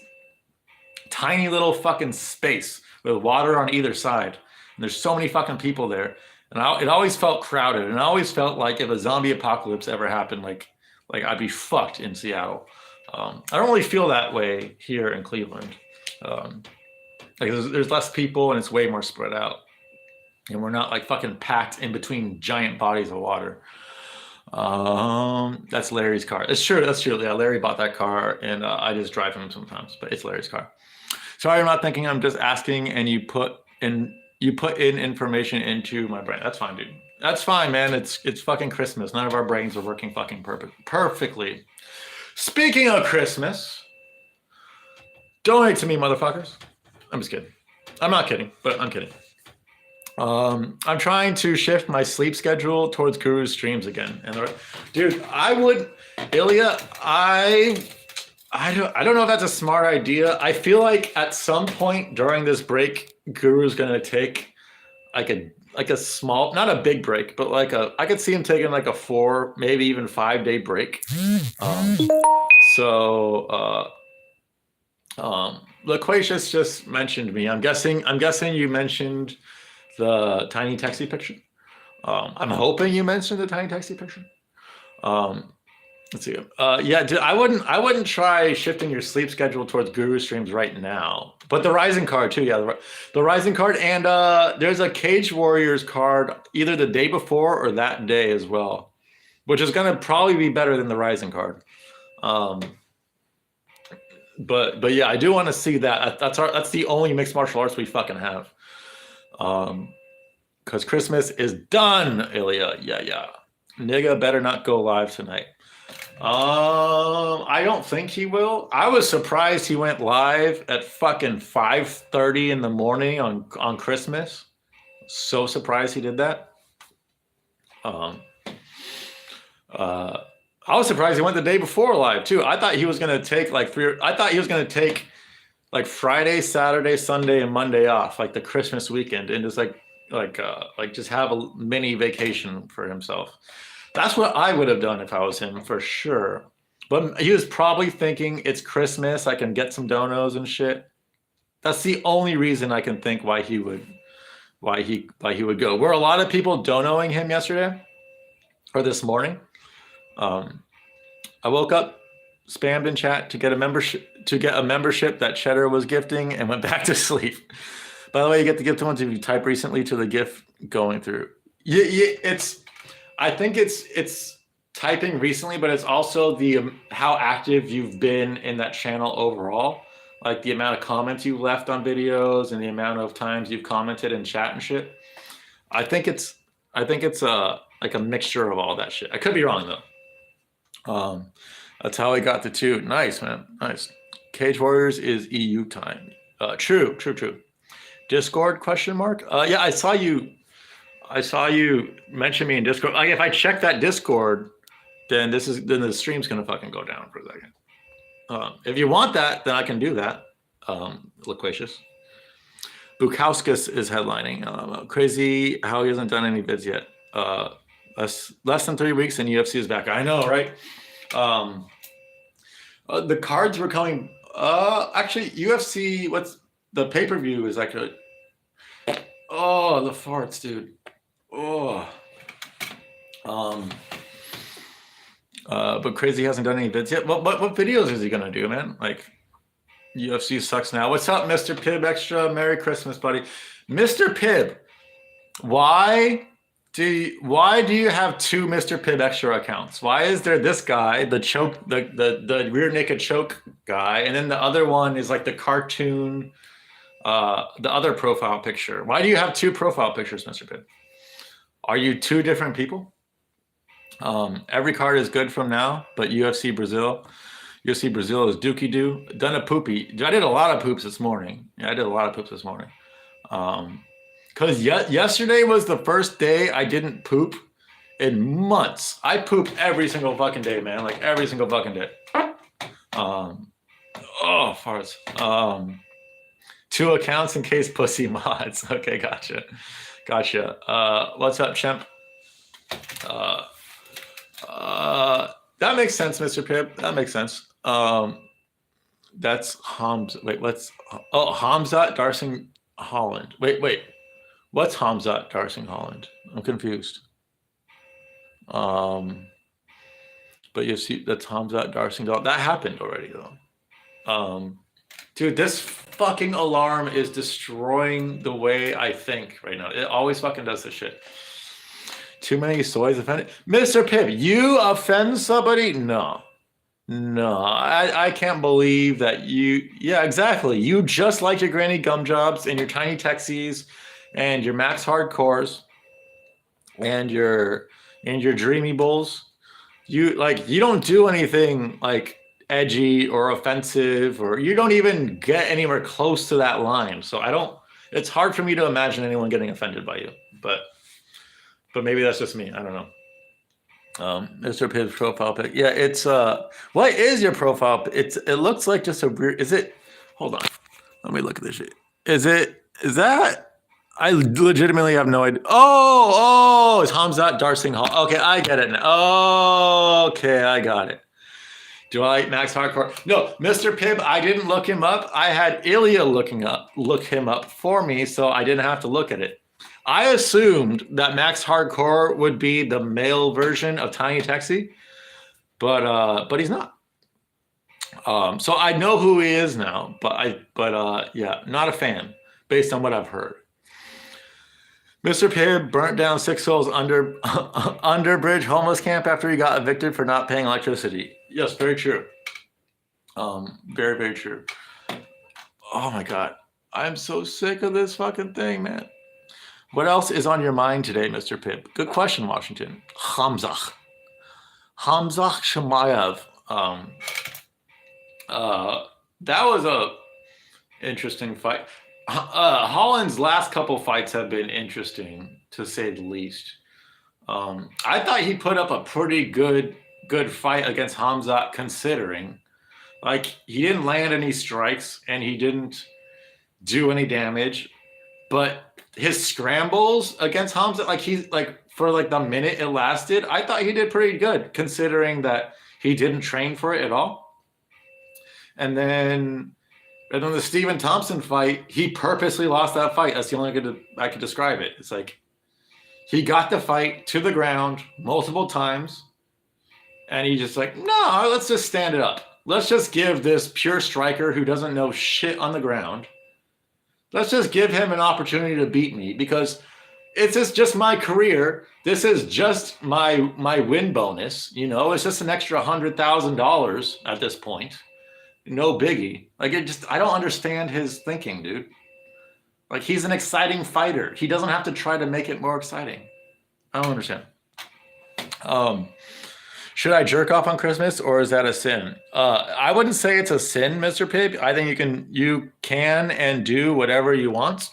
tiny little fucking space with water on either side. And there's so many fucking people there. And it always felt crowded. And I always felt like if a zombie apocalypse ever happened, like I'd be fucked in Seattle. I don't really feel that way here in Cleveland. Like there's less people and it's way more spread out. And we're not like fucking packed in between giant bodies of water. That's Larry's car. That's true. Yeah, Larry bought that car, and I just drive him sometimes. But it's Larry's car. Sorry, I'm not thinking. I'm just asking, and you put in information into my brain. That's fine, dude. That's fine, man. It's fucking Christmas. None of our brains are working fucking perfectly. Speaking of Christmas, donate to me, motherfuckers. I'm just kidding. I'm not kidding, but I'm kidding. I'm trying to shift my sleep schedule towards Guru's streams again. And dude, Ilya, I don't know if that's a smart idea. I feel like at some point during this break, Guru's gonna take like a small, not a big break, but I could see him taking like a 4, maybe even 5-day break. Loquacious just mentioned me. I'm guessing you mentioned the tiny taxi picture. I'm hoping you mentioned the tiny taxi picture. Let's see. Yeah, I wouldn't try shifting your sleep schedule towards Guru streams right now. But the Rising card too, yeah, the Rising card, and there's a Cage Warriors card either the day before or that day as well, which is gonna probably be better than the Rising card. But yeah, I do want to see that. That's the only mixed martial arts we fucking have. Because Christmas is done, Ilya. Yeah. Nigga better not go live tonight. I don't think he will. I was surprised he went live at fucking 5:30 in the morning on Christmas. So surprised he did that. I was surprised he went the day before live too. I thought he was gonna take like Friday, Saturday, Sunday, and Monday off, like the Christmas weekend, and just like just have a mini vacation for himself. That's what I would have done if I was him, for sure. But he was probably thinking it's Christmas, I can get some donos and shit. That's the only reason I can think why he would go. Were a lot of people donoing him yesterday or this morning? I woke up, spammed in chat to get a membership that Cheddar was gifting, and went back to sleep. By the way, you get the gift ones if you type recently to the gift going through. Yeah, I think it's typing recently, but it's also how active you've been in that channel overall. Like the amount of comments you left on videos and the amount of times you've commented in chat and shit. I think it's like a mixture of all that shit. I could be wrong though. That's how I got the 2. Nice, man. Nice. Cage Warriors is EU time. True. Discord ? Yeah, I saw you mention me in Discord. Like if I check that Discord, then the stream's gonna fucking go down for a second. If you want that, then I can do that. Loquacious. Bukowskis is headlining. Crazy how he hasn't done any vids yet. less than 3 weeks and UFC is back. I know, right? The cards were coming. Actually, UFC. What's the pay-per-view is actually. Oh, the farts, dude. Oh. But Crazy hasn't done any vids yet. What videos is he gonna do, man? Like, UFC sucks now. What's up, Mr. Pibb Extra? Merry Christmas, buddy. Mr. Pibb, why do you have two Mr. Pibb Extra accounts? Why is there this guy, the choke, the rear naked choke guy, and then the other one is like the cartoon, the other profile picture? Why do you have two profile pictures, Mr. Pibb? Are you two different people? Every card is good from now, but UFC Brazil is dookie doo. Done a poopy. I did a lot of poops this morning. Yeah, I did a lot of poops this morning. Because yesterday was the first day I didn't poop in months. I poop every single fucking day, man. Like every single fucking day. Oh, farts. 2 accounts in case pussy mods. Okay, gotcha. What's up, Chemp? That makes sense, Mr. Pibb. That makes sense. That's Hamzat. Wait, Hamzat Darsing Holland. Wait. What's Hamzat Darsing Holland? I'm confused. But you see, that's Hamzat Darsing. That happened already, though. Dude, this fucking alarm is destroying the way I think right now. It always fucking does this shit. Too many soys offended. Mr. Pibb, you offend somebody? No, I can't believe that you. Yeah, exactly. You just like your granny gum jobs and your tiny Texies and your max hardcores and your dreamy bulls. You don't do anything like edgy or offensive, or you don't even get anywhere close to that line. So it's hard for me to imagine anyone getting offended by you, but maybe that's just me. I don't know. Mr. Pibb's profile pic. Yeah, it's what is your profile? It looks like just a weird. Is it? Hold on. Let me look at this shit. Is that? I legitimately have no idea. Oh, it's Hamzat Darsing Hall. Okay, I get it now. Okay, I got it. Do I like Max Hardcore? No, Mr. Pibb, I didn't look him up. I had Ilya look him up for me, so I didn't have to look at it. I assumed that Max Hardcore would be the male version of Tiny Texie, but he's not. So I know who he is now, but yeah, not a fan based on what I've heard. Mr. Pibb burnt down 6 souls under Underbridge homeless camp after he got evicted for not paying electricity. Yes, very true. Very, very true. Oh my God. I'm so sick of this fucking thing, man. What else is on your mind today, Mr. Pibb? Good question, Washington. Hamzat Shemaev. That was a interesting fight. Holland's last couple fights have been interesting, to say the least. I thought he put up a pretty good fight against Hamzat, considering, like, he didn't land any strikes and he didn't do any damage, but his scrambles against Hamzat, for the minute it lasted, I thought he did pretty good, considering that he didn't train for it at all. And then the Stephen Thompson fight, he purposely lost that fight. That's the only way I could describe it. It's like he got the fight to the ground multiple times, and he just like, no, let's just stand it up. Let's just give this pure striker who doesn't know shit on the ground, let's just give him an opportunity to beat me, because it's just my career. This is just my win bonus. It's just an extra $100,000 at this point. No biggie. I don't understand his thinking, dude. Like, he's an exciting fighter. He doesn't have to try to make it more exciting. I don't understand. Should I jerk off on Christmas, or is that a sin? I wouldn't say it's a sin, Mr. Pibb. I think you can and do whatever you want.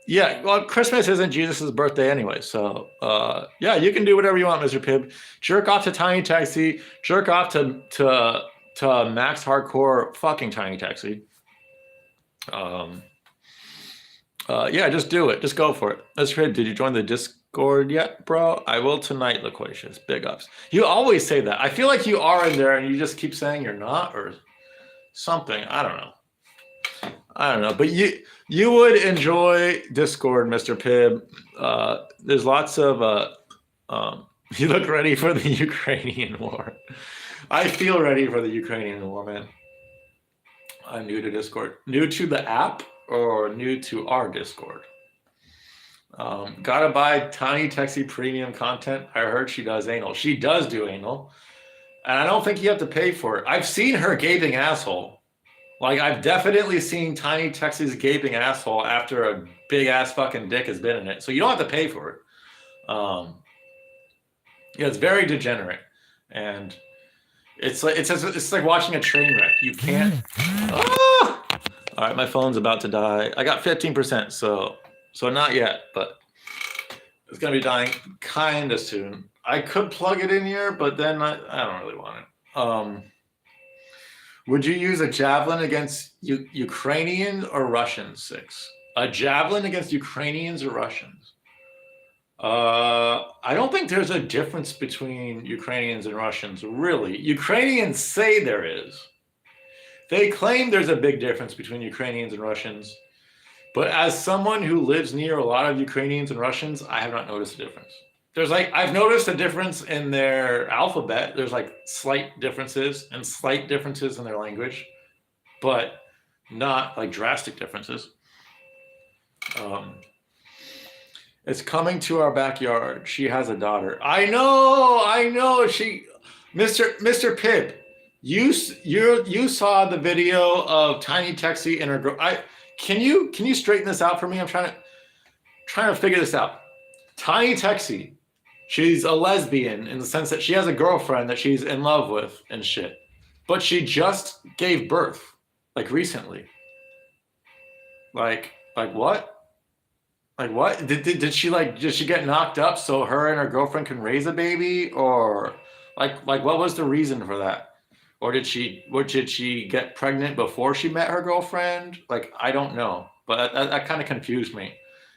Yeah, well, Christmas isn't Jesus' birthday anyway. So, yeah, you can do whatever you want, Mr. Pibb. Jerk off to Tiny Taxi. Jerk off to Max Hardcore fucking Tiny Taxi. Yeah, just do it. Just go for it. That's great. Did you join the Discord yet, bro? I will tonight, Loquacious. Big ups. You always say that. I feel like you are in there and you just keep saying you're not or something. I don't know. But you would enjoy Discord, Mr. Pibb. There's lots of you look ready for the Ukrainian war. I feel ready for the Ukrainian war, man. I'm new to Discord. New to the app or new to our Discord? Gotta buy Tiny Texie premium content. I heard she does anal. She does do anal. And I don't think you have to pay for it. I've seen her gaping asshole. Like, I've definitely seen Tiny Texie's gaping asshole after a big ass fucking dick has been in it. So you don't have to pay for it. Yeah, it's very degenerate. And it's like watching a train wreck. You can't. Oh! All right, my phone's about to die. I got 15%, so not yet, but it's gonna be dying kind of soon. I could plug it in here, but then I don't really want it. Would you use a javelin against Ukrainians or Russians? 6. A javelin against Ukrainians or Russians? I don't think there's a difference between Ukrainians and Russians, really. Ukrainians say there is. They claim there's a big difference between Ukrainians and Russians. But as someone who lives near a lot of Ukrainians and Russians, I have not noticed a difference. I've noticed a difference in their alphabet. There's like slight differences and slight differences in their language, but not like drastic differences. It's coming to our backyard. She has a daughter. I know. Mr. Pibb, you saw the video of Tiny Texie and her girl. Can you straighten this out for me? I'm trying to figure this out. Tiny Texie, she's a lesbian in the sense that she has a girlfriend that she's in love with and shit. But she just gave birth, like recently. Like what? Like what? Did she get knocked up so her and her girlfriend can raise a baby? Or like what was the reason for that? Or did she get pregnant before she met her girlfriend? Like, I don't know. But that kind of confused me.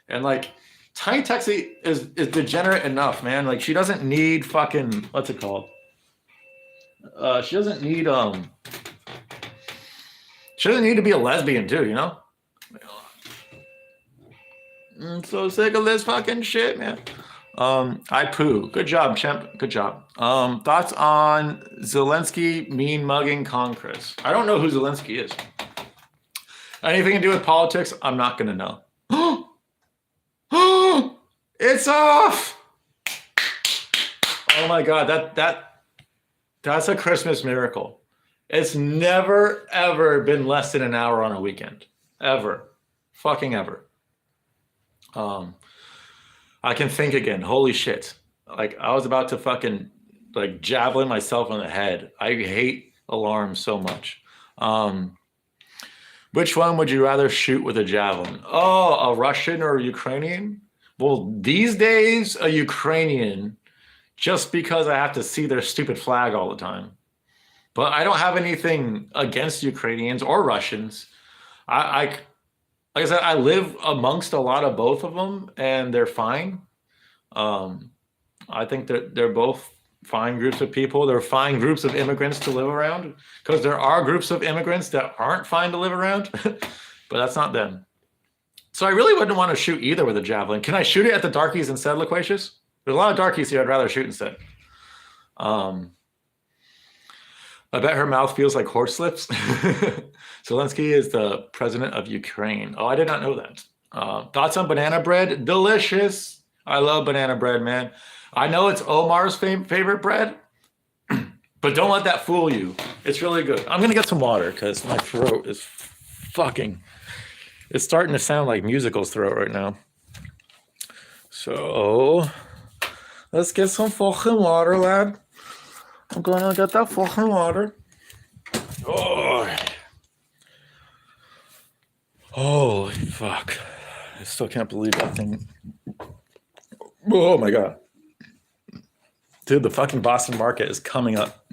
And like Tiny Texie is degenerate enough, man. Like, she doesn't need fucking, what's it called? She doesn't need to be a lesbian too, you know? I'm so sick of this fucking shit, man. I poo. Good job, champ. Good job. Thoughts on Zelensky mean mugging Congress? I don't know who Zelensky is. Anything to do with politics? I'm not gonna know. It's off. Oh my god, that's a Christmas miracle. It's never ever been less than an hour on a weekend. Ever. Fucking ever. I can think again. Holy shit. Like, I was about to fucking like javelin myself on the head. I hate alarms so much. Which one would you rather shoot with a javelin? Oh, a Russian or a Ukrainian? Well, these days, a Ukrainian, just because I have to see their stupid flag all the time. But I don't have anything against Ukrainians or Russians. Like I said, I live amongst a lot of both of them, and they're fine. I think that they're both fine groups of people. They're fine groups of immigrants to live around, because there are groups of immigrants that aren't fine to live around, but that's not them. So I really wouldn't want to shoot either with a javelin. Can I shoot it at the darkies instead, Loquacious? There's a lot of darkies here I'd rather shoot instead. I bet her mouth feels like horse lips. Zelensky is the president of Ukraine. Oh, I did not know that. Thoughts on banana bread? Delicious. I love banana bread, man. I know it's Omar's favorite bread, but don't let that fool you. It's really good. I'm going to get some water because my throat is fucking... It's starting to sound like Musical's throat right now. So, let's get some fucking water, lad. I'm going to get that fucking water. Oh. Holy fuck. I still can't believe that thing. Oh my god. Dude, the fucking Boston market is coming up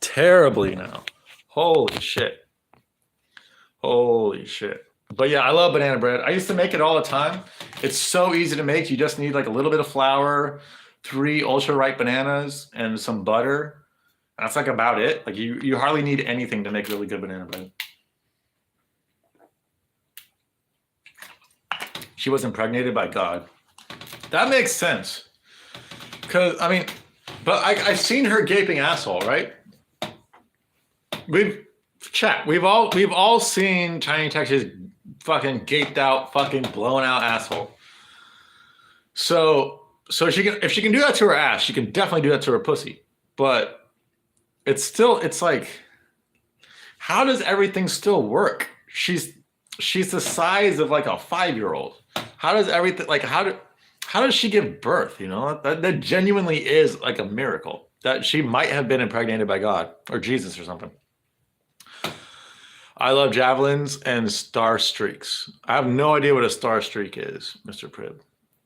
terribly now. Holy shit. Holy shit. But yeah, I love banana bread. I used to make it all the time. It's so easy to make. You just need like a little bit of flour, 3 ultra ripe bananas, and some butter. That's like about it. Like you hardly need anything to make really good banana bread. She was impregnated by God. That makes sense. Cause I mean, but I've seen her gaping asshole, right? We've all seen Tiny Texas fucking gaped out, fucking blown out asshole. So she can, if she can do that to her ass, she can definitely do that to her pussy. But it's like, how does everything still work? She's the size of like a 5-year-old. How does everything, like, how does she give birth? You know, that genuinely is like a miracle that she might have been impregnated by God or Jesus or something. I love javelins and star streaks. I have no idea what a star streak is, Mr. Prib.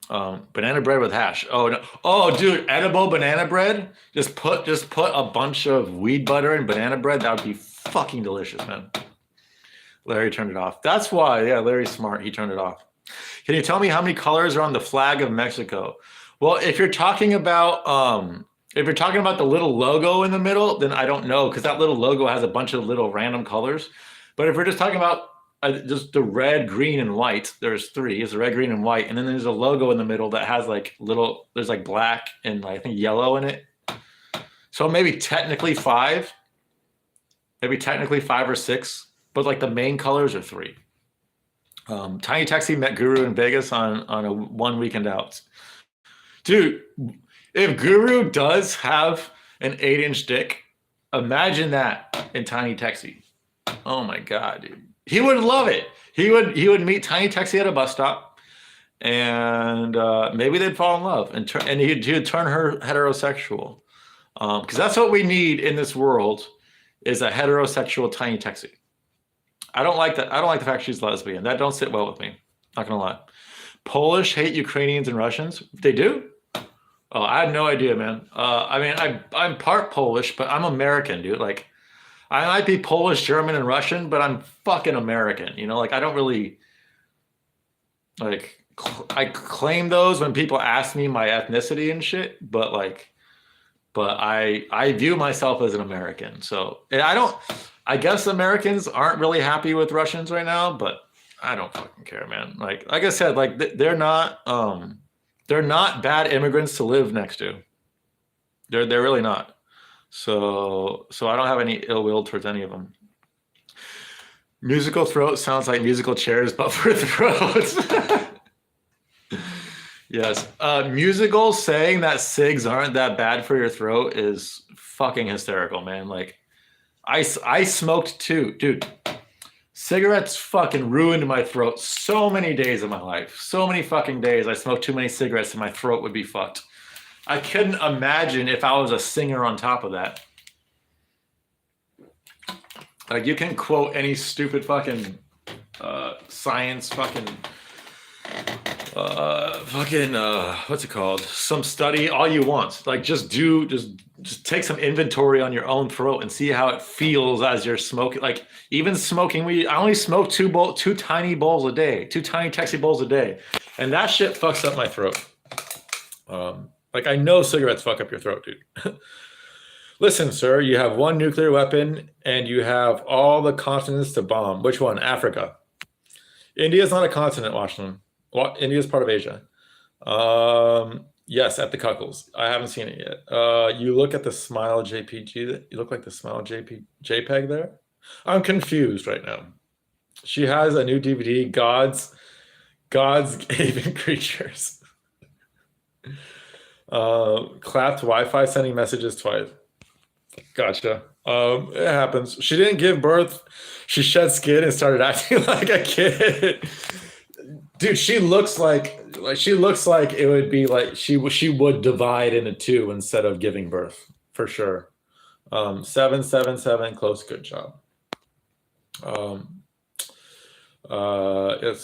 Banana bread with hash. Oh no! Oh, dude, edible banana bread. Just put a bunch of weed butter in banana bread. That would be fucking delicious, man. Larry turned it off. That's why. Yeah, Larry's smart. He turned it off. Can you tell me how many colors are on the flag of Mexico? Well, if you're talking about the little logo in the middle, then I don't know, because that little logo has a bunch of little random colors. But if we're just talking about just the red, green, and white, there's 3. It's red, green, and white, and then there's a logo in the middle that has like there's like black and I think yellow in it. So maybe technically 5, or 6, but like the main colors are 3. Tiny Texie met Guru in Vegas on a 1 weekend out. Dude, if Guru does have an 8-inch dick, imagine that in Tiny Texie. Oh my God, dude. He would love it. He would meet Tiny Texie at a bus stop, and maybe they'd fall in love, and he'd turn her heterosexual. Because that's what we need in this world, is a heterosexual Tiny Texie. I don't like that. I don't like the fact she's lesbian. That don't sit well with me. Not gonna lie. Polish hate Ukrainians and Russians. They do? Oh, I had no idea, man. I mean, I'm part Polish, but I'm American, dude. Like, I might be Polish, German, and Russian, but I'm fucking American. You know, like I don't really like. I claim those when people ask me my ethnicity and shit, but I view myself as an American. So I don't. I guess Americans aren't really happy with Russians right now, but I don't fucking care, man. Like I said, like they're not bad immigrants to live next to. They're really not. So I don't have any ill will towards any of them. Musical throat sounds like musical chairs, but for throats. Yes. Musical saying that cigs aren't that bad for your throat is fucking hysterical, man. Like, I smoked too. Dude, cigarettes fucking ruined my throat so many days of my life. So many fucking days I smoked too many cigarettes and my throat would be fucked. I couldn't imagine if I was a singer on top of that. Like, you can quote any stupid fucking science fucking what's it called? Some study, all you want. Like, just take some inventory on your own throat and see how it feels as you're smoking. Like, even smoking weed, I only smoke two tiny bowls a day, 2 tiny Texie bowls a day, and that shit fucks up my throat. Like, I know cigarettes fuck up your throat, dude. Listen, sir, you have 1 nuclear weapon and you have all the continents to bomb. Which one? Africa. India is not a continent, Washington. India is part of Asia. Yes, at the Cuckles. I haven't seen it yet. You look at the Smile JPG. You look like the Smile JPEG there. I'm confused right now. She has a new DVD, God's Haven Creatures. Clapped Wi-Fi sending messages twice. Gotcha. It happens. She didn't give birth. She shed skin and started acting like a kid. Dude, she looks like it would be like she would divide into 2 instead of giving birth, for sure. 777 close, good job. It's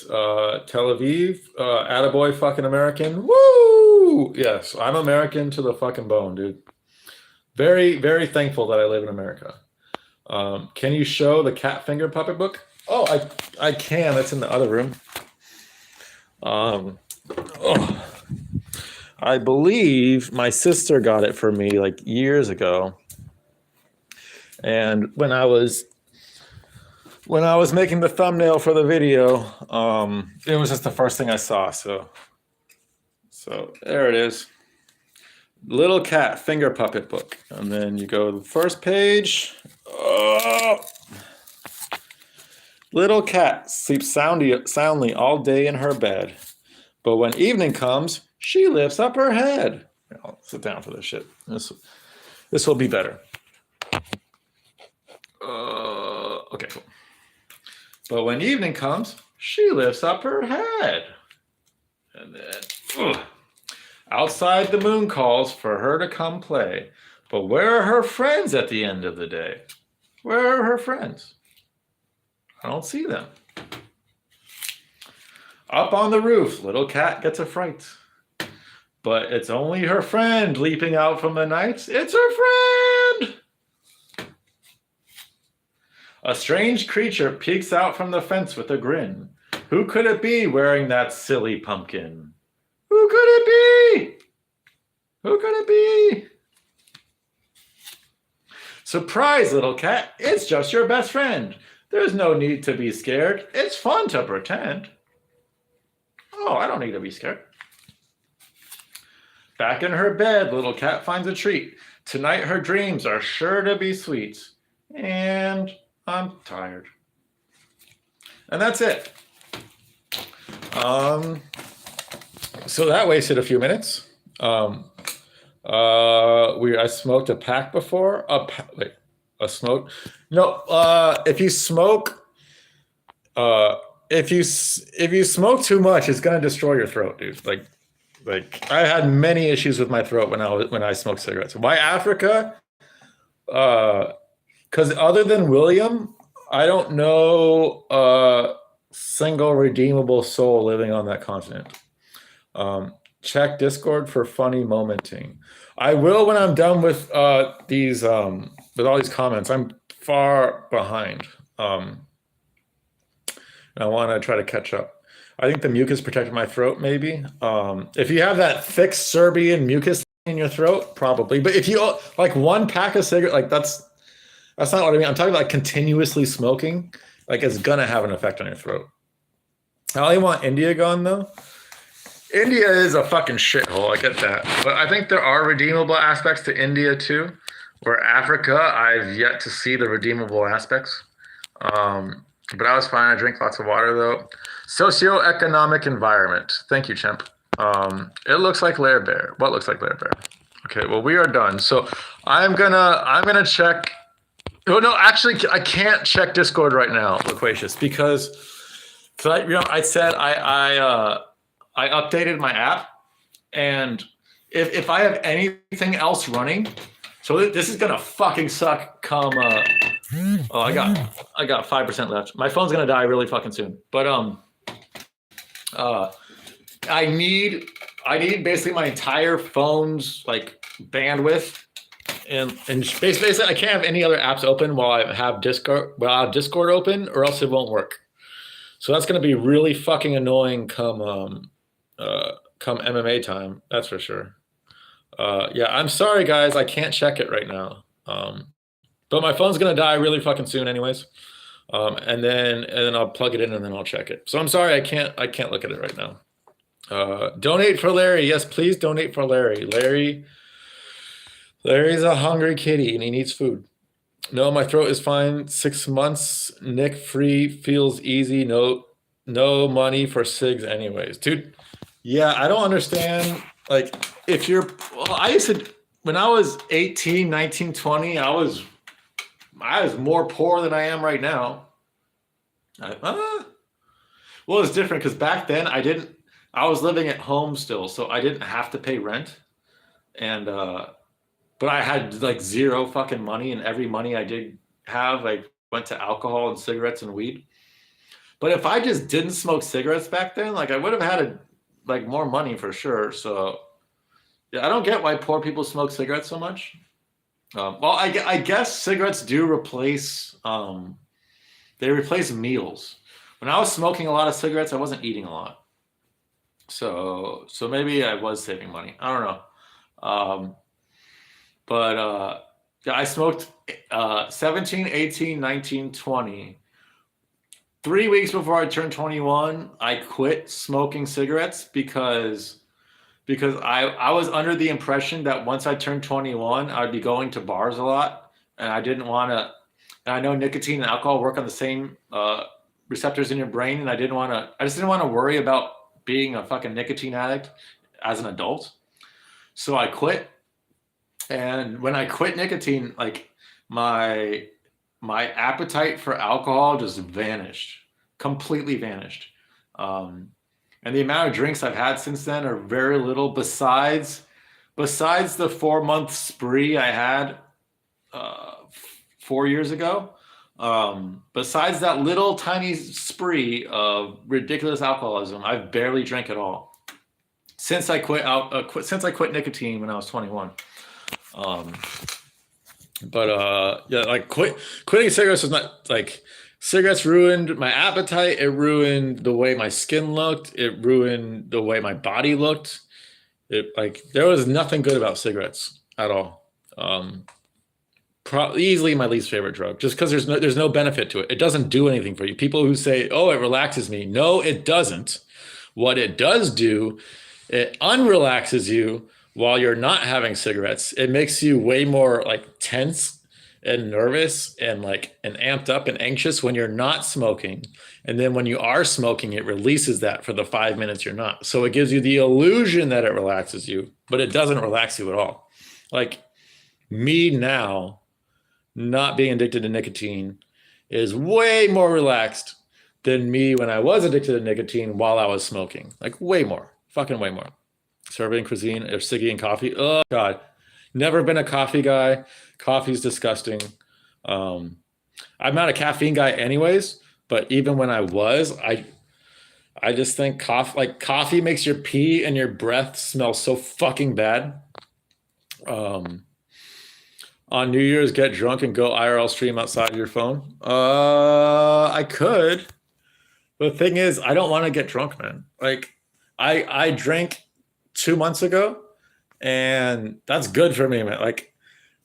Tel Aviv, attaboy fucking American. Woo! Yes, I'm American to the fucking bone, dude. Very, very thankful that I live in America. Can you show the cat finger puppet book? Oh, I can. That's in the other room. Oh, I believe my sister got it for me like years ago, and when I was making the thumbnail for the video, it was just the first thing I saw. So there it is. Little Cat Finger Puppet Book. And then you go to the first page. Oh! Little cat sleeps soundly all day in her bed. But when evening comes, she lifts up her head. I'll sit down for this shit. This will be better. Okay, cool. But when evening comes, she lifts up her head. And then, outside the moon calls for her to come play. But where are her friends at the end of the day? Where are her friends? I don't see them. Up on the roof, little cat gets a fright. But it's only her friend leaping out from the night. It's her friend! A strange creature peeks out from the fence with a grin. Who could it be wearing that silly pumpkin? Who could it be? Who could it be? Surprise, little cat. It's just your best friend. There's no need to be scared. It's fun to pretend. Oh, I don't need to be scared. Back in her bed, little cat finds a treat. Tonight her dreams are sure to be sweet. And I'm tired. And that's it. So that wasted a few minutes. I smoked a pack before. A smoke? No. If you smoke, if you smoke too much, it's gonna destroy your throat, dude. Like I had many issues with my throat when I smoked cigarettes. Why Africa? Because other than William, I don't know a single redeemable soul living on that continent. Check Discord for funny momenting. I will when I'm done with with all these comments. I'm far behind. And I want to try to catch up. I think the mucus protected my throat, maybe. If you have that thick Serbian mucus in your throat, probably. But if you like one pack of cigarettes, like that's not what I mean. I'm talking about like continuously smoking. Like it's gonna have an effect on your throat. I only want India gone though. India is a fucking shithole. I get that, but I think there are redeemable aspects to India too. Where Africa, I've yet to see the redeemable aspects. But I was fine. I drink lots of water though. Socioeconomic environment. Thank you, Chimp. It looks like Lair Bear. What looks like Lair Bear? Okay, well we are done. So I'm gonna check. Oh no, actually I can't check Discord right now, Loquacious, because I said I updated my app, and if I have anything else running, so this is gonna fucking suck. Come, oh, I got 5% left. My phone's gonna die really fucking soon. But I need basically my entire phone's like bandwidth, and basically I can't have any other apps open while I have Discord open, or else it won't work. So that's gonna be really fucking annoying come MMA time, that's for sure. Yeah, I'm sorry guys, I can't check it right now. But my phone's gonna die really fucking soon anyways. And then I'll plug it in and then I'll check it. So I'm sorry, I can't look at it right now. Donate for Larry. Yes, please donate for Larry. Larry's a hungry kitty and he needs food. No, my throat is fine. 6 months, Nick free, feels easy. No money for cigs anyways. Dude, yeah, I don't understand. Like, I used to, when I was 18, 19, 20, I was more poor than I am right now. Well, it's different because back then I was living at home still, so I didn't have to pay rent. And, but I had like zero fucking money, and every money I did have, like, went to alcohol and cigarettes and weed. But if I just didn't smoke cigarettes back then, like I would have had more money for sure. So yeah, I don't get why poor people smoke cigarettes so much. Well, I guess cigarettes do replace They replace meals. When I was smoking a lot of cigarettes, I wasn't eating a lot. So maybe I was saving money. I don't know. Um, but yeah, I smoked 17, 18, 19, 20. 3 weeks before I turned 21, I quit smoking cigarettes because I was under the impression that once I turned 21, I'd be going to bars a lot, and I didn't want to. And I know nicotine and alcohol work on the same receptors in your brain, and I didn't want to. I just didn't want to worry about being a fucking nicotine addict as an adult. So I quit, and when I quit nicotine, like my my appetite for alcohol just vanished, completely vanished. Um, and the amount of drinks I've had since then are very little. Besides the 4 month spree I had 4 years ago. Besides that little tiny spree of ridiculous alcoholism, I've barely drank at all since I since I quit nicotine when I was 21. Um, but yeah, like quitting cigarettes was not like cigarettes ruined my appetite. It ruined the way my skin looked. It ruined the way my body looked. It like there was nothing good about cigarettes at all. Easily my least favorite drug, just because there's no benefit to it. It doesn't do anything for you. People who say, "Oh, it relaxes me," no, it doesn't. What it does do, it unrelaxes you while you're not having cigarettes. It makes you way more like tense and nervous and like and amped up and anxious when you're not smoking. And then when you are smoking, it releases that for the 5 minutes you're not. So it gives you the illusion that it relaxes you, but it doesn't relax you at all. Like me now, not being addicted to nicotine is way more relaxed than me when I was addicted to nicotine while I was smoking. Like way more, fucking way more. Serbian cuisine or ciggy and coffee. Oh God, never been a coffee guy. Coffee's disgusting. I'm not a caffeine guy anyways, but even when I was, I just think coffee makes your pee and your breath smell so fucking bad. On New Year's, get drunk and go IRL stream outside your phone. I could. But the thing is, I don't want to get drunk, man. Like I drank 2 months ago, and that's good for me, man. Like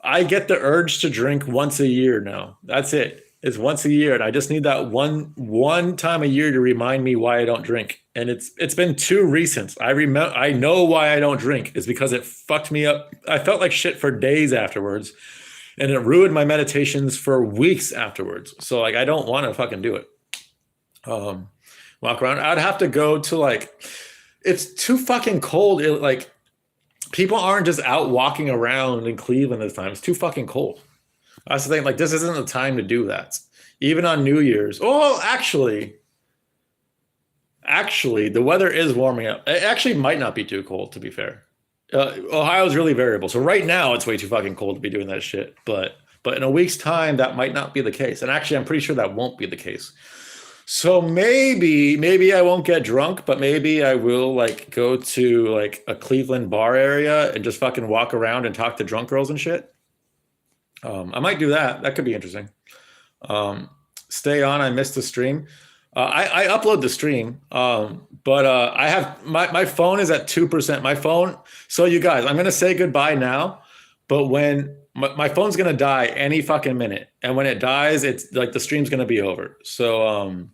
I get the urge to drink once a year now. That's it. It's once a year, and I just need that one time a year to remind me why I don't drink. And it's been too recent. I know why I don't drink. It's because it fucked me up. I felt like shit for days afterwards, and it ruined my meditations for weeks afterwards. So like I don't want to fucking do it. Walk around. I'd have to go to like it's too fucking cold. Like people aren't just out walking around in Cleveland this time. It's too fucking cold. That's the thing. Like, this isn't the time to do that. Even on New Year's. Oh, actually, the weather is warming up. It actually might not be too cold, to be fair. Ohio's really variable. So right now, it's way too fucking cold to be doing that shit. But in a week's time, that might not be the case. And actually, I'm pretty sure that won't be the case. So maybe I won't get drunk, but maybe I will like go to like a Cleveland bar area and just fucking walk around and talk to drunk girls and shit. I might do that. That could be interesting. Stay on. I missed the stream. I upload the stream, but I have my phone is at 2%. My phone. So you guys, I'm gonna say goodbye now, but when my phone's gonna die any fucking minute, and when it dies, it's like the stream's gonna be over. So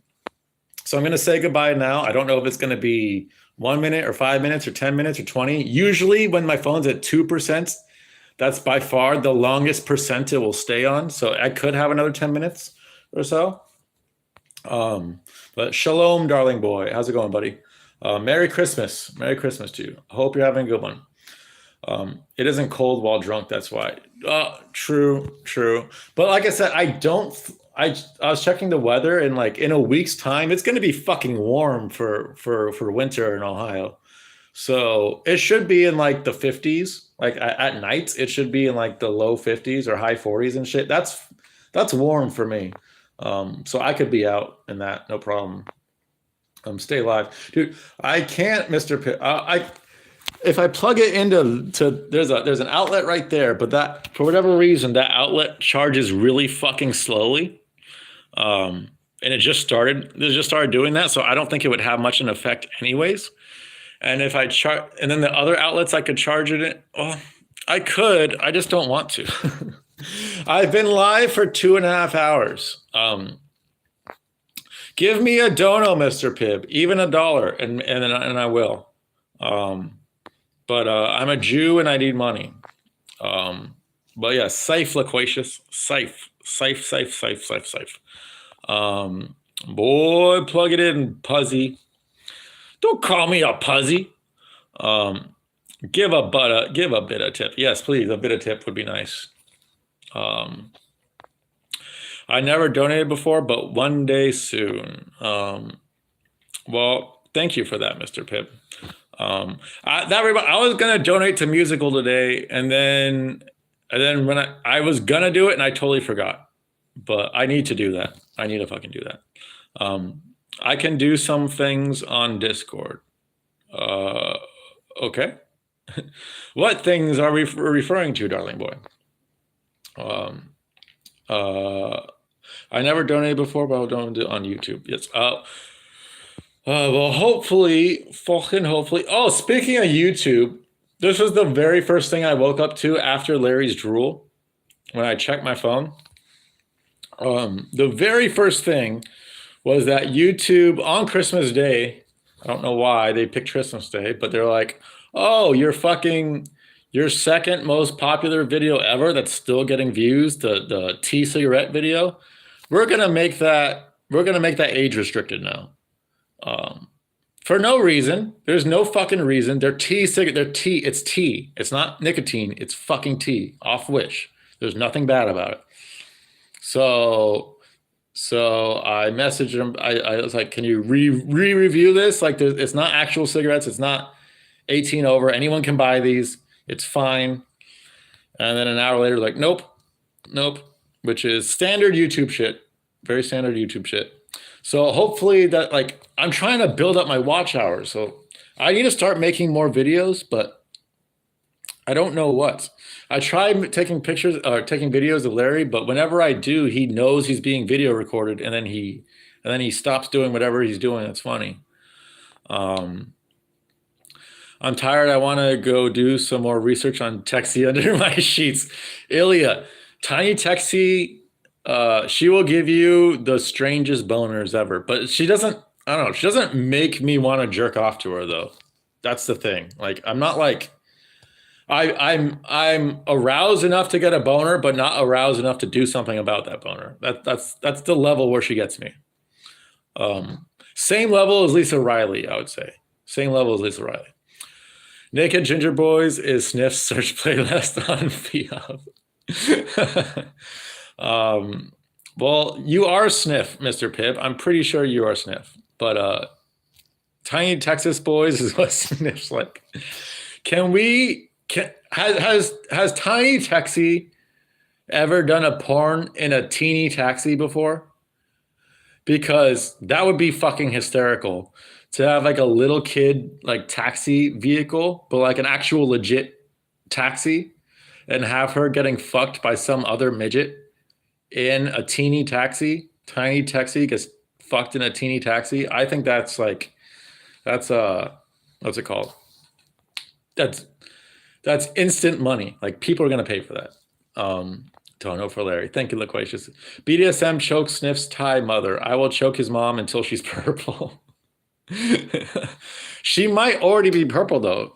so I'm gonna say goodbye now. I don't know if it's gonna be 1 minute or 5 minutes or 10 minutes or 20. Usually, when my phone's at 2%. That's by far the longest percent it will stay on. So I could have another 10 minutes or so. But shalom, darling boy. How's it going, buddy? Merry Christmas. Merry Christmas to you. I hope you're having a good one. It isn't cold while drunk. That's why. True. But like I said, I was checking the weather, and like in a week's time, it's going to be fucking warm for winter in Ohio. So it should be in like the 50s. Like at night, it should be in like the low 50s or high 40s and shit. That's warm for me. So I could be out in that, no problem. Stay alive, dude. I can't, Mr. Pitt. If I plug it there's an outlet right there, but that for whatever reason that outlet charges really fucking slowly. and it just started doing that. So I don't think it would have much an effect anyways. And if I charge, and then the other outlets I could charge it in, well, I could, I just don't want to. I've been live for 2.5 hours. Give me a dono, Mr. Pibb, even $1, and I will. But I'm a Jew and I need money. But yeah, safe, loquacious, safe. Boy, plug it in, Puzzy. Don't call me a Puzzy. Give a bit of tip. Yes, please, a bit of tip would be nice. I never donated before, but one day soon. Well, thank you for that, Mr. Pibb. I was gonna donate to musical today, and then when I was gonna do it, and I totally forgot. But I need to do that. I need to fucking do that. I can do some things on Discord. Okay. What things are we referring to, darling boy? I never donated before, but I'll donate on YouTube. Yes. Well, hopefully. Oh, speaking of YouTube, this was the very first thing I woke up to after Larry's drool when I checked my phone. The very first thing was that YouTube on Christmas Day, I don't know why they picked Christmas Day, but they're like, oh, your second most popular video ever that's still getting views, the tea cigarette video. We're gonna make that age restricted now. For no reason. There's no fucking reason. It's tea. It's not nicotine. It's fucking tea. Off Wish. There's nothing bad about it. So I messaged him. I was like, can you review this? Like, it's not actual cigarettes. It's not 18 over. Anyone can buy these. It's fine. And then an hour later, like, nope, which is standard YouTube shit. Very standard YouTube shit. So hopefully that, like, I'm trying to build up my watch hours. So I need to start making more videos, but I don't know what. I tried taking videos of Larry, but whenever I do, he knows he's being video recorded, and then he stops doing whatever he's doing. That's funny. I'm tired. I want to go do some more research on Texie under my sheets. Ilya, Tiny Texie, she will give you the strangest boners ever, but she doesn't. I don't know. She doesn't make me want to jerk off to her though. That's the thing. Like, I'm not like. I'm aroused enough to get a boner, but not aroused enough to do something about that boner. That's the level where she gets me. Same level as Lisa Riley, I would say. Same level as Lisa Riley. Naked Ginger Boys is Sniff's search playlist on Fiov. Well, you are Sniff, Mr. Pibb. I'm pretty sure you are Sniff. But Tiny Texas Boys is what Sniff's like. Has Tiny Texie ever done a porn in a teeny taxi before? Because that would be fucking hysterical to have like a little kid like taxi vehicle, but like an actual legit taxi, and have her getting fucked by some other midget in a teeny taxi. Tiny Texie gets fucked in a teeny taxi. I think that's what's it called? That's instant money. Like, people are gonna pay for that. Don't know for Larry. Thank you, Loquacious. BDSM choke Sniff's Thai mother. I will choke his mom until she's purple. She might already be purple though.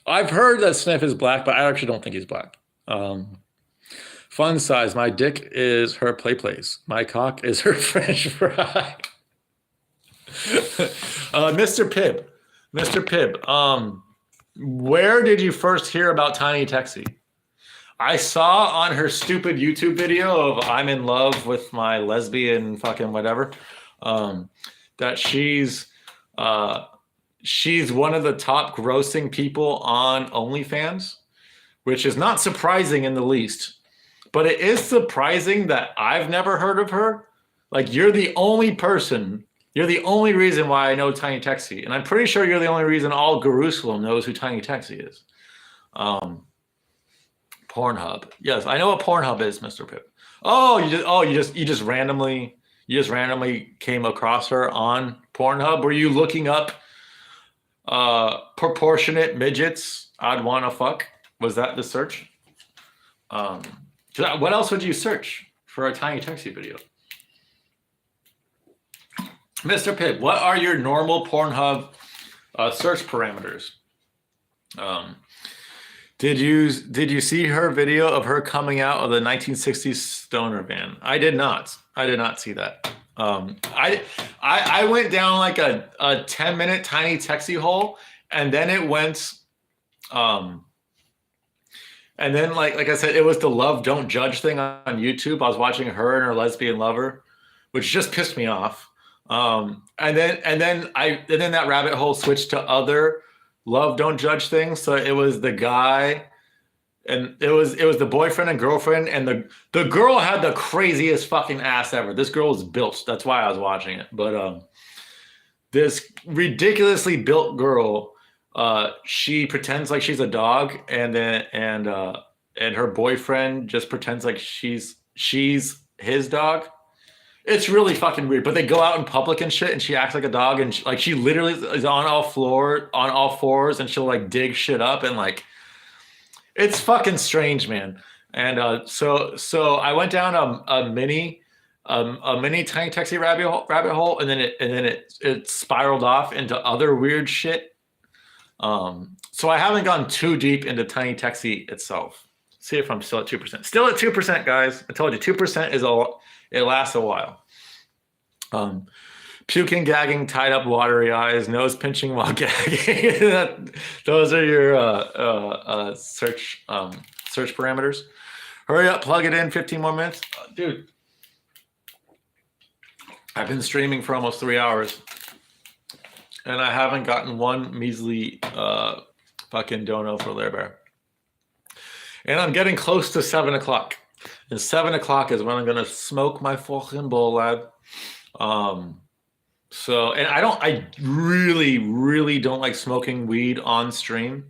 I've heard that Sniff is black, but I actually don't think he's black. Fun size. My dick is her play place. My cock is her French fry. Mr. Pibb. Where did you first hear about Tiny Texie? I saw on her stupid YouTube video of I'm in love with my lesbian fucking whatever, that she's one of the top grossing people on OnlyFans, which is not surprising in the least. But it is surprising that I've never heard of her. Like, you're the only reason why I know Tiny Texie. And I'm pretty sure you're the only reason all Jerusalem knows who Tiny Texie is. Pornhub. Yes, I know what Pornhub is, Mr. Pibb. You just randomly You just randomly came across her on Pornhub. Were you looking up proportionate midgets I'd want to fuck? Was that the search? What else would you search for a tiny Texie video? Mr. Pibb, what are your normal Pornhub search parameters? Did you see her video of her coming out of the 1960s stoner van? I did not. I did not see that. I went down like a 10-minute tiny Texie hole, and then it went and then like I said, it was the love don't judge thing on YouTube. I was watching her and her lesbian lover, which just pissed me off. And then that rabbit hole switched to other love don't judge things. So it was the guy, and it was the boyfriend and girlfriend, and the girl had the craziest fucking ass ever. This girl was built. That's why I was watching it. But this ridiculously built girl, she pretends like she's a dog, and her boyfriend just pretends like she's his dog. It's really fucking weird. But they go out in public and shit, and she acts like a dog, and she literally is on all fours, and she'll like dig shit up, and like it's fucking strange, man. And so I went down a mini tiny Texie rabbit hole, and then it spiraled off into other weird shit. So I haven't gone too deep into tiny Texie itself. See if I'm still at 2%. Still at 2%, guys. I told you 2% it lasts a while. Puking, gagging, tied up, watery eyes, nose pinching while gagging. Those are your search parameters. Hurry up, plug it in. 15 more minutes, dude. I've been streaming for almost 3 hours, and I haven't gotten one measly fucking dono for Lair Bear. And I'm getting close to 7 o'clock. And 7 o'clock is when I'm gonna smoke my fucking bowl, lad. So, and I really, really don't like smoking weed on stream.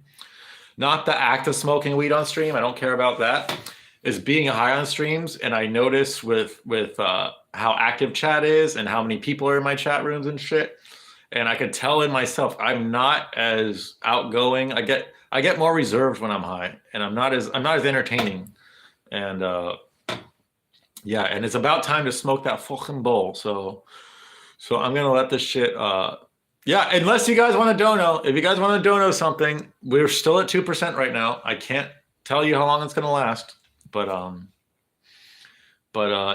Not the act of smoking weed on stream. I don't care about that. It's being high on streams. And I notice with how active chat is and how many people are in my chat rooms and shit. And I could tell in myself, I'm not as outgoing. I get more reserved when I'm high, and I'm not as entertaining. And yeah, and it's about time to smoke that fucking bowl. So I'm gonna let this shit. Yeah, unless you guys want to dono. If you guys want to dono something, we're still at 2% right now. I can't tell you how long it's gonna last, but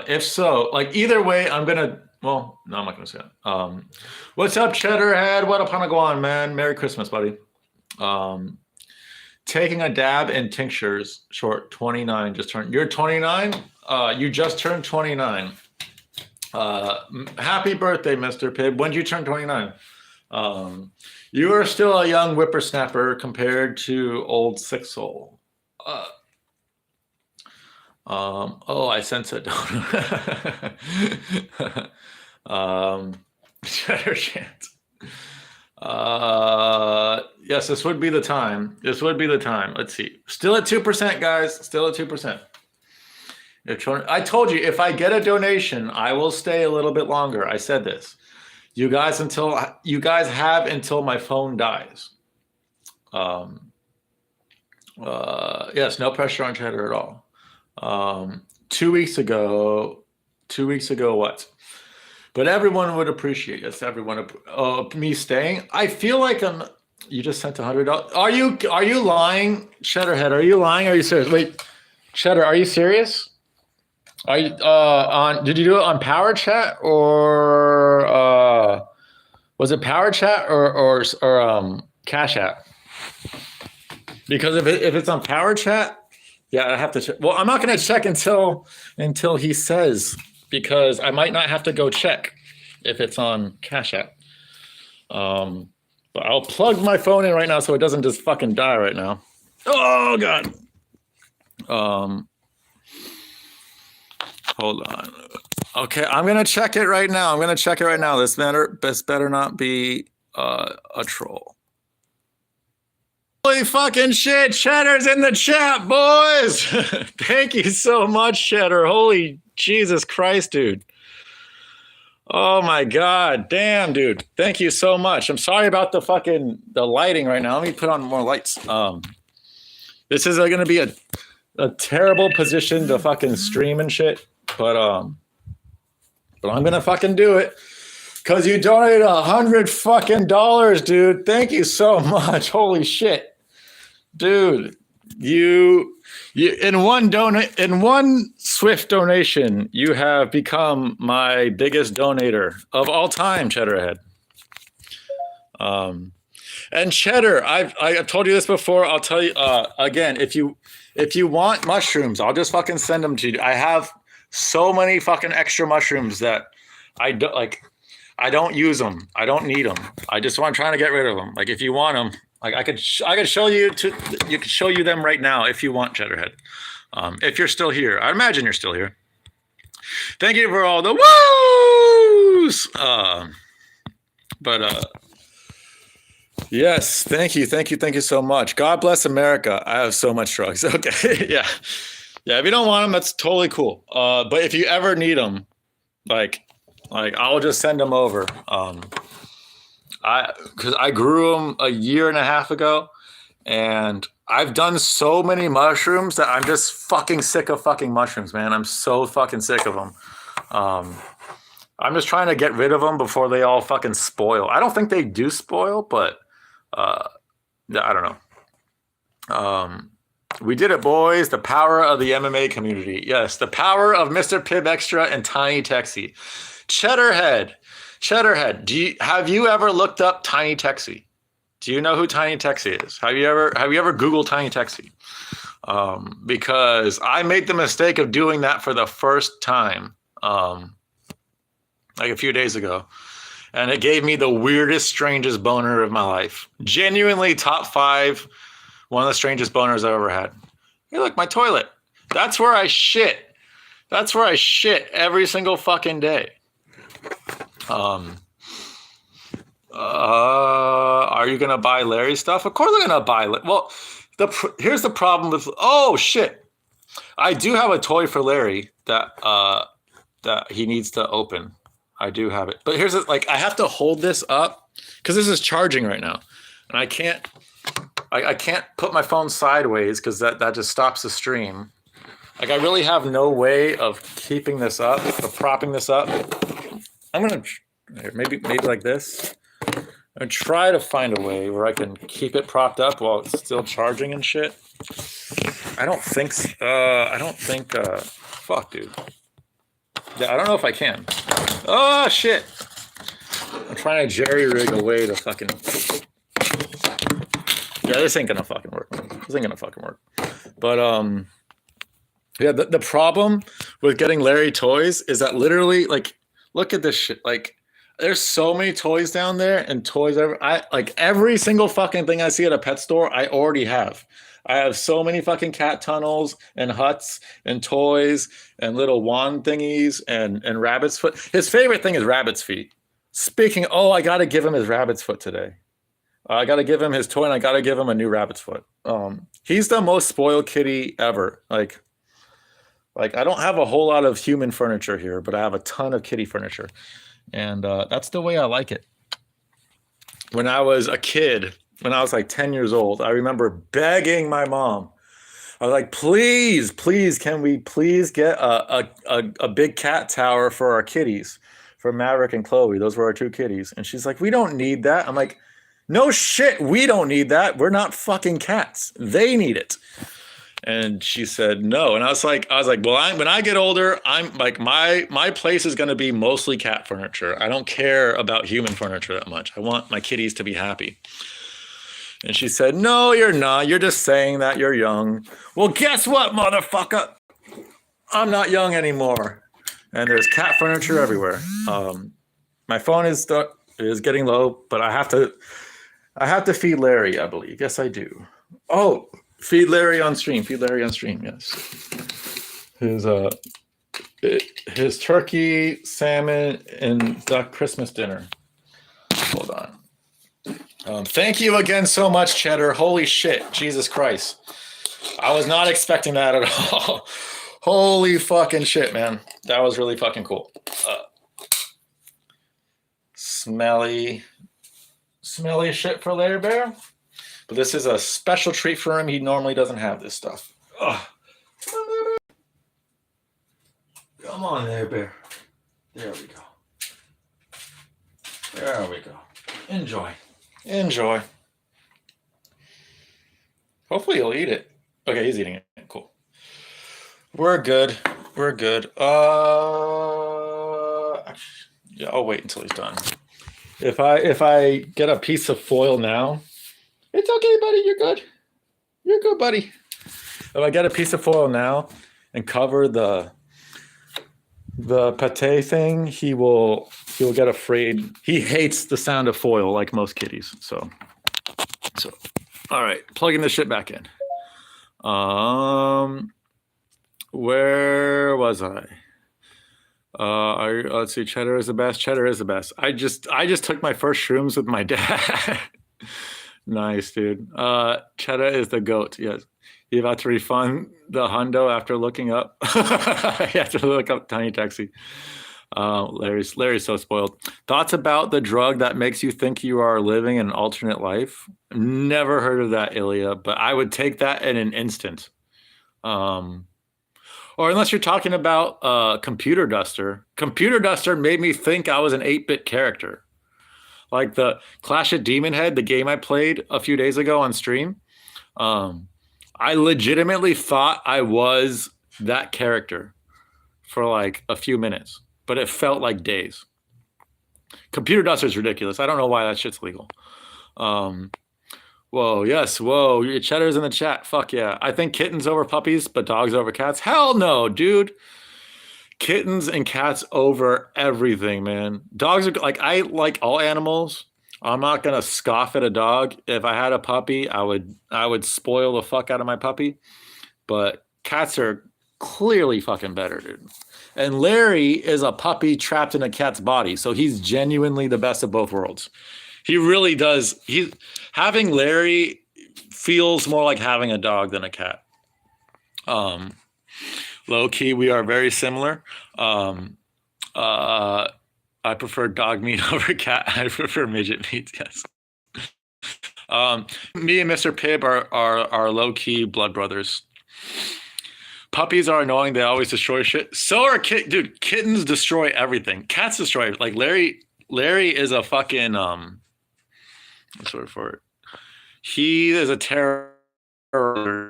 if so, like either way, I'm gonna. Well, no, I'm not gonna say that. What's up, Cheddarhead? What up, Hanaguan, man? Merry Christmas, buddy. Taking a dab in tinctures. Short 29. Just turned. You're 29. You just turned 29. Happy birthday, Mr. Pibb. When did you turn 29? You are still a young whippersnapper compared to old Sick Soul. Oh, I sense it. Cheddar chant. Yes, this would be the time. This would be the time. Let's see. Still at 2%, guys. Still at 2%. I told you, if I get a donation, I will stay a little bit longer. I said this. You guys have until my phone dies. Yes, no pressure on Cheddar at all. 2 weeks ago, what? But everyone would appreciate, yes, everyone, me staying. I feel like you just sent $100. Are you lying, Cheddarhead? Are you lying? Are you serious? Wait, Cheddar, are you serious? Are you did you do it on Power Chat or was it Power Chat or Cashapp? Because if it's on Power Chat, yeah, I have to check. Well, I'm not going to check until he says, because I might not have to go check if it's on Cashapp. But I'll plug my phone in right now so it doesn't just fucking die right now. Oh God. Hold on. Okay, I'm gonna check it right now. This better not be a troll. Holy fucking shit! Cheddar's in the chat, boys. Thank you so much, Cheddar. Holy Jesus Christ, dude. Oh my god, damn, dude! Thank you so much. I'm sorry about the lighting right now. Let me put on more lights. This is going to be a terrible position to fucking stream and shit, but I'm gonna fucking do it because you donated $100 fucking dollars, dude. Thank you so much. Holy shit, dude! You in one swift donation, you have become my biggest donator of all time, Cheddarhead. And Cheddar, I've told you this before. I'll tell you again. If you want mushrooms, I'll just fucking send them to you. I have so many fucking extra mushrooms that I don't like. I don't use them. I don't need them. I just want trying to get rid of them. Like if you want them, like I could show you you could show you them right now if you want, Cheddarhead. If you're still here, I imagine you're still here. Thank you for all the woos. Yes, thank you so much. God bless America. I have so much drugs. Okay, yeah. If you don't want them, that's totally cool. But if you ever need them, like I'll just send them over. Because I grew them a year and a half ago, and I've done so many mushrooms that I'm just fucking sick of fucking mushrooms, man. I'm so fucking sick of them. I'm just trying to get rid of them before they all fucking spoil. I don't think they do spoil, but I don't know. We did it, boys. The power of the MMA community. Yes, the power of Mr. Pibb Extra and Tiny Texie. Cheddarhead. Have you ever looked up Tiny Texie? Do you know who Tiny Texie is? Have you ever Googled Tiny Texie? Because I made the mistake of doing that for the first time, like a few days ago. And it gave me the weirdest, strangest boner of my life. Genuinely top 5, one of the strangest boners I've ever had. Hey, look, my toilet. That's where I shit. That's where I shit every single fucking day. Are you gonna buy Larry stuff? Of course I'm gonna buy it. Well, here's the problem with. Oh shit! I do have a toy for Larry that he needs to open. I do have it, but here's like I have to hold this up because this is charging right now, and I can't put my phone sideways because that just stops the stream. Like I really have no way of keeping this up, of propping this up. I'm gonna maybe like this. I'm gonna try to find a way where I can keep it propped up while it's still charging and shit. I don't think. Fuck, dude. Yeah, I don't know if I can. Oh shit! I'm trying to jerry rig a way to fucking. Yeah, this ain't gonna fucking work. But yeah, the problem with getting Larry toys is that literally, like, look at this shit. Like, there's so many toys down there and toys. Every single fucking thing I see at a pet store, I already have. I have so many fucking cat tunnels and huts and toys and little wand thingies and rabbit's foot. His favorite thing is rabbit's feet. I got to give him his rabbit's foot today. I got to give him his toy and I got to give him a new rabbit's foot. He's the most spoiled kitty ever. Like I don't have a whole lot of human furniture here, but I have a ton of kitty furniture. And that's the way I like it. When I was a kid, when I was like 10 years old, I remember begging my mom. I was like, please, can we please get a big cat tower for our kitties, for Maverick and Chloe? Those were our 2 kitties. And she's like, we don't need that. I'm like, no shit, we don't need that. We're not fucking cats. They need it. And she said no. And I was like, well, when I get older, I'm like, my place is going to be mostly cat furniture. I don't care about human furniture that much. I want my kitties to be happy. And she said, no, you're not. You're just saying that you're young. Well, guess what, motherfucker? I'm not young anymore. And there's cat furniture everywhere. My phone is getting low, but I have to feed Larry, I believe. Yes, I do. Oh, feed Larry on stream. Yes. His turkey, salmon, and duck Christmas dinner. Hold on. Thank you again so much, Cheddar. Holy shit. Jesus Christ. I was not expecting that at all. Holy fucking shit, man. That was really fucking cool. smelly shit for Larry Bear. But this is a special treat for him. He normally doesn't have this stuff. Ugh. Come on, Larry Bear. There we go. There we go. Enjoy. Hopefully he'll eat it. Okay, he's eating it. Cool. We're good. Yeah, I'll wait until he's done. If I get a piece of foil now, it's okay, buddy. You're good, buddy. If I get a piece of foil now and cover the pate thing, he'll get afraid. He hates the sound of foil like most kitties. So all right, plugging this shit back in. Where was I? Let's see. Cheddar is the best. I just took my first shrooms with my dad. Nice, dude. Cheddar is the goat. Yes. You about to refund the hundo after looking up? You have to look up Tiny Taxi. Larry's so spoiled. Thoughts about the drug that makes you think you are living an alternate life? Never heard of that, Ilya, but I would take that in an instant. Or unless you're talking about Computer Duster. Computer Duster made me think I was an 8-bit character. Like the Clash of Demon Head, the game I played a few days ago on stream. I legitimately thought I was that character for like a few minutes, but it felt like days. Computer Duster is ridiculous. I don't know why that shit's legal. Whoa, yes, whoa. Cheddar's in the chat. Fuck yeah. I think kittens over puppies, but dogs over cats. Hell no, dude. Kittens and cats over everything, man. Dogs are like, I like all animals. I'm not gonna scoff at a dog. If I had a puppy, I would spoil the fuck out of my puppy. But cats are clearly fucking better, dude. And Larry is a puppy trapped in a cat's body, so he's genuinely the best of both worlds. He really does. Having Larry feels more like having a dog than a cat. Low key, we are very similar. I prefer dog meat over cat. I prefer midget meat. Yes. Me and Mr. Pibb are low key blood brothers. Puppies are annoying. They always destroy shit. So are dude. Kittens destroy everything. Cats destroy it. Like Larry is a fucking what's the word for it? He is a terror.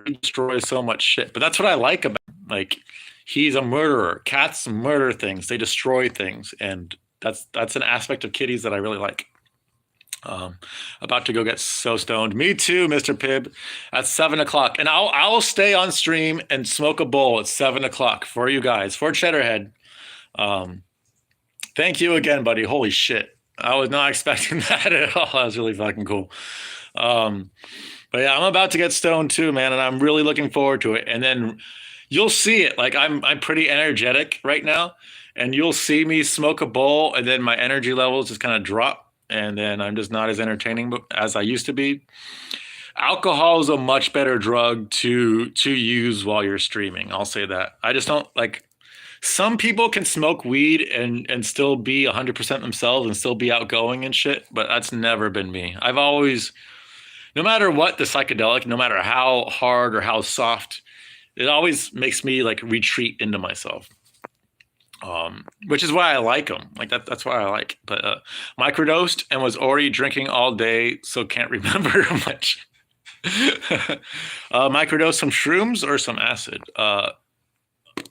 He destroys so much shit. But that's what I like about him. Like he's a murderer. Cats murder things. They destroy things, and that's an aspect of kitties that I really like. About to go get so stoned. Me too, Mr. Pibb. At 7:00, and I'll stay on stream and smoke a bowl at 7:00 for you guys, for Cheddarhead. Thank you again, buddy. Holy shit, I was not expecting that at all. That was really fucking cool. But yeah, I'm about to get stoned too, man, and I'm really looking forward to it. And then you'll see it. Like I'm pretty energetic right now, and you'll see me smoke a bowl, and then my energy levels just kind of drop. And then I'm just not as entertaining as I used to be. Alcohol is a much better drug to use while you're streaming. I'll say that. I just don't like. Some people can smoke weed and still be 100% themselves and still be outgoing and shit, but that's never been me. I've always, no matter what the psychedelic, no matter how hard or how soft, it always makes me like retreat into myself. Which is why I like them. Like that's why I like. But microdosed and was already drinking all day, so can't remember much. Microdosed some shrooms or some acid.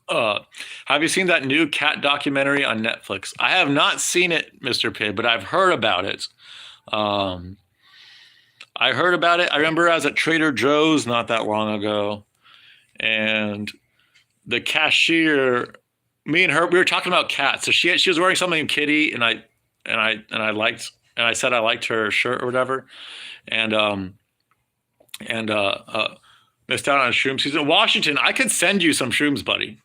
Have you seen that new cat documentary on Netflix? I have not seen it, Mr. Pibb, but I've heard about it. I heard about it. I remember I was at Trader Joe's not that long ago, and the cashier. Me and her, we were talking about cats. So she was wearing something kitty, and I said I liked her shirt or whatever, and missed out on shrooms. She's in Washington. I could send you some shrooms, buddy.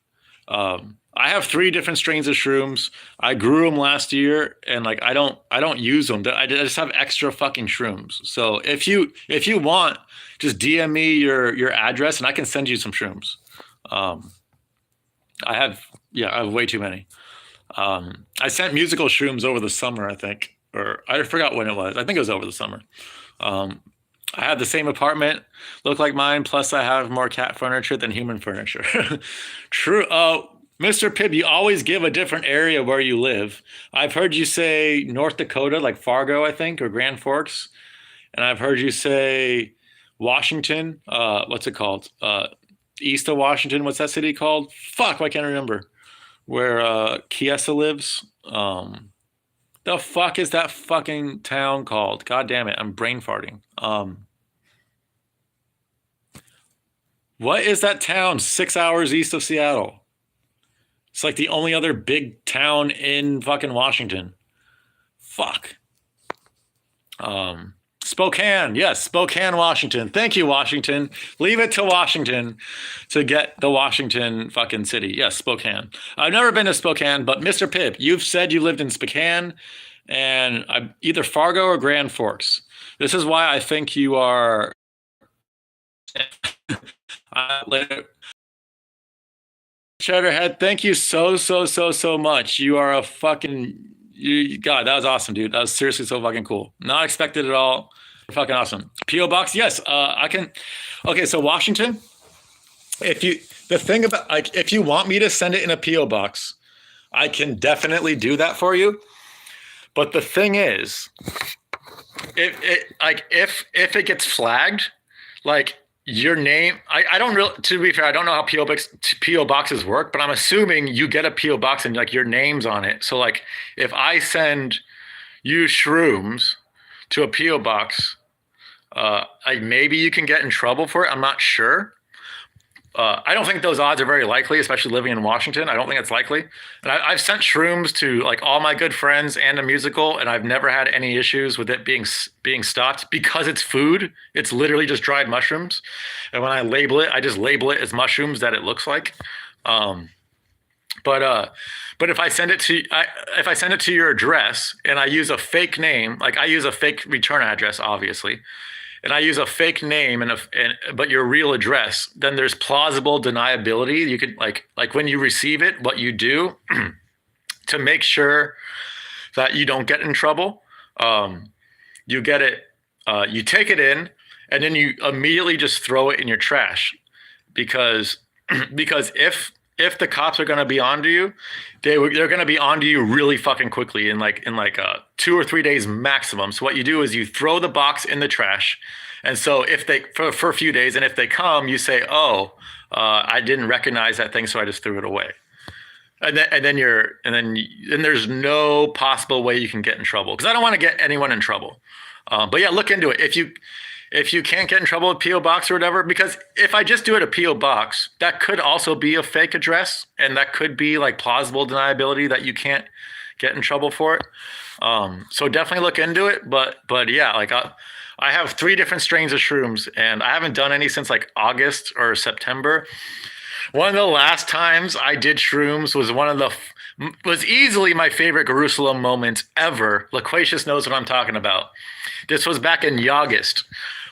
I have 3 different strains of shrooms. I grew them last year, and like I don't use them. I just have extra fucking shrooms. So if you want, just DM me your address, and I can send you some shrooms. I have way too many. I sent musical shrooms over the summer, I think. or I forgot when it was. I think it was over the summer. I had the same apartment, look like mine, plus I have more cat furniture than human furniture. True. Mr. Pibb, you always give a different area where you live. I've heard you say North Dakota, like Fargo, I think, or Grand Forks. And I've heard you say Washington. What's it called? East of Washington. What's that city called? Fuck, I can't remember. Where Kiesa lives. The fuck is that fucking town called? God damn it, I'm brain farting. What is that town 6 hours east of Seattle? It's like the only other big town in fucking Washington. Fuck. Spokane. Yes, Spokane, Washington. Thank you, Washington. Leave it to Washington to get the Washington fucking city. Yes, Spokane. I've never been to Spokane, but Mr. Pibb, you've said you lived in Spokane and either Fargo or Grand Forks. This is why I think you are. Cheddarhead, thank you so much. You are a fucking. God, that was awesome, dude. That was seriously so fucking cool. Not expected at all. Fucking awesome. P.O. Box, yes. I can. Okay, so Washington. The thing about, like, if you want me to send it in a P.O. box, I can definitely do that for you. But the thing is, if it gets flagged, like your name, I don't really. To be fair, I don't know how P.O. boxes work, but I'm assuming you get a P.O. box and like your name's on it. So like, if I send you shrooms to a P.O. box, maybe you can get in trouble for it. I'm not sure. I don't think those odds are very likely, especially living in Washington. I don't think it's likely. And I've sent shrooms to like all my good friends and a musical, and I've never had any issues with it being stopped because it's food. It's literally just dried mushrooms. And when I label it, I just label it as mushrooms that it looks like. But if I send it to your address and I use a fake name, like I use a fake return address, obviously, and I use a fake name but your real address, then there's plausible deniability. You could like when you receive it, what you do to make sure that you don't get in trouble. You get it, you take it in, and then you immediately just throw it in your trash because if the cops are going to be onto you, they're going to be onto you really fucking quickly in 2 or 3 days maximum. So what you do is you throw the box in the trash. And so if they, for a few days, and if they come, you say, oh, I didn't recognize that thing, so I just threw it away. And then there's no possible way you can get in trouble, because I don't want to get anyone in trouble. But yeah, look into it. If you can't get in trouble with P.O. Box or whatever, because if I just do it a P.O. Box, that could also be a fake address, and that could be like plausible deniability that you can't get in trouble for it. So definitely look into it. But yeah, like I have 3 different strains of shrooms, and I haven't done any since like August or September. One of the last times I did shrooms was easily my favorite Jerusalem moment ever. Loquacious knows what I'm talking about. This was back in August.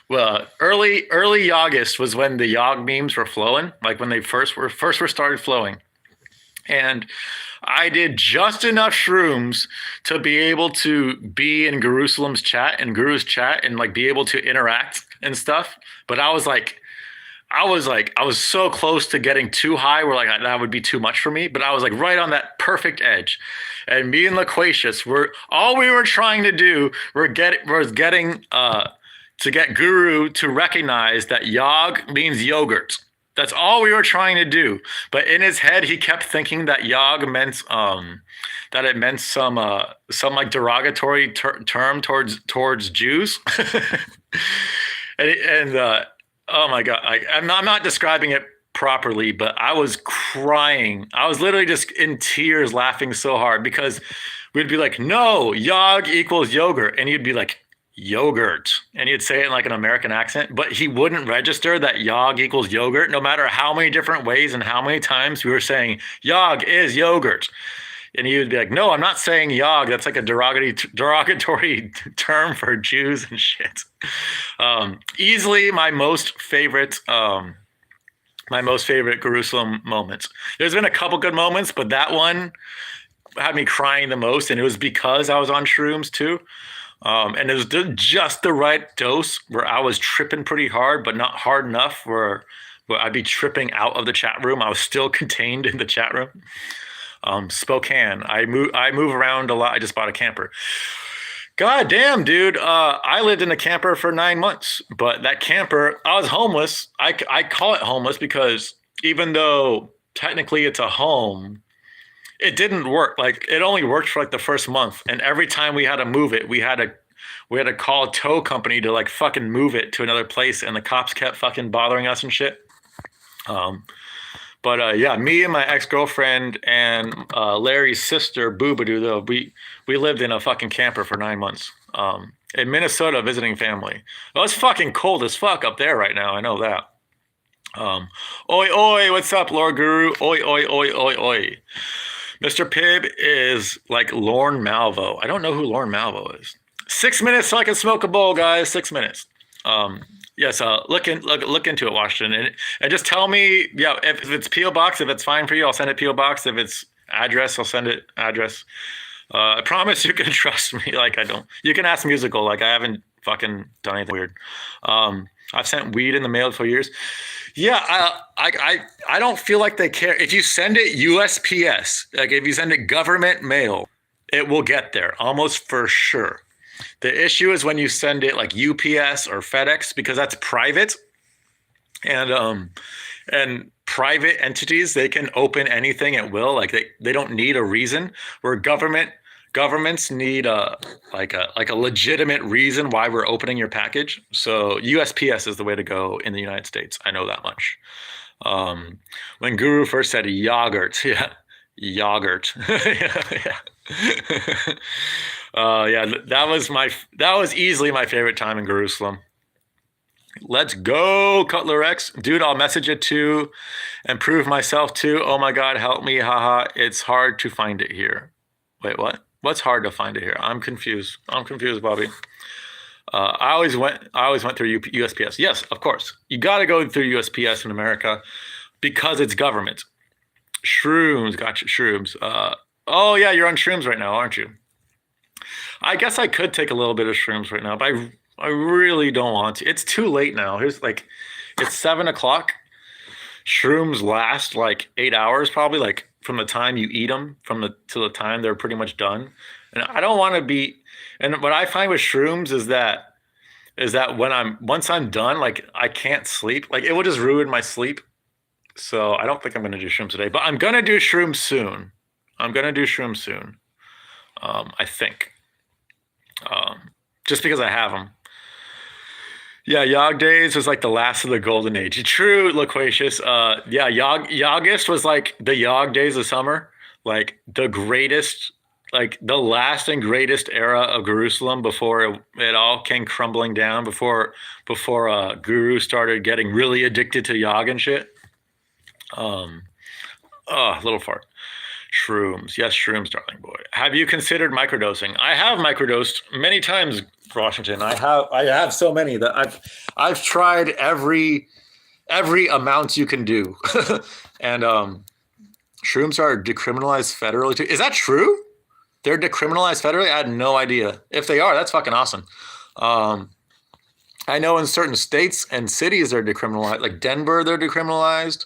Well, early August was when the Yog memes were flowing, like when they first were started flowing. And I did just enough shrooms to be able to be in Jerusalem's chat and Guru's chat and like be able to interact and stuff. But I was so close to getting too high where like that would be too much for me. But I was like right on that perfect edge. And me and Loquacious all we were trying to do was getting to get Guru to recognize that Yog means yogurt. That's all we were trying to do. But in his head, he kept thinking that Yog meant that it meant some like derogatory term towards Jews. and oh my God, I'm not describing it properly, but I was crying. I was literally just in tears laughing so hard because we'd be like, no, Yog equals yogurt. And he'd be like, yogurt. And he'd say it in like an American accent, but he wouldn't register that Yog equals yogurt, no matter how many different ways and how many times we were saying Yog is yogurt. And he would be like, no, I'm not saying Yog. That's like a derogatory term for Jews and shit. Easily my most favorite Jerusalem moments. There's been a couple good moments, but that one had me crying the most, and it was because I was on shrooms too. And it was just the right dose where I was tripping pretty hard, but not hard enough where I'd be tripping out of the chat room. I was still contained in the chat room. Spokane. I move around a lot. I just bought a camper. God damn, dude. I lived in a camper for 9 months, but that camper, I was homeless. I call it homeless because even though technically it's a home, it didn't work. Like it only worked for like the first month. And every time we had to move it, we had to call a tow company to like fucking move it to another place. And the cops kept fucking bothering us and shit. But yeah, me and my ex-girlfriend and Larry's sister, Boobadoo, though, we lived in a fucking camper for 9 months in Minnesota visiting family. Well, it's fucking cold as fuck up there right now. I know that. Oi, oi, what's up, Lord Guru? Oi, oi, oi, oi, oi. Mr. Pibb is like Lorne Malvo. I don't know who Lorne Malvo is. 6 minutes so I can smoke a bowl, guys. 6 minutes. Yes, look into it, Washington, and just tell me, yeah, if it's PO box, if it's fine for you, I'll send it PO box. If it's address, I'll send it address. I promise you can trust me. Like I don't. You can ask Musical. Like I haven't fucking done anything weird. I've sent weed in the mail for years. Yeah, I don't feel like they care. If you send it USPS, like if you send it government mail, it will get there almost for sure. The issue is when you send it like UPS or FedEx because that's private, and private entities, they can open anything at will. Like they don't need a reason. Where governments need a legitimate reason why we're opening your package. So USPS is the way to go in the United States. I know that much. When Guru first said yogurt, yeah, yogurt, yeah. Yeah, that was easily my favorite time in Jerusalem. Let's go, Cutler X. Dude, I'll message it too and prove myself too. Oh my God, help me. Haha. It's hard to find it here. Wait, what? What's hard to find it here? I'm confused, Bobby. I always went through USPS. Yes, of course. You got to go through USPS in America because it's government. Shrooms, gotcha, shrooms. Oh yeah, you're on shrooms right now, aren't you? I guess I could take a little bit of shrooms right now, but I really don't want to. It's too late now. It's 7:00. Shrooms last like 8 hours, probably, like from the time you eat them to the time they're pretty much done. And I don't want to be. And what I find with shrooms is that once I'm done, like I can't sleep. Like it will just ruin my sleep. So I don't think I'm going to do shrooms today, but I'm going to do shrooms soon. I think. Just because I have them. Yeah, Yog Days was like the last of the golden age. True, Loquacious. Yeah, Yogist was like the Yog Days of summer, like the greatest, like the last and greatest era of Jerusalem before it all came crumbling down. Before Guru started getting really addicted to Yog and shit. Little fart. Shrooms. Yes, shrooms, darling boy. Have you considered microdosing? I have microdosed many times, Washington. I have so many that I've tried every amount you can do. And shrooms are decriminalized federally too. Is that true? They're decriminalized federally? I had no idea. If they are, that's fucking awesome. I know in certain states and cities they're decriminalized. Like Denver, they're decriminalized.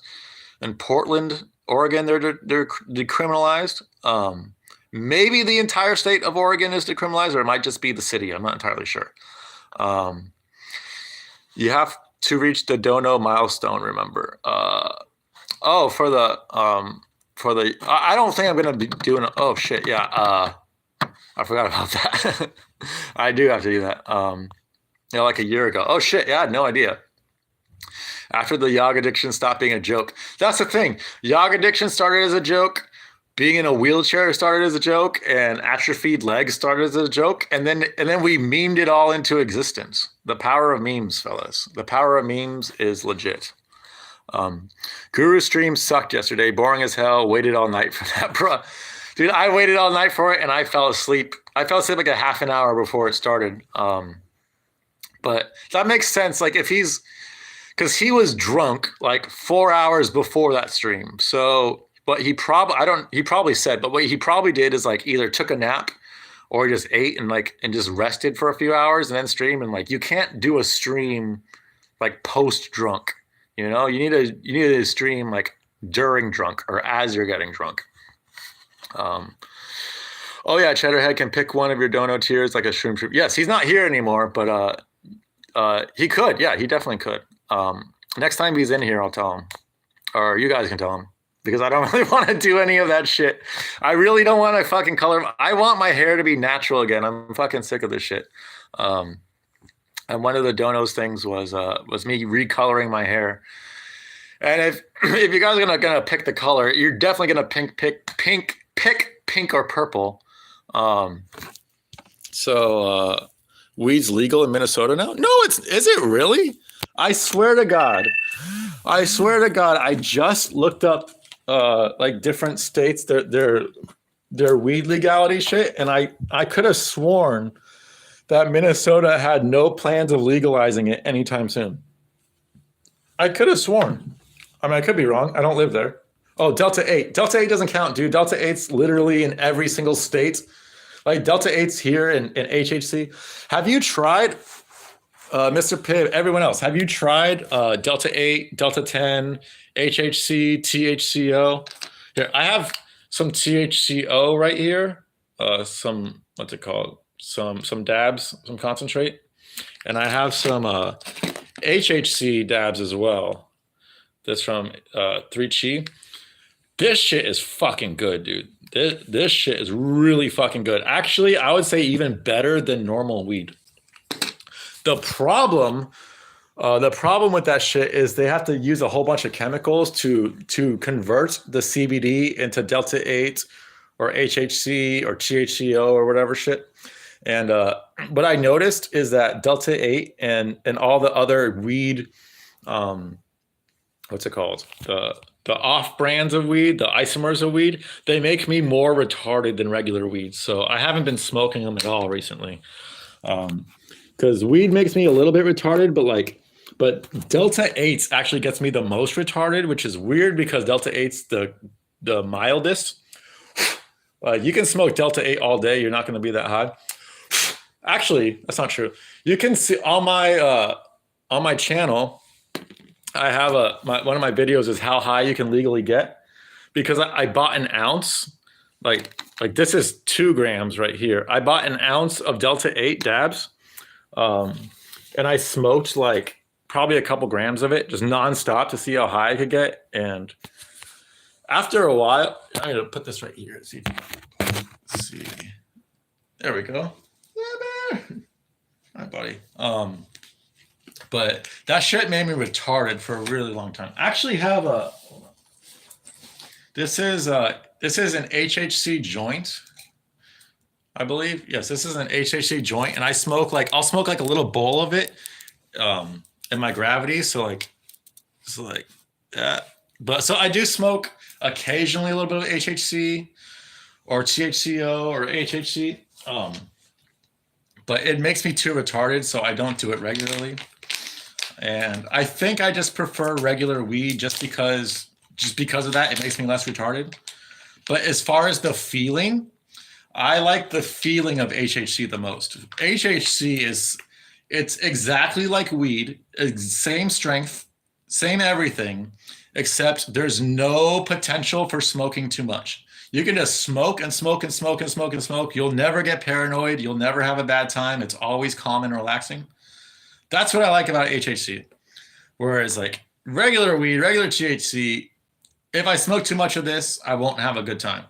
In Portland, Oregon, they're decriminalized. Maybe the entire state of Oregon is decriminalized, or it might just be the city. I'm not entirely sure. You have to reach the dono milestone. Remember? I don't think I'm gonna be doing. Oh shit! Yeah. I forgot about that. I do have to do that. Like a year ago. Oh shit! Yeah, I had no idea. After the Yog addiction stopped being a joke. That's the thing. Yog addiction started as a joke. Being in a wheelchair started as a joke, and atrophied legs started as a joke, and then we memed it all into existence. The power of memes, fellas. The power of memes is legit. Guru stream sucked yesterday. Boring as hell. Waited all night for that, bro. Dude, I waited all night for it, and I fell asleep. I fell asleep like a half an hour before it started. But that makes sense. Like because he was drunk like 4 hours before that stream. So what he probably said, but what he probably did is like either took a nap or he just ate and just rested for a few hours and then stream. And like, you can't do a stream like post drunk, you know, you need to stream like during drunk or as you're getting drunk. Oh yeah, Cheddarhead can pick one of your dono tiers like a shroom troop. Yes, he's not here anymore, but he could. Yeah, he definitely could. Next time he's in here, I'll tell him, or you guys can tell him, because I don't really want to do any of that shit. I really don't want to fucking color. I want my hair to be natural again. I'm fucking sick of this shit. And one of the donos things was me recoloring my hair. And if you guys are gonna pick the color, you're definitely gonna pick pink or purple. So weed's legal in Minnesota now? No, is it really? I swear to God, I just looked up like different states, their weed legality shit, and I could have sworn that Minnesota had no plans of legalizing it anytime soon. I could have sworn. I mean, I could be wrong. I don't live there. Oh, Delta 8. Delta 8 doesn't count, dude. Delta 8's literally in every single state. Like Delta 8's here in HHC. Have you tried, Mr. Pibb, everyone else, have you tried Delta 8, Delta 10, HHC, THCO? Here, I have some THCO right here. Some, what's it called? Some dabs, some concentrate. And I have some HHC dabs as well. That's from 3Chi. This shit is fucking good, dude. This shit is really fucking good. Actually, I would say even better than normal weed. The problem with that shit is they have to use a whole bunch of chemicals to convert the CBD into Delta 8 or HHC or THCO or whatever shit. And what I noticed is that Delta 8 and all the other weed, what's it called? The off brands of weed, the isomers of weed, they make me more retarded than regular weed. So I haven't been smoking them at all recently. Because weed makes me a little bit retarded, but Delta 8 actually gets me the most retarded, which is weird because Delta 8's the mildest. You can smoke Delta 8 all day. You're not going to be that high. Actually, that's not true. You can see on my channel, I have one of my videos is how high you can legally get, because I bought an ounce, like this is 2 grams right here. I bought an ounce of Delta 8 dabs, and I smoked like probably a couple grams of it just nonstop to see how high I could get. And after a while, I'm gonna put this right here. Let's see. There we go. Hi, buddy. But that shit made me retarded for a really long time. I actually have this is an HHC joint, I believe. Yes, this is an HHC joint, and I'll smoke like a little bowl of it in my gravity. So that. But so I do smoke occasionally a little bit of HHC or THCO or HHC. But it makes me too retarded, so I don't do it regularly. And I think I just prefer regular weed just because of that. It makes me less retarded. But as far as the feeling, I like the feeling of HHC the most. HHC it's exactly like weed, same strength, same everything, except there's no potential for smoking too much. You can just smoke and smoke and smoke and smoke and smoke. You'll never get paranoid. You'll never have a bad time. It's always calm and relaxing. That's what I like about HHC. Whereas like regular weed, regular THC, if I smoke too much of this, I won't have a good time.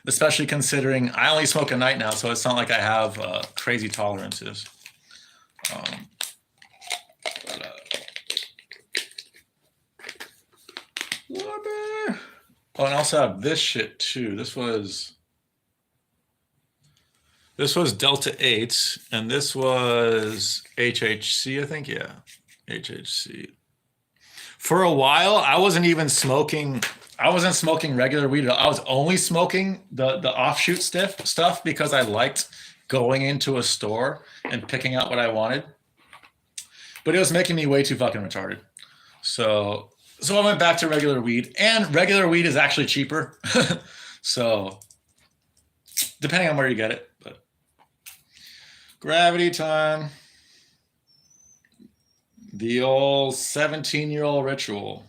Especially considering I only smoke at night now, so it's not like I have crazy tolerances. Oh, and I also have this shit too. This was Delta 8, and this was HHC, I think. Yeah, HHC. For a while, I wasn't smoking regular weed. I was only smoking the offshoot stuff because I liked going into a store and picking out what I wanted. But it was making me way too fucking retarded. So So I went back to regular weed, and regular weed is actually cheaper. So depending on where you get it, but gravity time, the old 17-year-old ritual,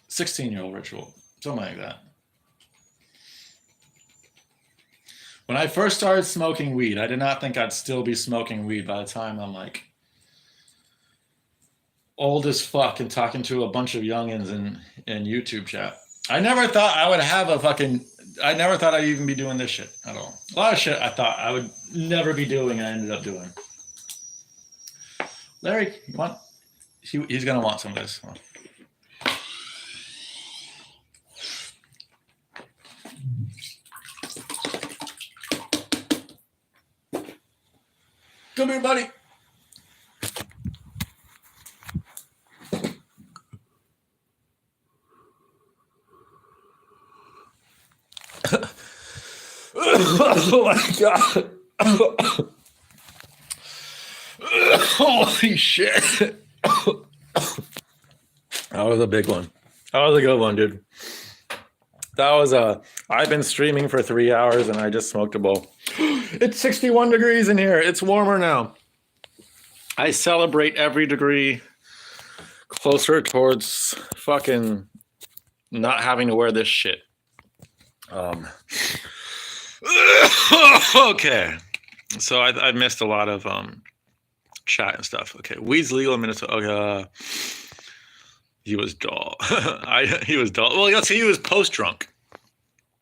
16-year-old ritual, something like that. When I first started smoking weed, I did not think I'd still be smoking weed by the time I'm like old as fuck and talking to a bunch of youngins in YouTube chat. I never thought I would have I never thought I'd even be doing this shit at all. A lot of shit I thought I would never be doing, I ended up doing. Larry, you want? He's gonna want some of this. Come here, buddy. Oh my god. Holy shit. That was a big one. That was a good one, dude. That was I've been streaming for 3 hours and I just smoked a bowl. It's 61 degrees in here. It's warmer now. I celebrate every degree closer towards fucking not having to wear this shit. Okay. So I missed a lot of chat and stuff. Okay. Weed's legal in Minnesota. Okay. He was dull. He was dull. Well, let's see, he was post-drunk.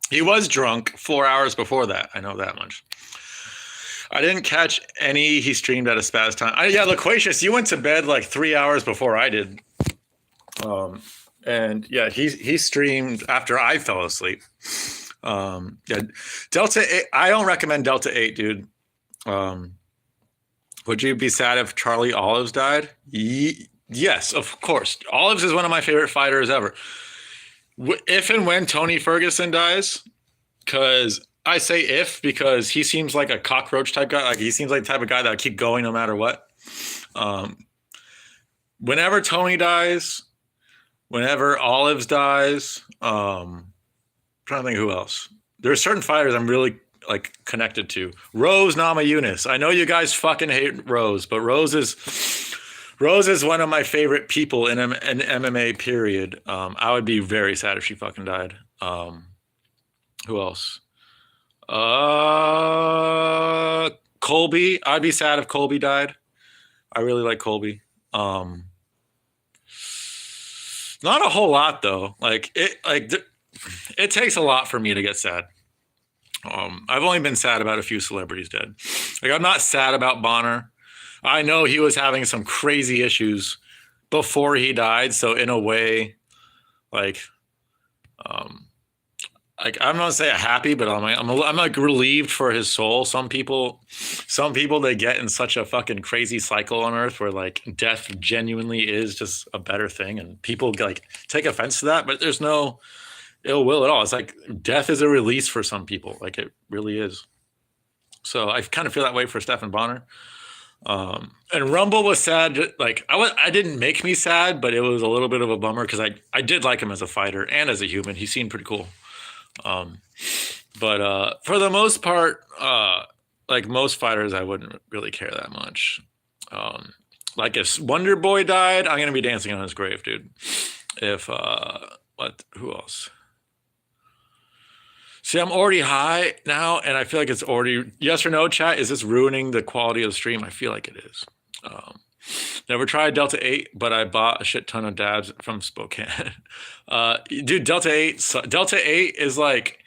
He was drunk 4 hours before that. I know that much. I didn't catch any he streamed at a spaz time. Yeah, Loquacious, you went to bed like 3 hours before I did. And yeah, he streamed after I fell asleep. Yeah, Delta 8, I don't recommend Delta 8, dude. Would you be sad if Charlie Olives died? Yes, of course. Olives is one of my favorite fighters ever. If and when Tony Ferguson dies, because I say if because he seems like a cockroach type guy. Like he seems like the type of guy that would keep going no matter what. Whenever Tony dies, whenever Olives dies, I'm trying to think who else. There are certain fighters I'm really like connected to. Rose Namajunas. I know you guys fucking hate Rose, but Rose is one of my favorite people in MMA, period. I would be very sad if she fucking died. Who else? Colby. I'd be sad if Colby died. I really like Colby. Not a whole lot, though. It takes a lot for me to get sad. I've only been sad about a few celebrities dead. Like, I'm not sad about Bonner. I know he was having some crazy issues before he died. So in a way, I'm not say happy, but I'm like relieved for his soul. Some people they get in such a fucking crazy cycle on Earth where like death genuinely is just a better thing, and people like take offense to that. But there's no ill will at all. It's like death is a release for some people. Like it really is. So I kind of feel that way for Stephan Bonner. And Rumble was sad. Like I didn't make me sad, but it was a little bit of a bummer because I did like him as a fighter and as a human. He seemed pretty cool. But for the most part, like most fighters, I wouldn't really care that much. Like if Wonder Boy died, I'm gonna be dancing on his grave, dude. If who else? See, I'm already high now, and I feel like it's already yes or no. Chat, is this ruining the quality of the stream? I feel like it is. Never tried Delta 8, but I bought a shit ton of dabs from Spokane. Dude, Delta 8 is like,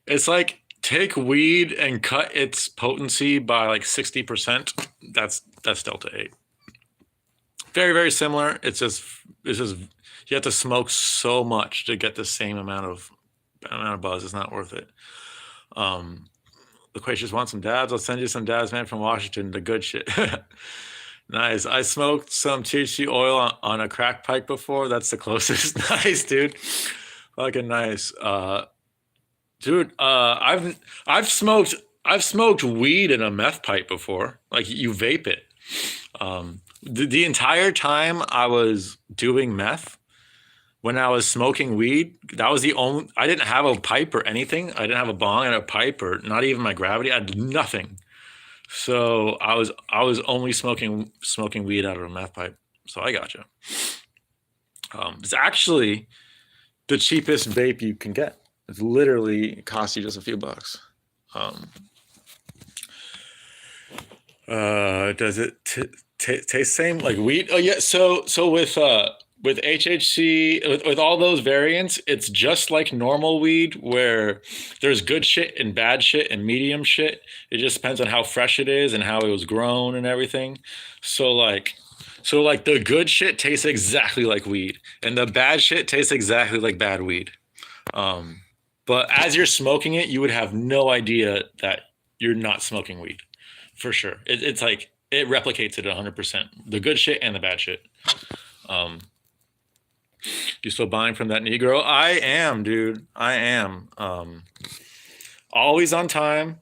it's like take weed and cut its potency by like 60%. That's Delta 8. Very, very similar. It's just you have to smoke so much to get the same amount of buzz. It's not worth it. Loquacious want some dabs. I'll send you some dabs, man, from Washington. The good shit. Nice. I smoked some THC oil on a crack pipe before. That's the closest. Nice, dude. Fucking nice. Dude, I've smoked weed in a meth pipe before. Like you vape it. The entire time I was doing meth, when I was smoking weed, that was the only. I didn't have a pipe or anything. I didn't have a bong and a pipe or not even my gravity. I had nothing. So I was only smoking weed out of a meth pipe. So I gotcha. It's actually the cheapest vape you can get. It's literally it costs you just a few bucks. Does it taste same like weed? Oh yeah. So with HHC with all those variants, it's just like normal weed where there's good shit and bad shit and medium shit. It just depends on how fresh it is and how it was grown and everything. So like the good shit tastes exactly like weed, and the bad shit tastes exactly like bad weed. But as you're smoking it, you would have no idea that you're not smoking weed, for sure. It's like it replicates it 100%. The good shit and the bad shit. You still buying from that Negro? I am, dude. I am. Always on time.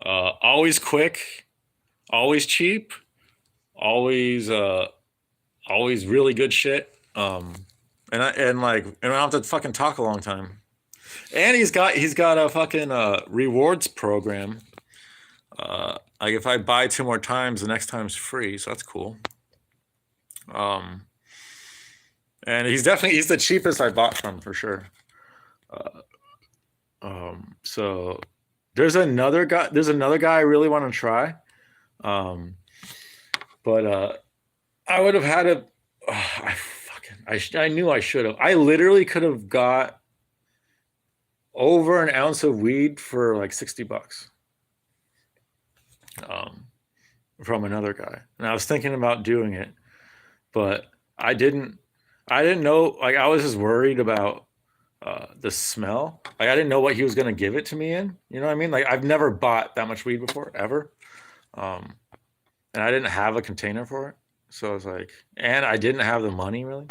Always quick. Always cheap. Always really good shit. And I don't have to fucking talk a long time. And he's got a fucking rewards program. Like if I buy 2 more times, the next time's free, so that's cool. And he's the cheapest I bought from for sure. So there's another guy I really want to try. But I would have had a I knew I should have. I literally could have got over an ounce of weed for like $60 from another guy. And I was thinking about doing it, but I didn't know, like I was just worried about the smell. Like I didn't know what he was going to give it to me in, you know what I mean? Like I've never bought that much weed before ever. And I didn't have a container for it. So I was like, and I didn't have the money really.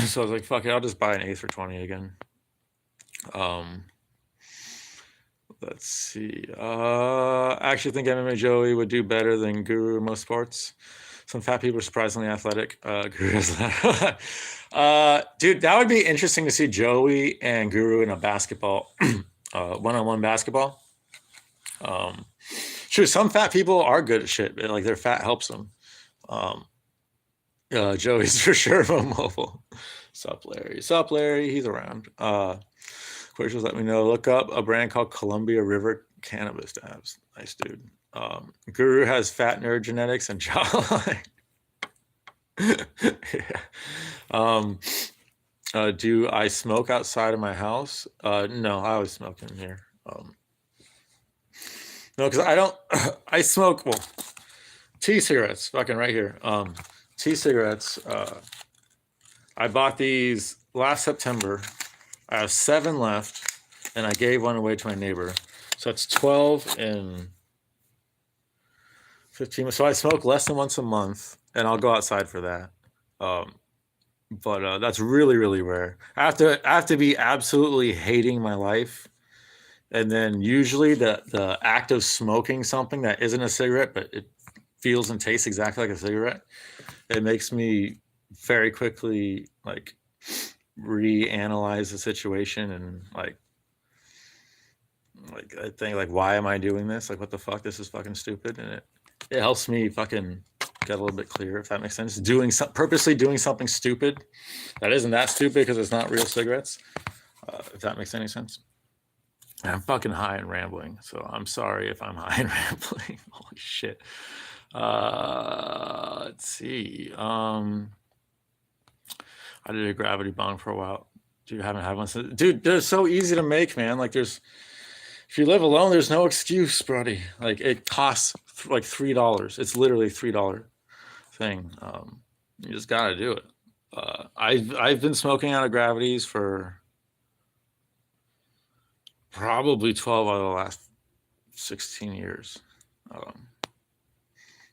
So I was like, fuck it, I'll just buy an eighth for 20 again. Let's see. I actually think MMA Joey would do better than Guru in most sports. Some fat people are surprisingly athletic. Guru's dude, that would be interesting to see Joey and Guru in a basketball, one-on-one basketball. True, some fat people are good at shit. Like their fat helps them. Joey's for sure mobile. Sup, Larry? He's around. Questions, let me know. Look up a brand called Columbia River Cannabis Dabs. Nice dude. Guru has fat nerd genetics and jawline. Yeah. Do I smoke outside of my house? No, I always smoke in here. No, because I don't. I smoke tea cigarettes. Fucking right here. Tea cigarettes. I bought these last September. I have 7 left, and I gave one away to my neighbor. So it's 12 and 15. So I smoke less than once a month, and I'll go outside for that. But that's really, really rare. I have to be absolutely hating my life. And then usually the act of smoking something that isn't a cigarette, but it feels and tastes exactly like a cigarette, it makes me very quickly like reanalyze the situation and like I think like, why am I doing this? Like, what the fuck? This is fucking stupid. And it helps me fucking get a little bit clearer, if that makes sense. Purposely doing something stupid that isn't that stupid because it's not real cigarettes. If that makes any sense. I'm fucking high and rambling, so I'm sorry if I'm high and rambling. Holy shit. Let's see. I did a gravity bong for a while. Dude, I haven't had one since. Dude, they're so easy to make, man. Like if you live alone, there's no excuse, buddy. Like it costs like $3. It's literally $3 thing. You just gotta do it. I've been smoking out of gravities for probably 12 out of the last 16 years.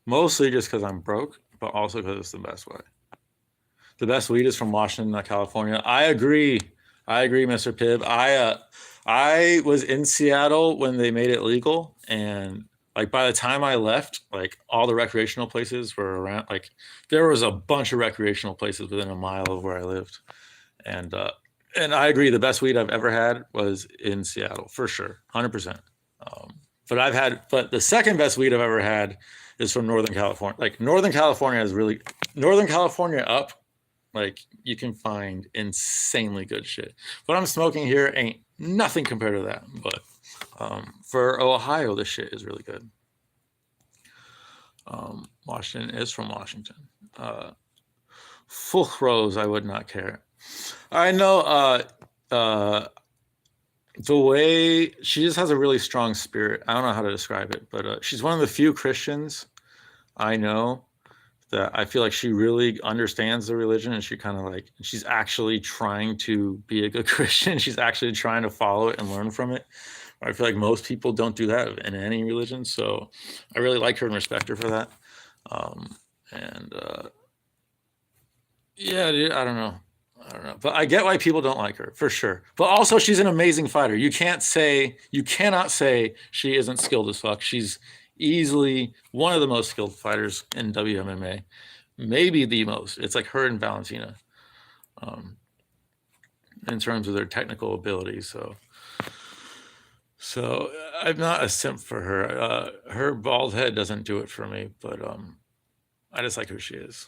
Mostly just because I'm broke, but also because it's the best way. The best weed is from Washington, not California. I agree, Mr. Pibb. I was in Seattle when they made it legal, and like by the time I left, like all the recreational places were around. Like there was a bunch of recreational places within a mile of where I lived, and I agree. The best weed I've ever had was in Seattle, for sure, 100%. But the second best weed I've ever had is from Northern California. Like Northern California is really Northern California up. Like you can find insanely good shit. What I'm smoking here ain't nothing compared to that. But for Ohio, this shit is really good. Washington is from Washington. Full Rose, I would not care. I know the way she just has a really strong spirit. I don't know how to describe it, but she's one of the few Christians I know that I feel like she really understands the religion, and she's actually trying to be a good Christian. She's actually trying to follow it and learn from it. I feel like most people don't do that in any religion. So I really like her and respect her for that. Yeah, dude, I don't know. But I get why people don't like her, for sure. But also she's an amazing fighter. You cannot say she isn't skilled as fuck. She's easily one of the most skilled fighters in WMMA. Maybe the most. It's like her and Valentina. In terms of their technical abilities. So I'm not a simp for her. Her bald head doesn't do it for me, but I just like who she is.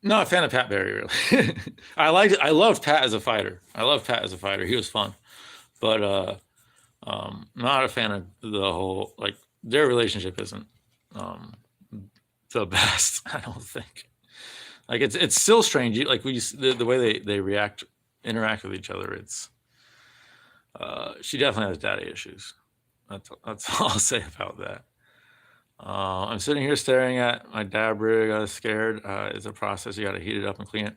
Not a fan of Pat Barry, really. I loved Pat as a fighter. He was fun, but not a fan of the whole, like, their relationship isn't the best. I don't think. Like it's still strange. Like the way they interact with each other. It's she definitely has daddy issues. That's all I'll say about that. I'm sitting here staring at my dab rig. I was scared. It's a process. You got to heat it up and clean it.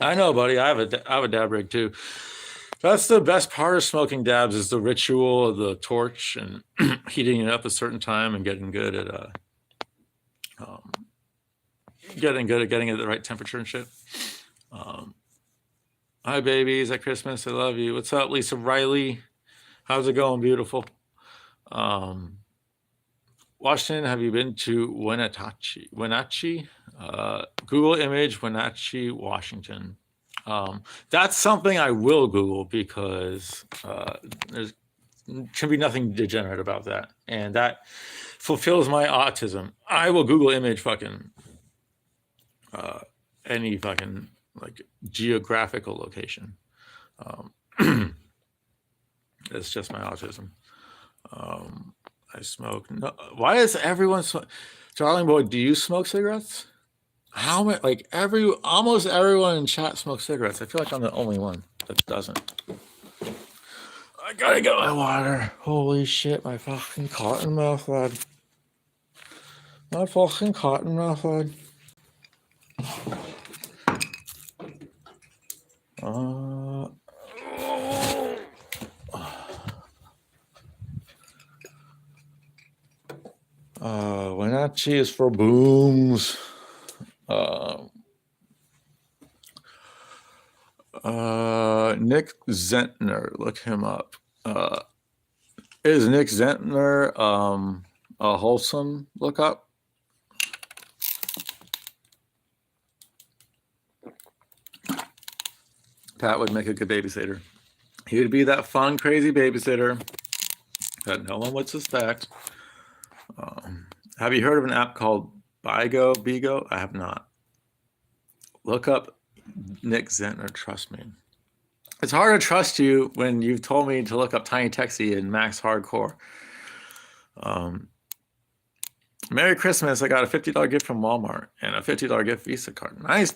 I know, buddy. I have a dab rig too. That's the best part of smoking dabs, is the ritual of the torch and heating it up a certain time and getting good at getting it at the right temperature and shit. Hi, babies. At Christmas, I love you. What's up, Lisa Riley? How's it going, beautiful? Washington, have you been to Wenatchee? Google image Wenatchee, Washington. That's something I will Google, because there can be nothing degenerate about that, and that fulfills my autism. I will Google image fucking any fucking like geographical location. It's just my autism. I smoke. No, why is everyone Darling Boy, do you smoke cigarettes? How many? Like almost everyone in chat smokes cigarettes. I feel like I'm the only one that doesn't. I gotta get my water. Holy shit, my fucking cotton mouth, lad. My fucking cotton mouth, lad. Wenatchee is for booms. Nick Zentner, look him up. Is Nick Zentner a wholesome lookup? Pat would make a good babysitter. He would be that fun, crazy babysitter that no one would suspect. Have you heard of an app called Bigo? I have not. Look up Nick Zentner, trust me. It's hard to trust you when you've told me to look up Tiny Texie and Max Hardcore. Merry Christmas. I got a $50 gift from Walmart and a $50 gift Visa card. Nice.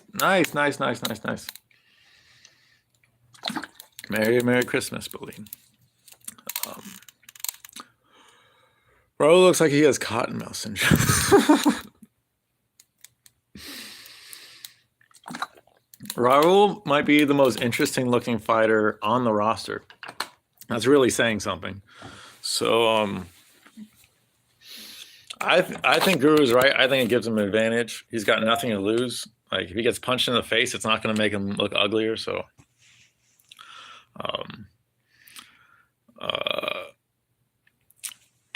Merry Christmas, Boline. Bro looks like he has cottonmouth syndrome. Raul might be the most interesting looking fighter on the roster. That's really saying something. So I think Guru's right. I think it gives him an advantage. He's got nothing to lose. Like if he gets punched in the face, it's not going to make him look uglier. So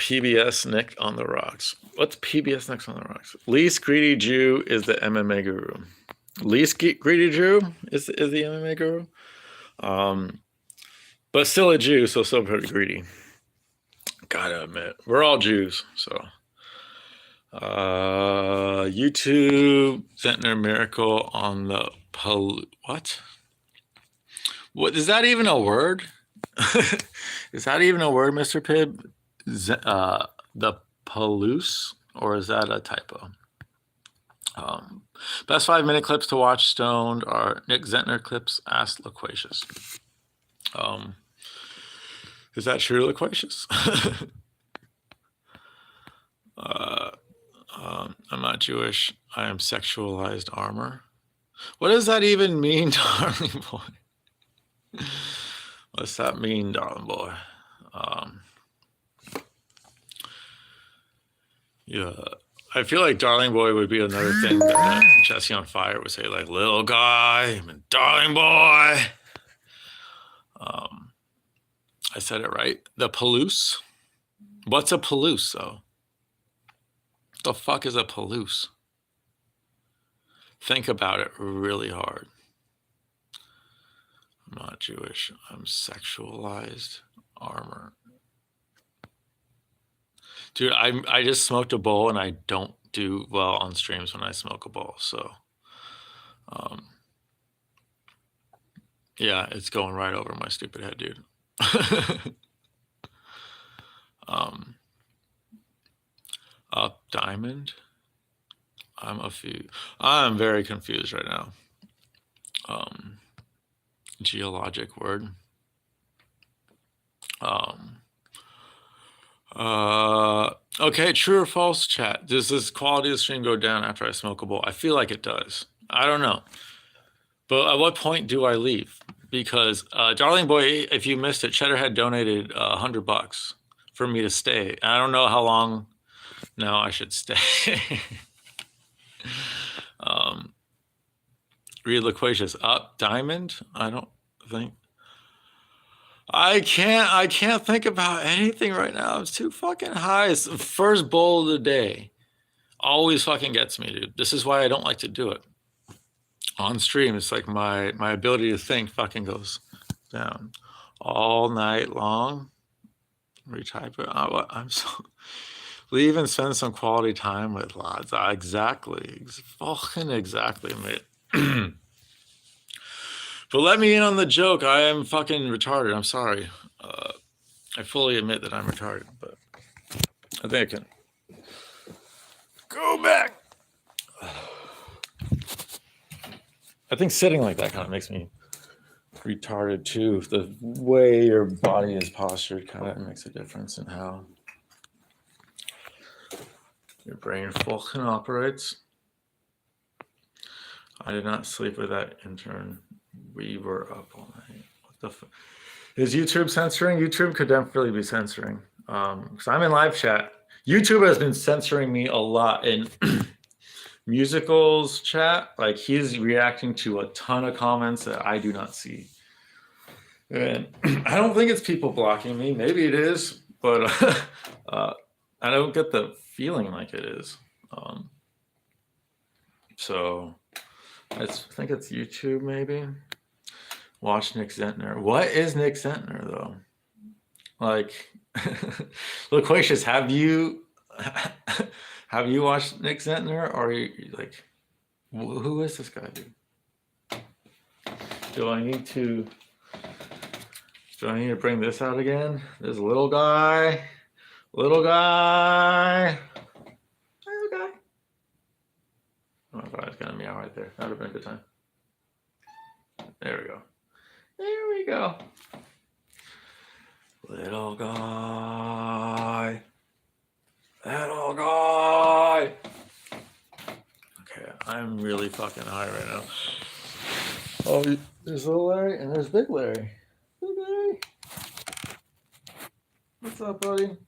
PBS Nick on the Rocks. What's PBS Nick on the Rocks? Least Greedy Jew is the MMA guru. Least Greedy Jew is the MMA guru. But still a Jew, so still pretty greedy. Gotta admit, we're all Jews, so. YouTube Zentner miracle on the what? What is that even a word? Is that even a word, Mr. Pibb? The Palouse, or is that a typo? Best 5-minute clips to watch stoned are Nick Zentner clips. Ask Loquacious. Is that true, Loquacious? I'm not Jewish. I am sexualized armor. What does that even mean, darling boy? What's that mean, darling boy? Yeah, I feel like darling boy would be another thing that Jesse on Fire would say, like, little guy, I'm a darling boy. I said it right. The Palouse. What's a Palouse, though? What the fuck is a Palouse? Think about it really hard. I'm not Jewish. I'm sexualized armor. Dude, I just smoked a bowl and I don't do well on streams when I smoke a bowl. So, yeah, it's going right over my stupid head, dude. Up diamond. I'm very confused right now. Geologic word. Okay, true or false, chat. Does this quality of the stream go down after I smoke a bowl? I feel like it does. I don't know. But at what point do I leave? Because darling boy, if you missed it, Cheddar had donated $100 for me to stay. I don't know how long now I should stay. Read Loquacious. Up diamond? I don't think. I can't think about anything right now. It's too fucking high. It's the first bowl of the day. Always fucking gets me, dude. This is why I don't like to do it. On stream, it's like my ability to think fucking goes down all night long. Retype it. I'm so leave and spend some quality time with lads. Exactly. Fucking exactly, mate. But let me in on the joke. I am fucking retarded. I'm sorry. I fully admit that I'm retarded, but I think I can go back. I think sitting like that kind of makes me retarded too. The way your body is postured kind of makes a difference in how your brain fucking operates. I did not sleep with that intern. We were up all night. What the fuck? Is YouTube censoring? YouTube could definitely be censoring. Because I'm in live chat. YouTube has been censoring me a lot in musicals chat. Like, he's reacting to a ton of comments that I do not see. And I don't think it's people blocking me. Maybe it is, but I don't get the feeling like it is. So I think it's YouTube, maybe. Watch Nick Zentner. What is Nick Zentner, though? Like, Loquacious, have you watched Nick Zentner, or are you like, who is this guy, dude? Do I need to bring this out again? This little guy. Little guy. Oh, I thought I was gonna meow right there. That would have been a good time. There we go. There we go. Little guy. Little guy. Okay, I'm really fucking high right now. Oh, there's little Larry and there's big Larry. Big Larry. What's up, buddy?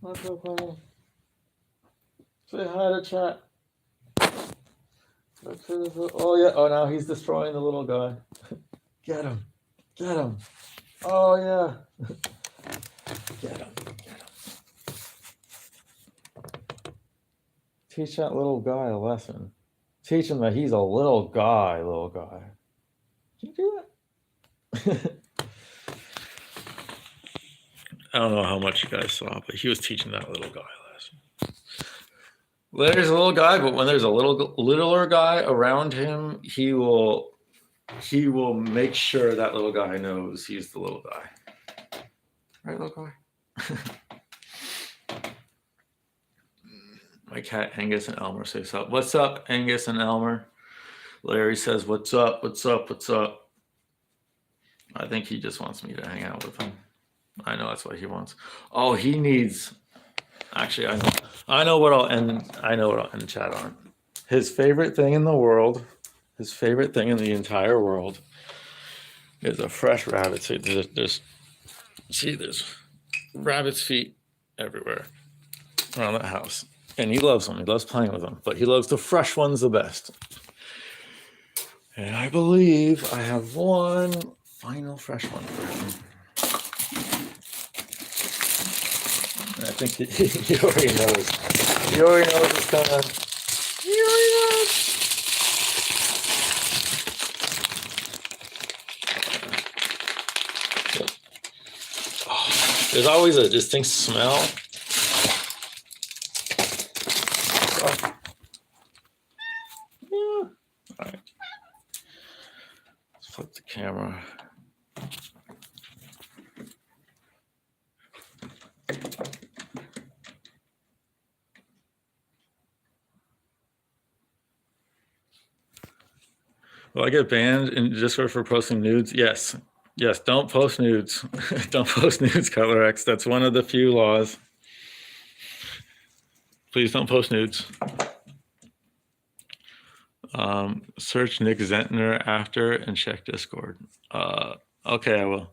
What's up, buddy? Say hi to chat. Oh, yeah. Oh, now he's destroying the little guy. Get him. Get him. Oh, yeah. Get him. Teach that little guy a lesson. Teach him that he's a little guy, Can you do that? I don't know how much you guys saw, but he was teaching that little guy a lesson. Larry's a little guy, but when there's a littler guy around him, he will make sure that little guy knows he's the little guy. Right, little guy? My cat Angus and Elmer say so. What's up, Angus and Elmer? Larry says, what's up, what's up, what's up? I think he just wants me to hang out with him. I know that's what he wants. Oh, he needs, actually, I know what I'll end the chat on. His favorite thing in the world, his favorite thing in the entire world is a fresh rabbit. See, there's rabbit's feet everywhere around the house. And he loves them. He loves playing with them. But he loves the fresh ones the best. And I believe I have one final fresh one for him. And I think he already knows. He already knows it's coming. He already knows. Oh, there's always a distinct smell. Flip the camera. Will I get banned in Discord for posting nudes? Yes. Yes, don't post nudes. Don't post nudes, Cutler X. That's one of the few laws. Please don't post nudes. Search Nick Zentner after and check Discord. Okay, I will.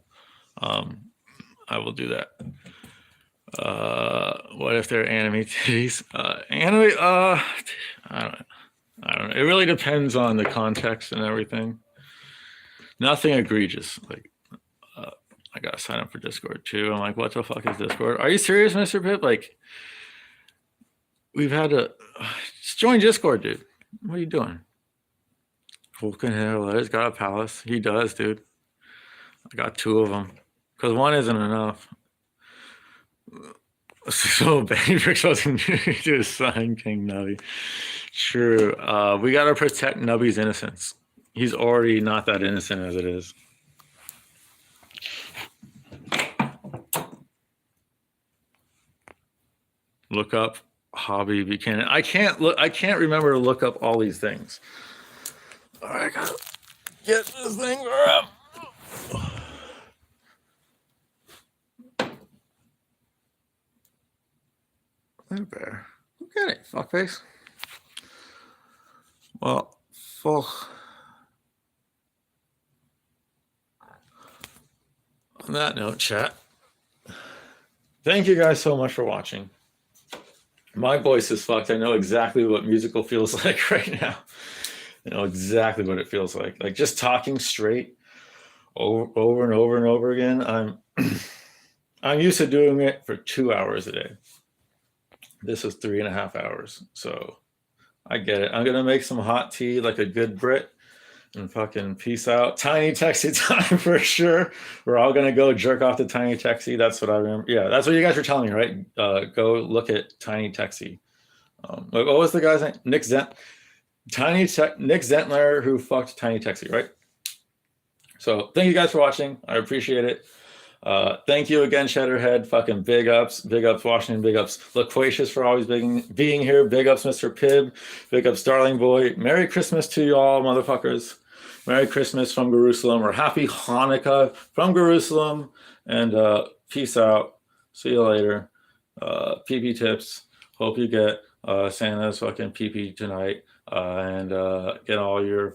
I will do that. What if they're anime titties? Anime? I don't know. It really depends on the context and everything. Nothing egregious. Like, I gotta sign up for Discord too. I'm like, what the fuck is Discord? Are you serious, Mr. Pip? Like, we've had to just join Discord, dude. What are you doing? Vulcan Hitler's got a palace. He does, dude. I got two of them because one isn't enough. So Babybricks wasn't to his son, King Nubby. True. We got to protect Nubby's innocence. He's already not that innocent as it is. Look up Hobby Buchanan. I can't remember to look up all these things. All right, I gotta get this thing up. Little bear. Look at it, fuckface. Well, fuck. On that note, chat. Thank you guys so much for watching. My voice is fucked. I know exactly what musical feels like right now. I know exactly what it feels like. Like just talking straight over and over and over again. I'm used to doing it for 2 hours a day. This is 3.5 hours. So I get it. I'm gonna make some hot tea like a good Brit and fucking peace out. Tiny Texie time for sure. We're all gonna go jerk off to Tiny Texie. That's what I remember. Yeah, that's what you guys were telling me, right? Go look at Tiny Texie. What was the guy's name? Nick Zentler, who fucked Tiny Texie, right? So thank you guys for watching. I appreciate it. Thank you again, Cheddarhead. Fucking big ups, Washington, big ups. Loquacious for always being here. Big ups, Mr. Pibb. Big ups, Darling Boy. Merry Christmas to you all, motherfuckers. Merry Christmas from Jerusalem, or Happy Hanukkah from Jerusalem. And peace out. See you later. PP tips. Hope you get Santa's fucking PP tonight. And get all your